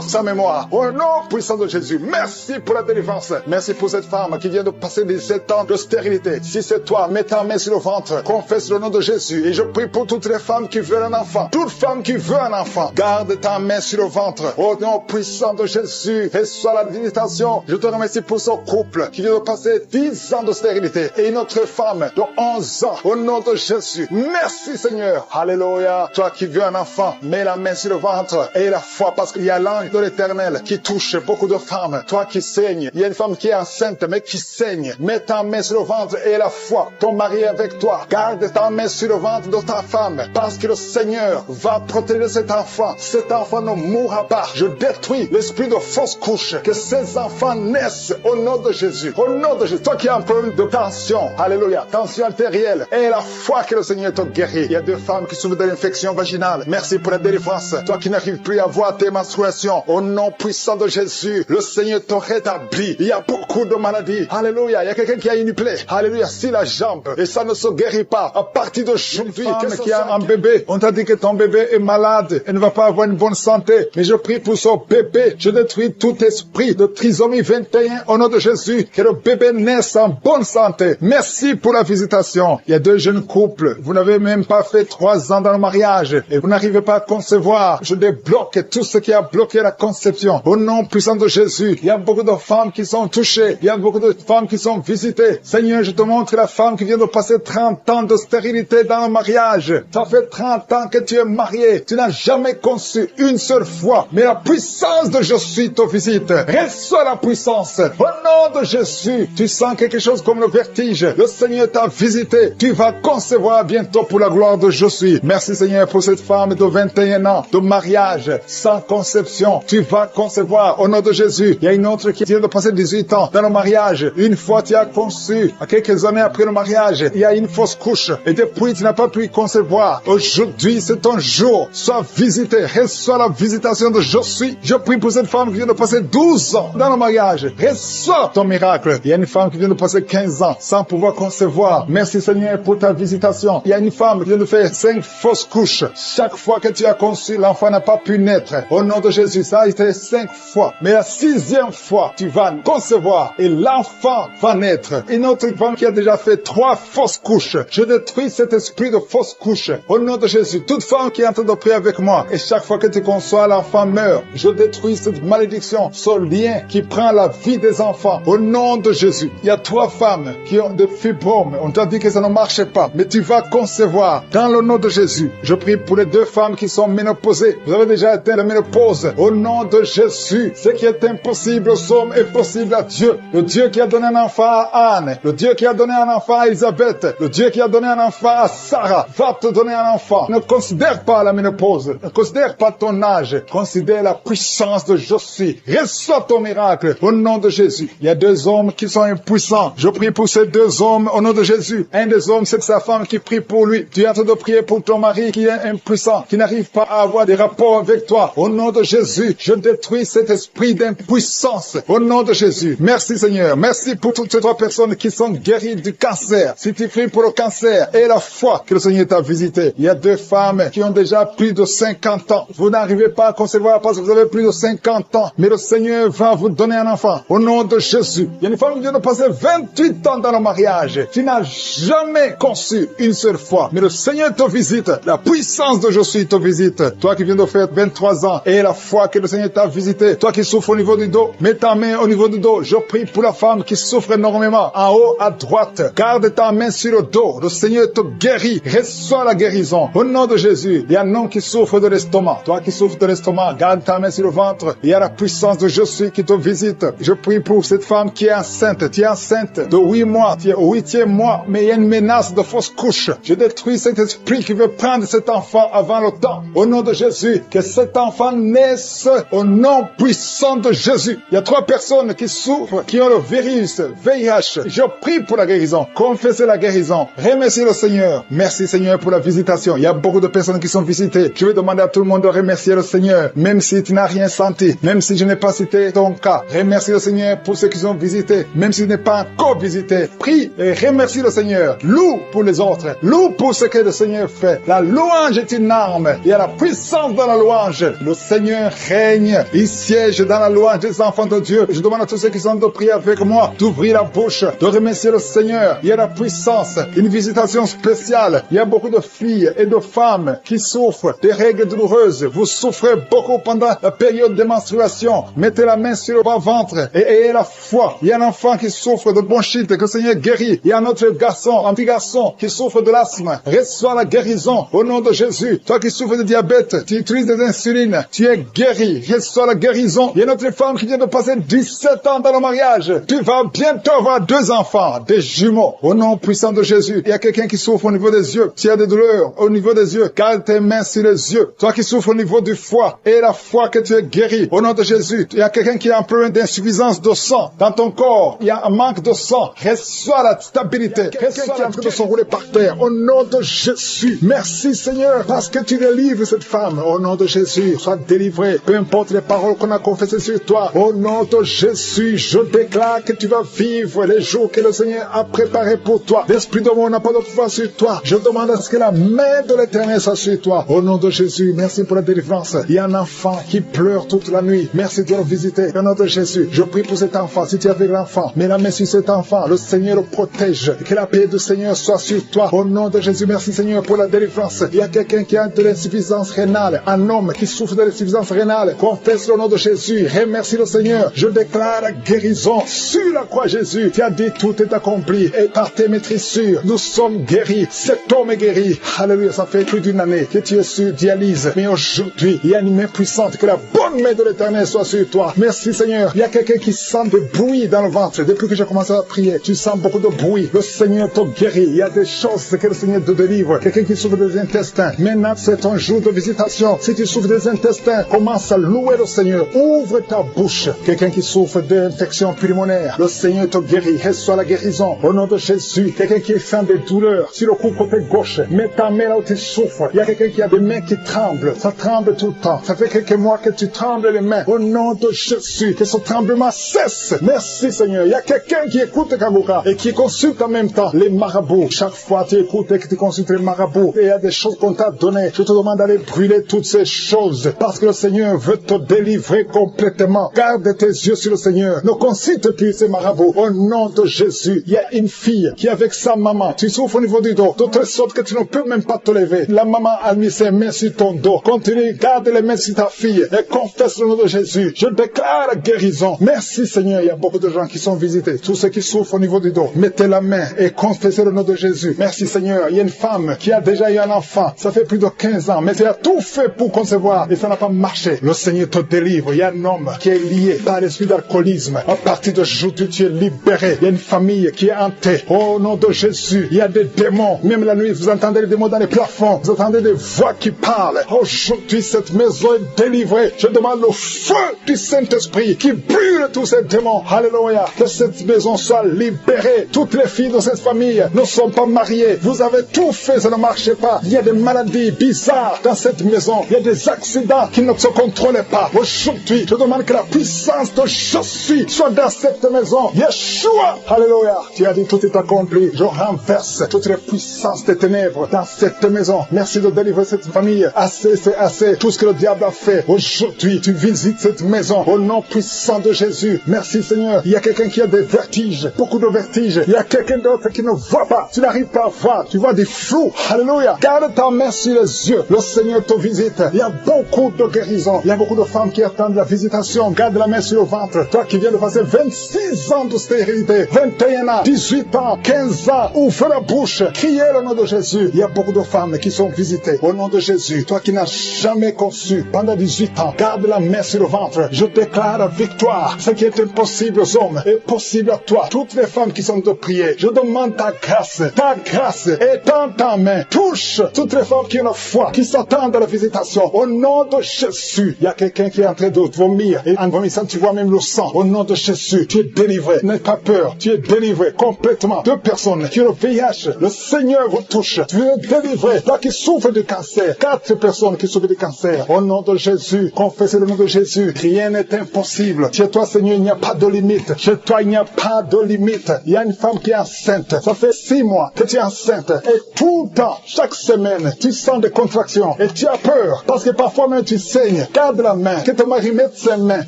sa mémoire. Au nom puissant de Jésus. Merci pour la délivrance. Merci pour cette femme qui vient de passer 17 ans de stérilité. Si c'est toi, mets ta main sur le ventre. Confesse le nom de Jésus. Et je prie pour toutes les femmes qui veulent un enfant. Toute femme qui veut un enfant. Garde ta main sur le ventre. Au nom puissant de Jésus. Reçois la visitation. Je te remercie pour ce couple qui vient de passer 10 ans de stérilité. Et une autre femme de 11 ans. Au nom de Jésus. Merci Seigneur. Alléluia. Toi qui veux un enfant, mets la main sur le ventre. Et la foi, parce qu'il y a l'ange de l'Éternel qui touche beaucoup de femmes. Toi qui saignes. Il y a une femme qui est enceinte mais qui saigne. Mets ta main sur le ventre et la foi. Ton mari est avec toi. Garde ta main sur le ventre de ta femme. Parce que le Seigneur va protéger cet enfant. Cet enfant ne mourra pas. Je détruis l'esprit de fausse couche. Que ces enfants naissent au nom de Jésus. Au nom de Jésus. Toi qui as un problème de tension. Alléluia. Tension artérielle. Et la foi que le Seigneur te guérit. Il y a 2 femmes qui souffrent de l'infection vaginale. Merci pour la délivrance. Toi qui n'arrives plus à voir tes menstruations. Au nom puissant de Jésus. Le Seigneur te rétablit. Il y a beaucoup de maladies. Alléluia. Il y a quelqu'un qui a une plaie. Alléluia. Si la jambe. Et ça ne se guérit pas. À partir d'aujourd'hui. Quelqu'un qui a un bébé. On t'a dit que ton bébé est malade. Et ne va pas avoir une bonne santé. Mais je prie pour son bébé. Je détruis tout esprit de trisomie 21 au nom de Jésus. Que le bébé naisse en bonne santé. Merci pour la visitation. Il y a 2 jeunes couples. Vous n'avez même pas fait 3 ans dans le mariage. Et vous n'arrivez pas à concevoir. Je débloque tout ce qui a bloqué la conception. Au nom puissant de Jésus. Il y a beaucoup de femmes qui sont touchées. Il y a beaucoup de femmes qui sont visitées. Seigneur, je te montre la femme qui vient de passer 30 ans de stérilité dans le mariage. Ça fait 30 ans que tu es marié. Tu n'as jamais conçu une seule fois. Mais la puissance de je suis te visite. Reçois la puissance. Au nom de Jésus. Tu sens quelque chose comme le vertige. Le Seigneur t'a visité. Tu vas concevoir bientôt pour la gloire de je suis. Merci Seigneur pour cette femme de 21 ans de mariage sans conception. Tu vas concevoir au nom de Jésus. Il y a une autre qui vient de passer 18 ans dans le mariage. Une fois tu as conçu, à quelques années après le mariage, il y a une fausse couche. Et depuis tu n'as pas pu concevoir. Aujourd'hui c'est ton jour. Sois visité. Reçois la visitation de je suis. Je prie pour cette femme qui vient de passer 12 ans dans le mariage. Reçois ton miracle. Il y a une femme qui vient de passer 15 ans sans pouvoir concevoir. Merci Seigneur pour ta visitation. Il y a une femme qui vient de faire 5 fausses couches. Chaque fois que tu as conçu, l'enfant n'a pas pu naître. Au nom de Jésus, ça a été 5 fois. Mais la 6e fois, tu vas concevoir et l'enfant va naître. Une autre femme qui a déjà fait 3 fausses couches. Je détruis cet esprit de fausse couche. Au nom de Jésus, toute femme qui est en train de prier avec moi, et chaque fois que tu conçois, l'enfant meurt. Je détruis cette malédiction, ce lien qui prend la vie des enfants. Au nom de Jésus, il y a 3 femmes qui ont des fibromes. On t'a dit que ça ne marchait pas, mais tu vas concevoir. Dans le nom de Jésus, je prie pour les 2 femmes qui sont ménopausées. Vous avez déjà atteint la ménopause. Au nom de Jésus, ce qui est impossible aux hommes est possible à Dieu. Le Dieu qui a donné un enfant à Anne, le Dieu qui a donné un enfant à Elisabeth, le Dieu qui a donné un enfant à Sarah, va te donner un enfant. Ne considère pas la ménopause, ne considère pas ton âge, considère la puissance de je suis. Reçois ton miracle au nom de Jésus. Il y a 2 hommes qui sont impuissants Tout-Puissant, je prie pour ces deux hommes au nom de Jésus. Un des hommes, c'est sa femme qui prie pour lui. Tu es en train de prier pour ton mari qui est impuissant, qui n'arrive pas à avoir des rapports avec toi. Au nom de Jésus, je détruis cet esprit d'impuissance. Au nom de Jésus. Merci Seigneur. Merci pour toutes ces trois personnes qui sont guéries du cancer. Si tu pries pour le cancer et la foi que le Seigneur t'a visité. Il y a deux femmes qui ont déjà plus de 50 ans. Vous n'arrivez pas à concevoir parce que vous avez plus de 50 ans. Mais le Seigneur va vous donner un enfant. Au nom de Jésus. Il y a une femme qui vient de passer 28 ans dans le mariage. Tu n'as jamais conçu une seule fois. Mais le Seigneur te visite. La puissance de Jésus te visite. Toi qui viens de faire 23 ans et la foi que le Seigneur t'a visité. Toi qui souffres au niveau du dos. Mets ta main au niveau du dos. Je prie pour la femme qui souffre énormément. En haut à droite. Garde ta main sur le dos. Le Seigneur te guérit. Reçois la guérison. Au nom de Jésus. Il y a un homme qui souffre de l'estomac. Toi qui souffres de l'estomac. Garde ta main sur le ventre. Il y a la puissance de Jésus qui te visite. Je prie pour cette femme qui est enceinte. Tu es enceinte de 8 mois. Tu es au 8e mois. Mais il y a une menace de fausse couche. Je détruis cet esprit qui veut prendre cet enfant avant le temps. Au nom de Jésus. Que cet enfant naisse au nom puissant de Jésus. Il y a 3 personnes qui souffrent, qui ont le virus, VIH. Je prie pour la guérison. Confessez la guérison. Remerciez le Seigneur. Merci Seigneur pour la visitation. Il y a beaucoup de personnes qui sont visitées. Je vais demander à tout le monde de remercier le Seigneur. Même si tu n'as rien senti. Même si je n'ai pas cité ton cas. Remercie le Seigneur pour ceux qui ont visité. Même si tu n'es pas encore visité. Prie et remercie le Seigneur. Loue pour les autres. Loue pour ce que le Seigneur fait. La louange est une arme. Il y a la puissance dans la louange. Le Seigneur règne. Il siège dans la louange des enfants de Dieu. Je demande à tous ceux qui sont de prier avec moi d'ouvrir la bouche, de remercier le Seigneur. Il y a la puissance, une visitation spéciale. Il y a beaucoup de filles et de femmes qui souffrent des règles douloureuses. Vous souffrez beaucoup pendant la période de menstruation. Mettez la main sur le bas-ventre et ayez la foi. Il y a un enfant qui souffre de bronchite, que le Seigneur guérit. Il y a un autre garçon, un petit garçon qui souffre de l'asthme. Reçois la guérison au nom de Jésus. Toi qui souffres de diabète, tu utilises des insulines, tu es guéri. Reçois la guérison. Il y a une autre femme qui vient de passer 17 ans dans le mariage. Tu vas bientôt avoir 2 enfants, des jumeaux. Au nom puissant de Jésus. Il y a quelqu'un qui souffre au niveau des yeux. Tu as des douleurs au niveau des yeux. Garde tes mains sur les yeux. Toi qui souffres au niveau du foie et la foi que tu es guéri. Au nom de Jésus. Il y a quelqu'un qui a un problème d'insuffisance de sang dans ton corps. Il y a un manque de sang. Reçois la stabilité. Reçois la de s'enrouler par terre. Au nom de Jésus. Merci Seigneur parce que tu délivres cette femme. Au nom de Jésus. Sois délivré. Peu importe les paroles qu'on a confessées sur toi. Au nom de Jésus. Je déclare que tu vas vivre les jours que le Seigneur a préparés pour toi. L'esprit de mort n'a pas de pouvoir sur toi. Je demande à ce que la main de l'Éternel soit sur toi. Au nom de Jésus. Merci pour la délivrance. Il y a un enfant qui pleure toute la nuit. Merci de le visiter. Au nom de Jésus. Je prie pour cet enfant. Si tu es avec l'enfant, mets la main sur cet enfant. Le Seigneur le protège. Que la paix du Seigneur soit sur toi. Au nom de Jésus. Merci Seigneur pour la délivrance. Il y a quelqu'un qui a de l'insuffisance rénale. Un homme qui souffre de l'insuffisance rénale. Confesse le nom de Jésus. Remercie le Seigneur. Je déclare la guérison sur la croix Jésus. Tu as dit tout est accompli. Et par tes maîtrissures, nous sommes guéris. Cet homme est guéri. Alléluia. Ça fait plus d'une année que tu es sur dialyse. Mais aujourd'hui, il y a une main puissante. Que la bonne main de l'Éternel soit sur toi. Merci Seigneur. Il y a quelqu'un qui sent des bruits dans le ventre. Depuis que j'ai commencé à prier, tu sens beaucoup de bruit. Le Seigneur te guérit. Il y a des choses que le Seigneur te délivre. Quelqu'un qui souffre des intestins. Maintenant, c'est ton jour de visitation. Si tu souffres des intestins, commence à louer le Seigneur. Ouvre ta bouche. Quelqu'un qui souffre d'infection pulmonaire, le Seigneur te guérit. Reçois la guérison. Au nom de Jésus. Quelqu'un qui sent des douleurs sur le cou côté gauche. Mets ta main là où tu souffres. Il y a quelqu'un qui a des mains qui tremblent. Ça tremble tout le temps. Ça fait quelques mois que tu trembles les mains. Au nom de Jésus. Que ce tremblement cesse. Merci Seigneur. Il y a quelqu'un qui écoute Kabuka et qui consulte en même temps les marabouts. Chaque fois tu écoutes et que tu consultes les marabouts. Et il y a des choses qu'on t'a données. Je te demande d'aller brûler toutes ces choses. Parce que le Seigneur veut te délivrer complètement. Garde tes yeux sur le Seigneur. Ne consulte plus ces marabouts. Au nom de Jésus. Il y a une fille qui est avec sa maman. Tu souffres au niveau du dos. De telle sorte que tu ne peux même pas te lever. La maman a mis ses mains sur ton dos. Continue. Garde les mains sur ta fille. Et confesse le nom de Jésus. Je déclare la guérison. Merci Seigneur. Il y a beaucoup de gens qui sont visités. Tous ceux qui souffrent au niveau du dos. Mettez la main et confessez le nom de Jésus. Merci Seigneur. Il y a une femme qui a déjà eu un enfant. Ça fait plus de 15 ans. Mais elle a tout fait pour concevoir. Et ça n'a pas marché. Le Seigneur te délivre. Il y a un homme qui est lié par l'esprit d'alcoolisme. À partir d'aujourd'hui, tu es libéré. Il y a une famille qui est hantée. Au nom de Jésus, il y a des démons. Même la nuit, vous entendez les démons dans les plafonds. Vous entendez des voix qui parlent. Aujourd'hui, cette maison est délivrée. Je demande le feu du Saint-Esprit qui brûle tous ces démons. Alléluia. Que cette maison soit libérée. Toutes les filles de cette famille ne sont pas mariées. Vous avez tout fait, ça ne marchait pas. Il y a des maladies bizarres dans cette maison. Il y a des accidents qui ne se contrôlent pas. Aujourd'hui, je demande que la puissance de je suis soit dans cette maison. Yeshua, alléluia. Tu as dit tout est accompli. Je renverse toutes les puissances des ténèbres dans cette maison. Merci de délivrer cette famille. Assez, c'est assez. Tout ce que le diable a fait. Aujourd'hui, tu visites cette maison au nom puissant de Jésus. Merci Seigneur. Il y a quelqu'un qui a des vertiges, beaucoup de vertiges. Il y a quelqu'un d'autre qui ne voit pas. Tu n'arrives pas à voir. Tu vois des flous. Alléluia. Garde ta main sur les yeux. Le Seigneur te visite. Il y a beaucoup de guérisons. Il y a beaucoup de femmes qui attendent la visitation. Garde la main sur le ventre. Toi qui viens de passer 26 ans de stérilité, 21 ans, 18 ans, 15 ans, ouvre la bouche. Criez le nom de Jésus. Il y a beaucoup de femmes qui sont visitées au nom de Jésus. Toi qui n'as jamais conçu pendant 18 ans, garde la main sur le ventre. Je déclare la victoire. Ce qui est impossible aux hommes est possible à toi. Toutes les femmes qui sont de prier, je demande ta grâce. Ta grâce est dans ta main. Touche toutes les femmes qui ont la foi, qui s'attendent à la visitation. Au nom de Jésus, il y a quelqu'un qui est en train de vomir. Et en vomissant, tu vois même le sang. Au nom de Jésus, tu es délivré. N'aie pas peur. Tu es délivré complètement. 2 personnes qui ont le VIH, le Seigneur vous touche. Tu es délivré. Toi qui souffres de cancer. 4 personnes qui souffrent de cancer. Au nom de Jésus, confessez le nom de Jésus. Rien n'est impossible. Chez toi, Seigneur, il n'y a pas de limite. Chez toi, il n'y a pas de limite. Il y a une femme qui est enceinte. Ça fait 6 mois que tu es enceinte. Et tout le temps, chaque semaine, tu sens des contractions. Et tu as peur. Parce que parfois même tu saignes. Garde la main. Que ton mari mette ses mains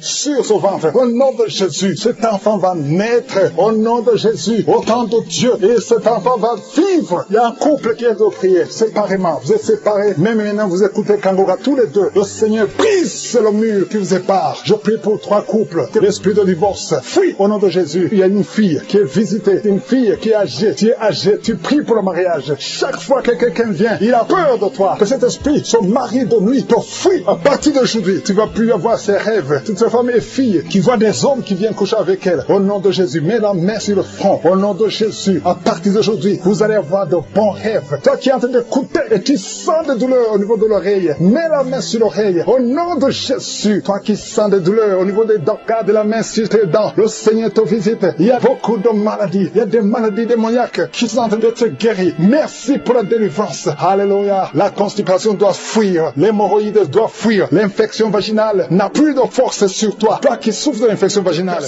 sur son ventre. Au nom de Jésus, cet enfant va naître. Au nom de Jésus, au temps de Dieu. Et cet enfant va vivre. Il y a un couple qui est de prier séparément. Vous êtes séparés. Même maintenant, vous écoutez Kangora tous les deux. Le Seigneur brise le mur qui vous sépare. Je prie pour 3 couples. Que l'esprit de divorce fuit au nom de Jésus. Il y a une fille qui est visitée. Une fille qui est âgée. Tu es âgé. Tu pries pour le mariage. Chaque fois que quelqu'un vient, il a peur de toi. Que cet esprit, son mari de nuit, te fuit. À partir d'aujourd'hui, tu vas plus avoir ces rêves. Toutes ces femmes et filles qui voient des hommes qui viennent coucher avec elles. Au nom de Jésus, mets la main sur le front. Au nom de Jésus, à partir d'aujourd'hui, vous allez avoir de bons rêves. Toi qui es en train d'écouter et tu sens des douleurs au niveau de l'oreille, mets la main sur l'oreille. Au nom de Jésus, toi qui sens des douleurs au niveau des dents, garde la main sur tes dents. Le Seigneur te visite. Il y a beaucoup de maladies. Il y a des maladies démoniaques qui sont en train d'être guéries. Merci pour la délivrance. Alléluia. La constipation doit fuir. L'hémorroïde doit fuir. L'infection vaginale n'a plus de force sur toi. Toi qui souffres de l'infection vaginale.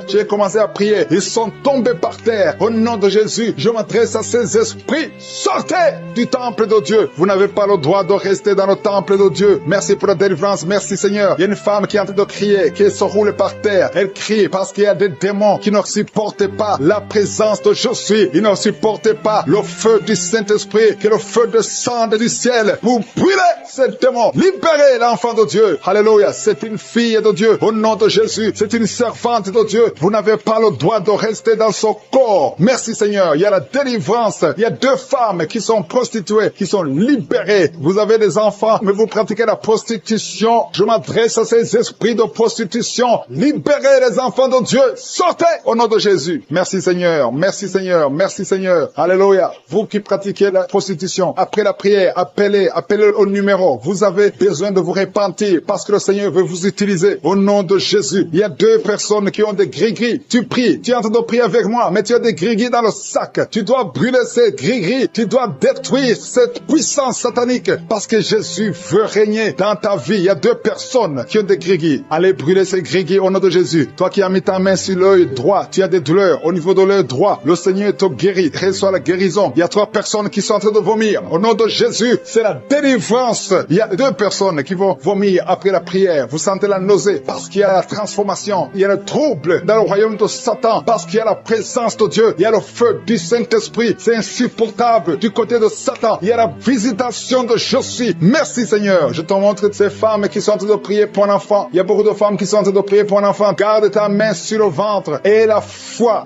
J'ai commencé à prier. Ils sont tombés par terre. Au nom de Jésus, je m'adresse à ces esprits. Sortez du temple de Dieu. Vous n'avez pas le droit de rester dans le temple de Dieu. Merci pour la délivrance. Merci Seigneur. Il y a une femme qui est en train de crier, qui se roule par terre. Elle crie parce qu'il y a des démons qui ne supportent pas la présence de je suis. Ils ne supportent pas le feu du Saint-Esprit, qui est le feu de sang du ciel. Vous brûlez ces démons. Libérez l'enfant de Dieu. Alléluia. C'est une fille de Dieu. Au nom de Jésus. C'est une servante de Dieu. Vous n'avez pas le droit de rester dans son corps. Merci Seigneur. Il y a la délivrance. Il y a 2 femmes qui sont prostituées, qui sont libérées. Vous avez des enfants, mais vous pratiquez la prostitution. Je m'adresse à ces esprits de prostitution. Libérez les enfants de Dieu. Sortez au nom de Jésus. Merci Seigneur. Merci Seigneur. Merci Seigneur. Alléluia. Vous qui pratiquez la prostitution, après la prière, appelez au numéro. Vous avez besoin de vous repentir parce que le Seigneur veut vous utiliser. Au nom de Jésus. Il y a 2 personnes qui ont des gris-gris. Tu pries. Tu es en train de prier avec moi, mais tu as des gris-gris dans le sac. Tu dois brûler ces gris-gris. Tu dois détruire cette puissance satanique parce que Jésus veut régner dans ta vie. Il y a 2 personnes qui ont des gris-gris. Allez brûler ces gris-gris au nom de Jésus. Toi qui as mis ta main sur l'œil droit, tu as des douleurs au niveau de l'œil droit. Le Seigneur te guérit. Reçois la guérison. Il y a 3 personnes qui sont en train de vomir. Au nom de Jésus, c'est la délivrance. Il y a 2 personnes qui vont vomir après la prière. Vous sentez la nausée parce qu'il y a la transformation. Il y a le trouble dans le royaume de Satan parce qu'il y a la présence de Dieu. Il y a le feu du Saint-Esprit. C'est insupportable du côté de Satan. Il y a la visitation de je suis. Merci Seigneur. Je te montre ces femmes qui sont en train de prier pour un enfant. Il y a beaucoup de femmes qui sont en train de prier pour un enfant. Garde ta main sur le ventre. Et la foi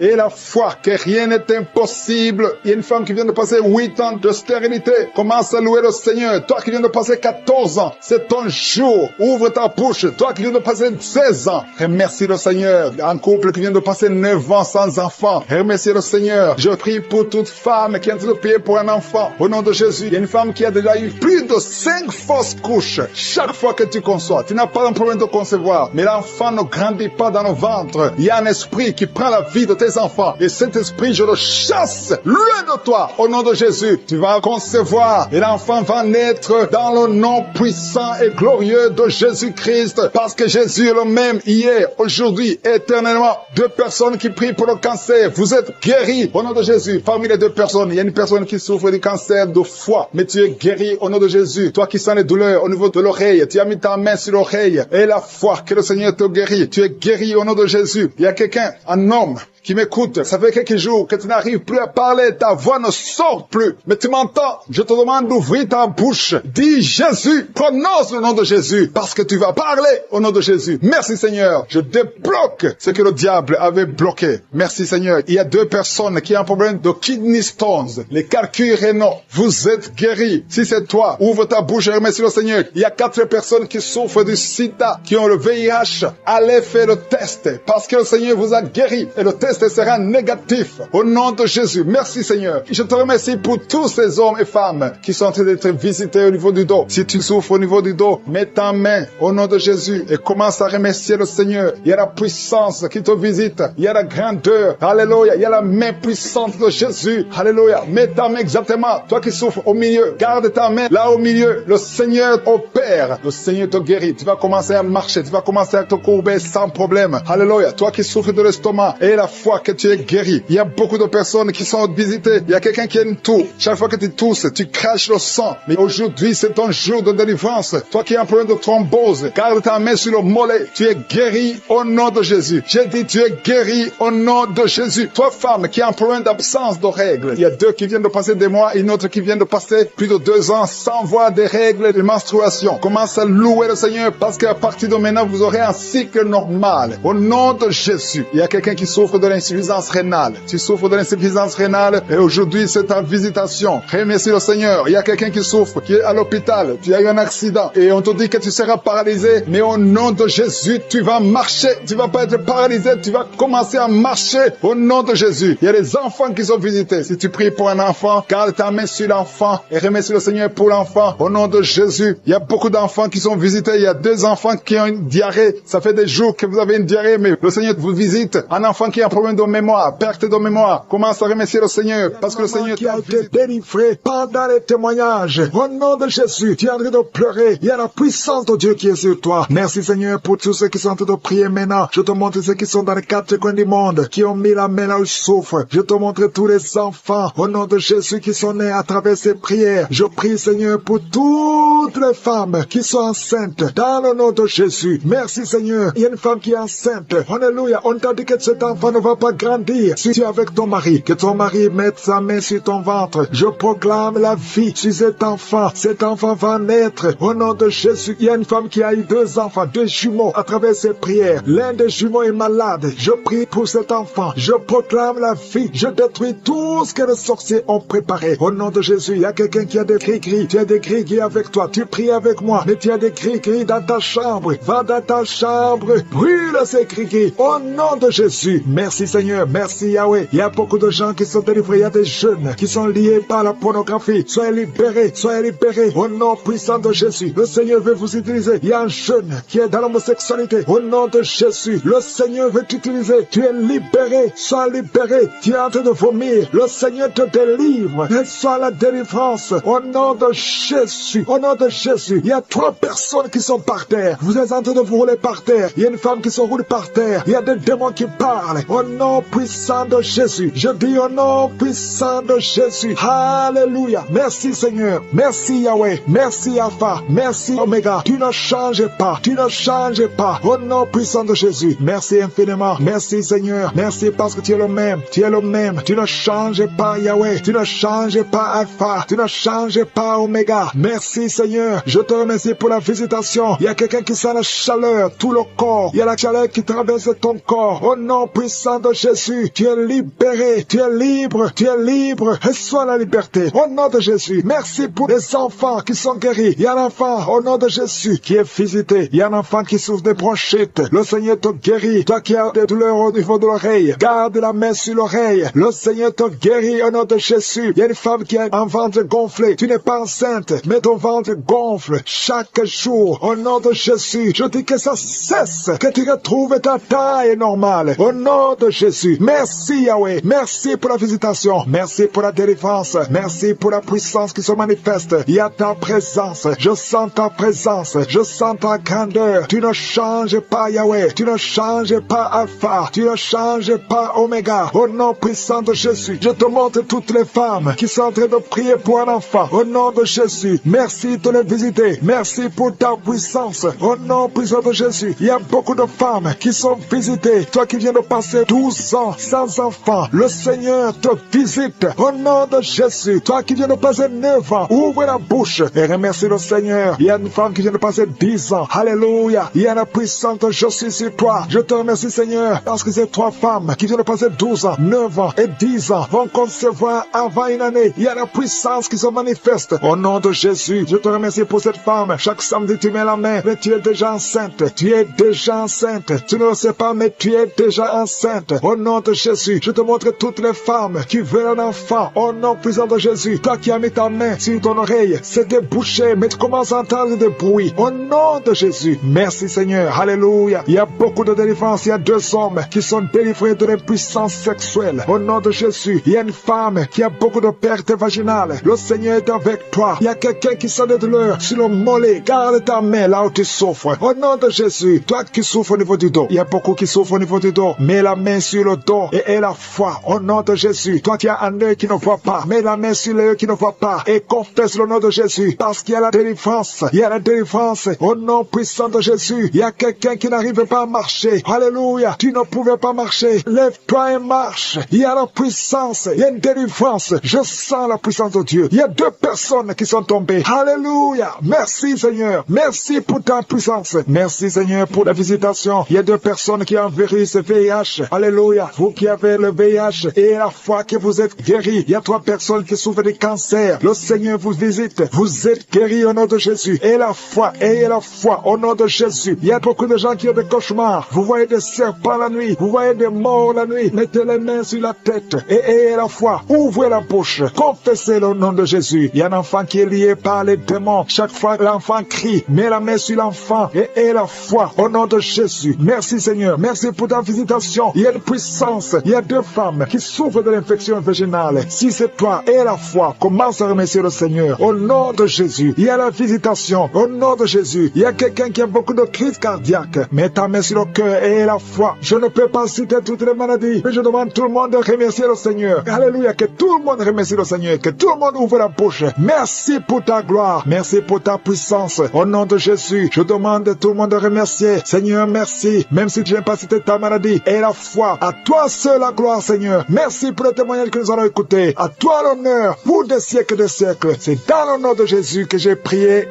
que rien n'est impossible. Il y a une femme qui vient de passer 8 ans de stérilité. Commence à louer le Seigneur. Toi qui viens de passer 14 ans, c'est ton jour. Ouvre ta bouche. Toi qui viens de passer 16 ans, remercie le Seigneur. Un couple qui vient de passer 9 ans sans enfant, remercie le Seigneur. Je prie pour toute femme qui est en train de prier pour un enfant. Au nom de Jésus, il y a une femme qui a déjà eu plus de 5 fausses couches. Chaque fois que tu conçois, tu n'as pas un problème de concevoir, mais l'enfant ne grandit pas dans le ventre. Il y a un esprit qui prend prends la vie de tes enfants. Et Saint-Esprit, je le chasse loin de toi. Au nom de Jésus, tu vas concevoir et l'enfant va naître dans le nom puissant et glorieux de Jésus-Christ. Parce que Jésus est le même hier, aujourd'hui, éternellement. 2 personnes qui prient pour le cancer, vous êtes guéris au nom de Jésus. Parmi les 2 personnes, il y a une personne qui souffre du cancer de foie, mais tu es guéri au nom de Jésus. Toi qui sens les douleurs au niveau de l'oreille, tu as mis ta main sur l'oreille et la foi que le Seigneur te guérit. Tu es guéri au nom de Jésus. Il y a quelqu'un, un homme, qui m'écoute, ça fait quelques jours que tu n'arrives plus à parler, ta voix ne sort plus, mais tu m'entends, je te demande d'ouvrir ta bouche, dis Jésus, prononce le nom de Jésus, parce que tu vas parler au nom de Jésus. Merci Seigneur, je débloque ce que le diable avait bloqué. Merci Seigneur. Il y a 2 personnes qui ont un problème de kidney stones, les calculs rénaux, vous êtes guéris. Si c'est toi, ouvre ta bouche et remercie le Seigneur. Il y a 4 personnes qui souffrent du sida, qui ont le VIH, allez faire le test, parce que le Seigneur vous a guéri, et le test sera négatif au nom de Jésus. Merci Seigneur. Je te remercie pour tous ces hommes et femmes qui sont en train d'être visités au niveau du dos. Si tu souffres au niveau du dos, mets ta main au nom de Jésus et commence à remercier le Seigneur. Il y a la puissance qui te visite. Il y a la grandeur. Alléluia. Il y a la main puissante de Jésus. Alléluia. Mets ta main exactement. Toi qui souffres au milieu, garde ta main là au milieu. Le Seigneur opère. Le Seigneur te guérit. Tu vas commencer à marcher. Tu vas commencer à te courber sans problème. Alléluia. Toi qui souffres de l'estomac et la foi que tu es guéri. Il y a beaucoup de personnes qui sont visitées. Il y a quelqu'un qui a une toux. Chaque fois que tu tousses, tu craches le sang. Mais aujourd'hui, c'est ton jour de délivrance. Toi qui as un problème de thrombose, garde ta main sur le mollet. Tu es guéri au nom de Jésus. J'ai dit, tu es guéri au nom de Jésus. Toi, femme, qui a un problème d'absence de règles. Il y a 2 qui viennent de passer des mois et une autre qui vient de passer plus de 2 ans sans voir des règles de menstruation. Commence à louer le Seigneur parce qu'à partir de maintenant, vous aurez un cycle normal. Au nom de Jésus. Il y a quelqu'un qui souffre de l'insuffisance rénale. Tu souffres de l'insuffisance rénale et aujourd'hui c'est ta visitation. Remercie le Seigneur. Il y a quelqu'un qui souffre, qui est à l'hôpital. Tu as eu un accident et on te dit que tu seras paralysé. Mais au nom de Jésus, tu vas marcher. Tu vas pas être paralysé. Tu vas commencer à marcher au nom de Jésus. Il y a des enfants qui sont visités. Si tu pries pour un enfant, garde ta main sur l'enfant et remercie le Seigneur pour l'enfant. Au nom de Jésus, il y a beaucoup d'enfants qui sont visités. Il y a 2 enfants qui ont une diarrhée. Ça fait des jours que vous avez une diarrhée, mais le Seigneur vous visite. Un enfant qui a un problème de mémoire, perte de mémoire, commence à remercier le Seigneur parce que le Seigneur qui a été délivré pendant les témoignages. Au nom de Jésus, tu es en train de pleurer. Il y a la puissance de Dieu qui est sur toi. Merci Seigneur pour tous ceux qui sont en train de prier maintenant. Je te montre ceux qui sont dans les 4 coins du monde, qui ont mis la main là où ils souffrent. Je te montre tous les enfants au nom de Jésus qui sont nés à travers ces prières. Je prie Seigneur pour toutes les femmes qui sont enceintes dans le nom de Jésus. Merci Seigneur. Il y a une femme qui est enceinte. Alléluia. On t'a dit que cet enfant ne va pas grandir. Si tu es avec ton mari, que ton mari mette sa main sur ton ventre. Je proclame la vie sur cet enfant. Cet enfant va naître au nom de Jésus. Il y a une femme qui a eu 2 enfants, 2 jumeaux à travers ses prières. L'un des jumeaux est malade. Je prie pour cet enfant. Je proclame la vie. Je détruis tout ce que les sorciers ont préparé. Au nom de Jésus, il y a quelqu'un qui a des gris-gris. Tu as des gris-gris avec toi. Tu pries avec moi. Mais tu as des gris-gris dans ta chambre. Va dans ta chambre. Brûle ces gris-gris. Au nom de Jésus. Merci Seigneur. Merci Yahweh. Il y a beaucoup de gens qui sont délivrés. Il y a des jeunes qui sont liés par la pornographie. Soyez libérés. Soyez libérés. Au nom puissant de Jésus. Le Seigneur veut vous utiliser. Il y a un jeune qui est dans l'homosexualité. Au nom de Jésus. Le Seigneur veut t'utiliser. Tu es libéré. Sois libéré. Tu es en train de vomir. Le Seigneur te délivre. Et sois la délivrance. Au nom de Jésus. Au nom de Jésus. Il y a 3 personnes qui sont par terre. Vous êtes en train de vous rouler par terre. Il y a une femme qui se roule par terre. Il y a des démons qui parlent. Au nom puissant de Jésus. Je dis au nom puissant de Jésus. Alléluia. Merci Seigneur. Merci Yahweh. Merci Alpha. Merci Oméga. Tu ne changes pas. Tu ne changes pas. Au nom puissant de Jésus. Merci infiniment. Merci Seigneur. Merci parce que tu es le même. Tu es le même. Tu ne changes pas Yahweh. Tu ne changes pas Alpha. Tu ne changes pas Oméga. Merci Seigneur. Je te remercie pour la visitation. Il y a quelqu'un qui sent la chaleur. Tout le corps. Il y a la chaleur qui traverse ton corps. Au nom puissant de Jésus. Tu es libéré. Tu es libre. Tu es libre. Et sois la liberté. Au nom de Jésus. Merci pour les enfants qui sont guéris. Il y a un enfant au nom de Jésus qui est visité. Il y a un enfant qui souffre de bronchite. Le Seigneur te guérit. Toi qui as des douleurs au niveau de l'oreille, garde la main sur l'oreille. Le Seigneur te guérit au nom de Jésus. Il y a une femme qui a un ventre gonflé. Tu n'es pas enceinte, mais ton ventre gonfle chaque jour. Au nom de Jésus, je dis que ça cesse. Que tu retrouves ta taille normale. Au nom de Jésus. Merci Yahweh. Merci pour la visitation. Merci pour la délivrance. Merci pour la puissance qui se manifeste. Il y a ta présence. Je sens ta présence. Je sens ta grandeur. Tu ne changes pas Yahweh. Tu ne changes pas Alpha. Tu ne changes pas Oméga. Au nom puissant de Jésus, je te montre toutes les femmes qui sont en train de prier pour un enfant. Au nom de Jésus, merci de les visiter. Merci pour ta puissance. Au nom puissant de Jésus, il y a beaucoup de femmes qui sont visitées. Toi qui viens de passer 12 ans sans enfant, le Seigneur te visite. Au nom de Jésus, toi qui viens de passer 9 ans, ouvre la bouche et remercie le Seigneur. Il y a une femme qui vient de passer 10 ans. Alléluia. Il y a la puissance de Jésus sur toi. Je te remercie Seigneur parce que ces 3 femmes qui viennent de passer 12 ans, 9 ans et 10 ans vont concevoir avant une année. Il y a la puissance qui se manifeste. Au nom de Jésus, je te remercie pour cette femme. Chaque samedi tu mets la main, mais tu es déjà enceinte. Tu es déjà enceinte. Tu ne le sais pas, mais tu es déjà enceinte. Au nom de Jésus, je te montre toutes les femmes qui veulent un enfant. Au nom puissant de Jésus, toi qui as mis ta main sur ton oreille, c'était bouché, mais tu commences à entendre des bruits. Au nom de Jésus, merci Seigneur. Alléluia. Il y a beaucoup de délivrance. Il y a 2 hommes qui sont délivrés de l'impuissance sexuelle. Au nom de Jésus, il y a une femme qui a beaucoup de pertes vaginales. Le Seigneur est avec toi. Il y a quelqu'un qui sent de douleur sur le mollet. Garde ta main là où tu souffres. Au nom de Jésus, toi qui souffres au niveau du dos, il y a beaucoup qui souffrent au niveau du dos. Mets la main sur le dos et aie la foi. Au nom de Jésus, toi qui as un œil qui ne voit pas, mets la main sur l'œil qui ne voit pas et confesse le nom de Jésus parce qu'il y a la délivrance. Il y a la délivrance. Au nom puissant de Jésus, il y a quelqu'un qui n'arrive pas à marcher. Alléluia. Tu ne pouvais pas marcher. Lève-toi et marche. Il y a la puissance. Il y a une délivrance. Je sens la puissance de Dieu. Il y a 2 personnes qui sont tombées. Alléluia. Merci Seigneur. Merci pour ta puissance. Merci Seigneur pour la visitation. Il y a 2 personnes qui ont un virus VIH. Alléluia. Vous qui avez le VIH et la foi que vous êtes guéris. Il y a 3 personnes qui souffrent de cancer. Le Seigneur vous visite. Vous êtes guéris au nom de Jésus. Et la foi. Ayez la foi au nom de Jésus. Il y a beaucoup de gens qui ont des cauchemars. Vous voyez des serpents la nuit. Vous voyez des morts la nuit. Mettez les mains sur la tête et ayez la foi. Ouvrez la bouche. Confessez le nom de Jésus. Il y a un enfant qui est lié par les démons. Chaque fois l'enfant crie, mets la main sur l'enfant et ayez la foi au nom de Jésus. Merci Seigneur. Merci pour ta visitation. Il y a une puissance. Il y a 2 femmes qui souffrent de l'infection vaginale. Si c'est toi, aie la foi. Commence à remercier le Seigneur. Au nom de Jésus. Il y a la visitation. Au nom de Jésus. Il y a quelqu'un qui a beaucoup de crises cardiaques. Mets ta main sur le cœur et aie la foi. Je ne peux pas citer toutes les maladies, mais je demande tout le monde de remercier le Seigneur. Alléluia. Que tout le monde remercie le Seigneur. Que tout le monde ouvre la bouche. Merci pour ta gloire. Merci pour ta puissance. Au nom de Jésus, je demande à tout le monde de remercier. Seigneur, merci. Même si tu n'as pas cité ta maladie, aie la foi. À toi seul la gloire, Seigneur. Merci pour le témoignage que nous allons écouter. À toi l'honneur pour des siècles et des siècles. C'est dans le nom de Jésus que j'ai prié.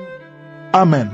Amen.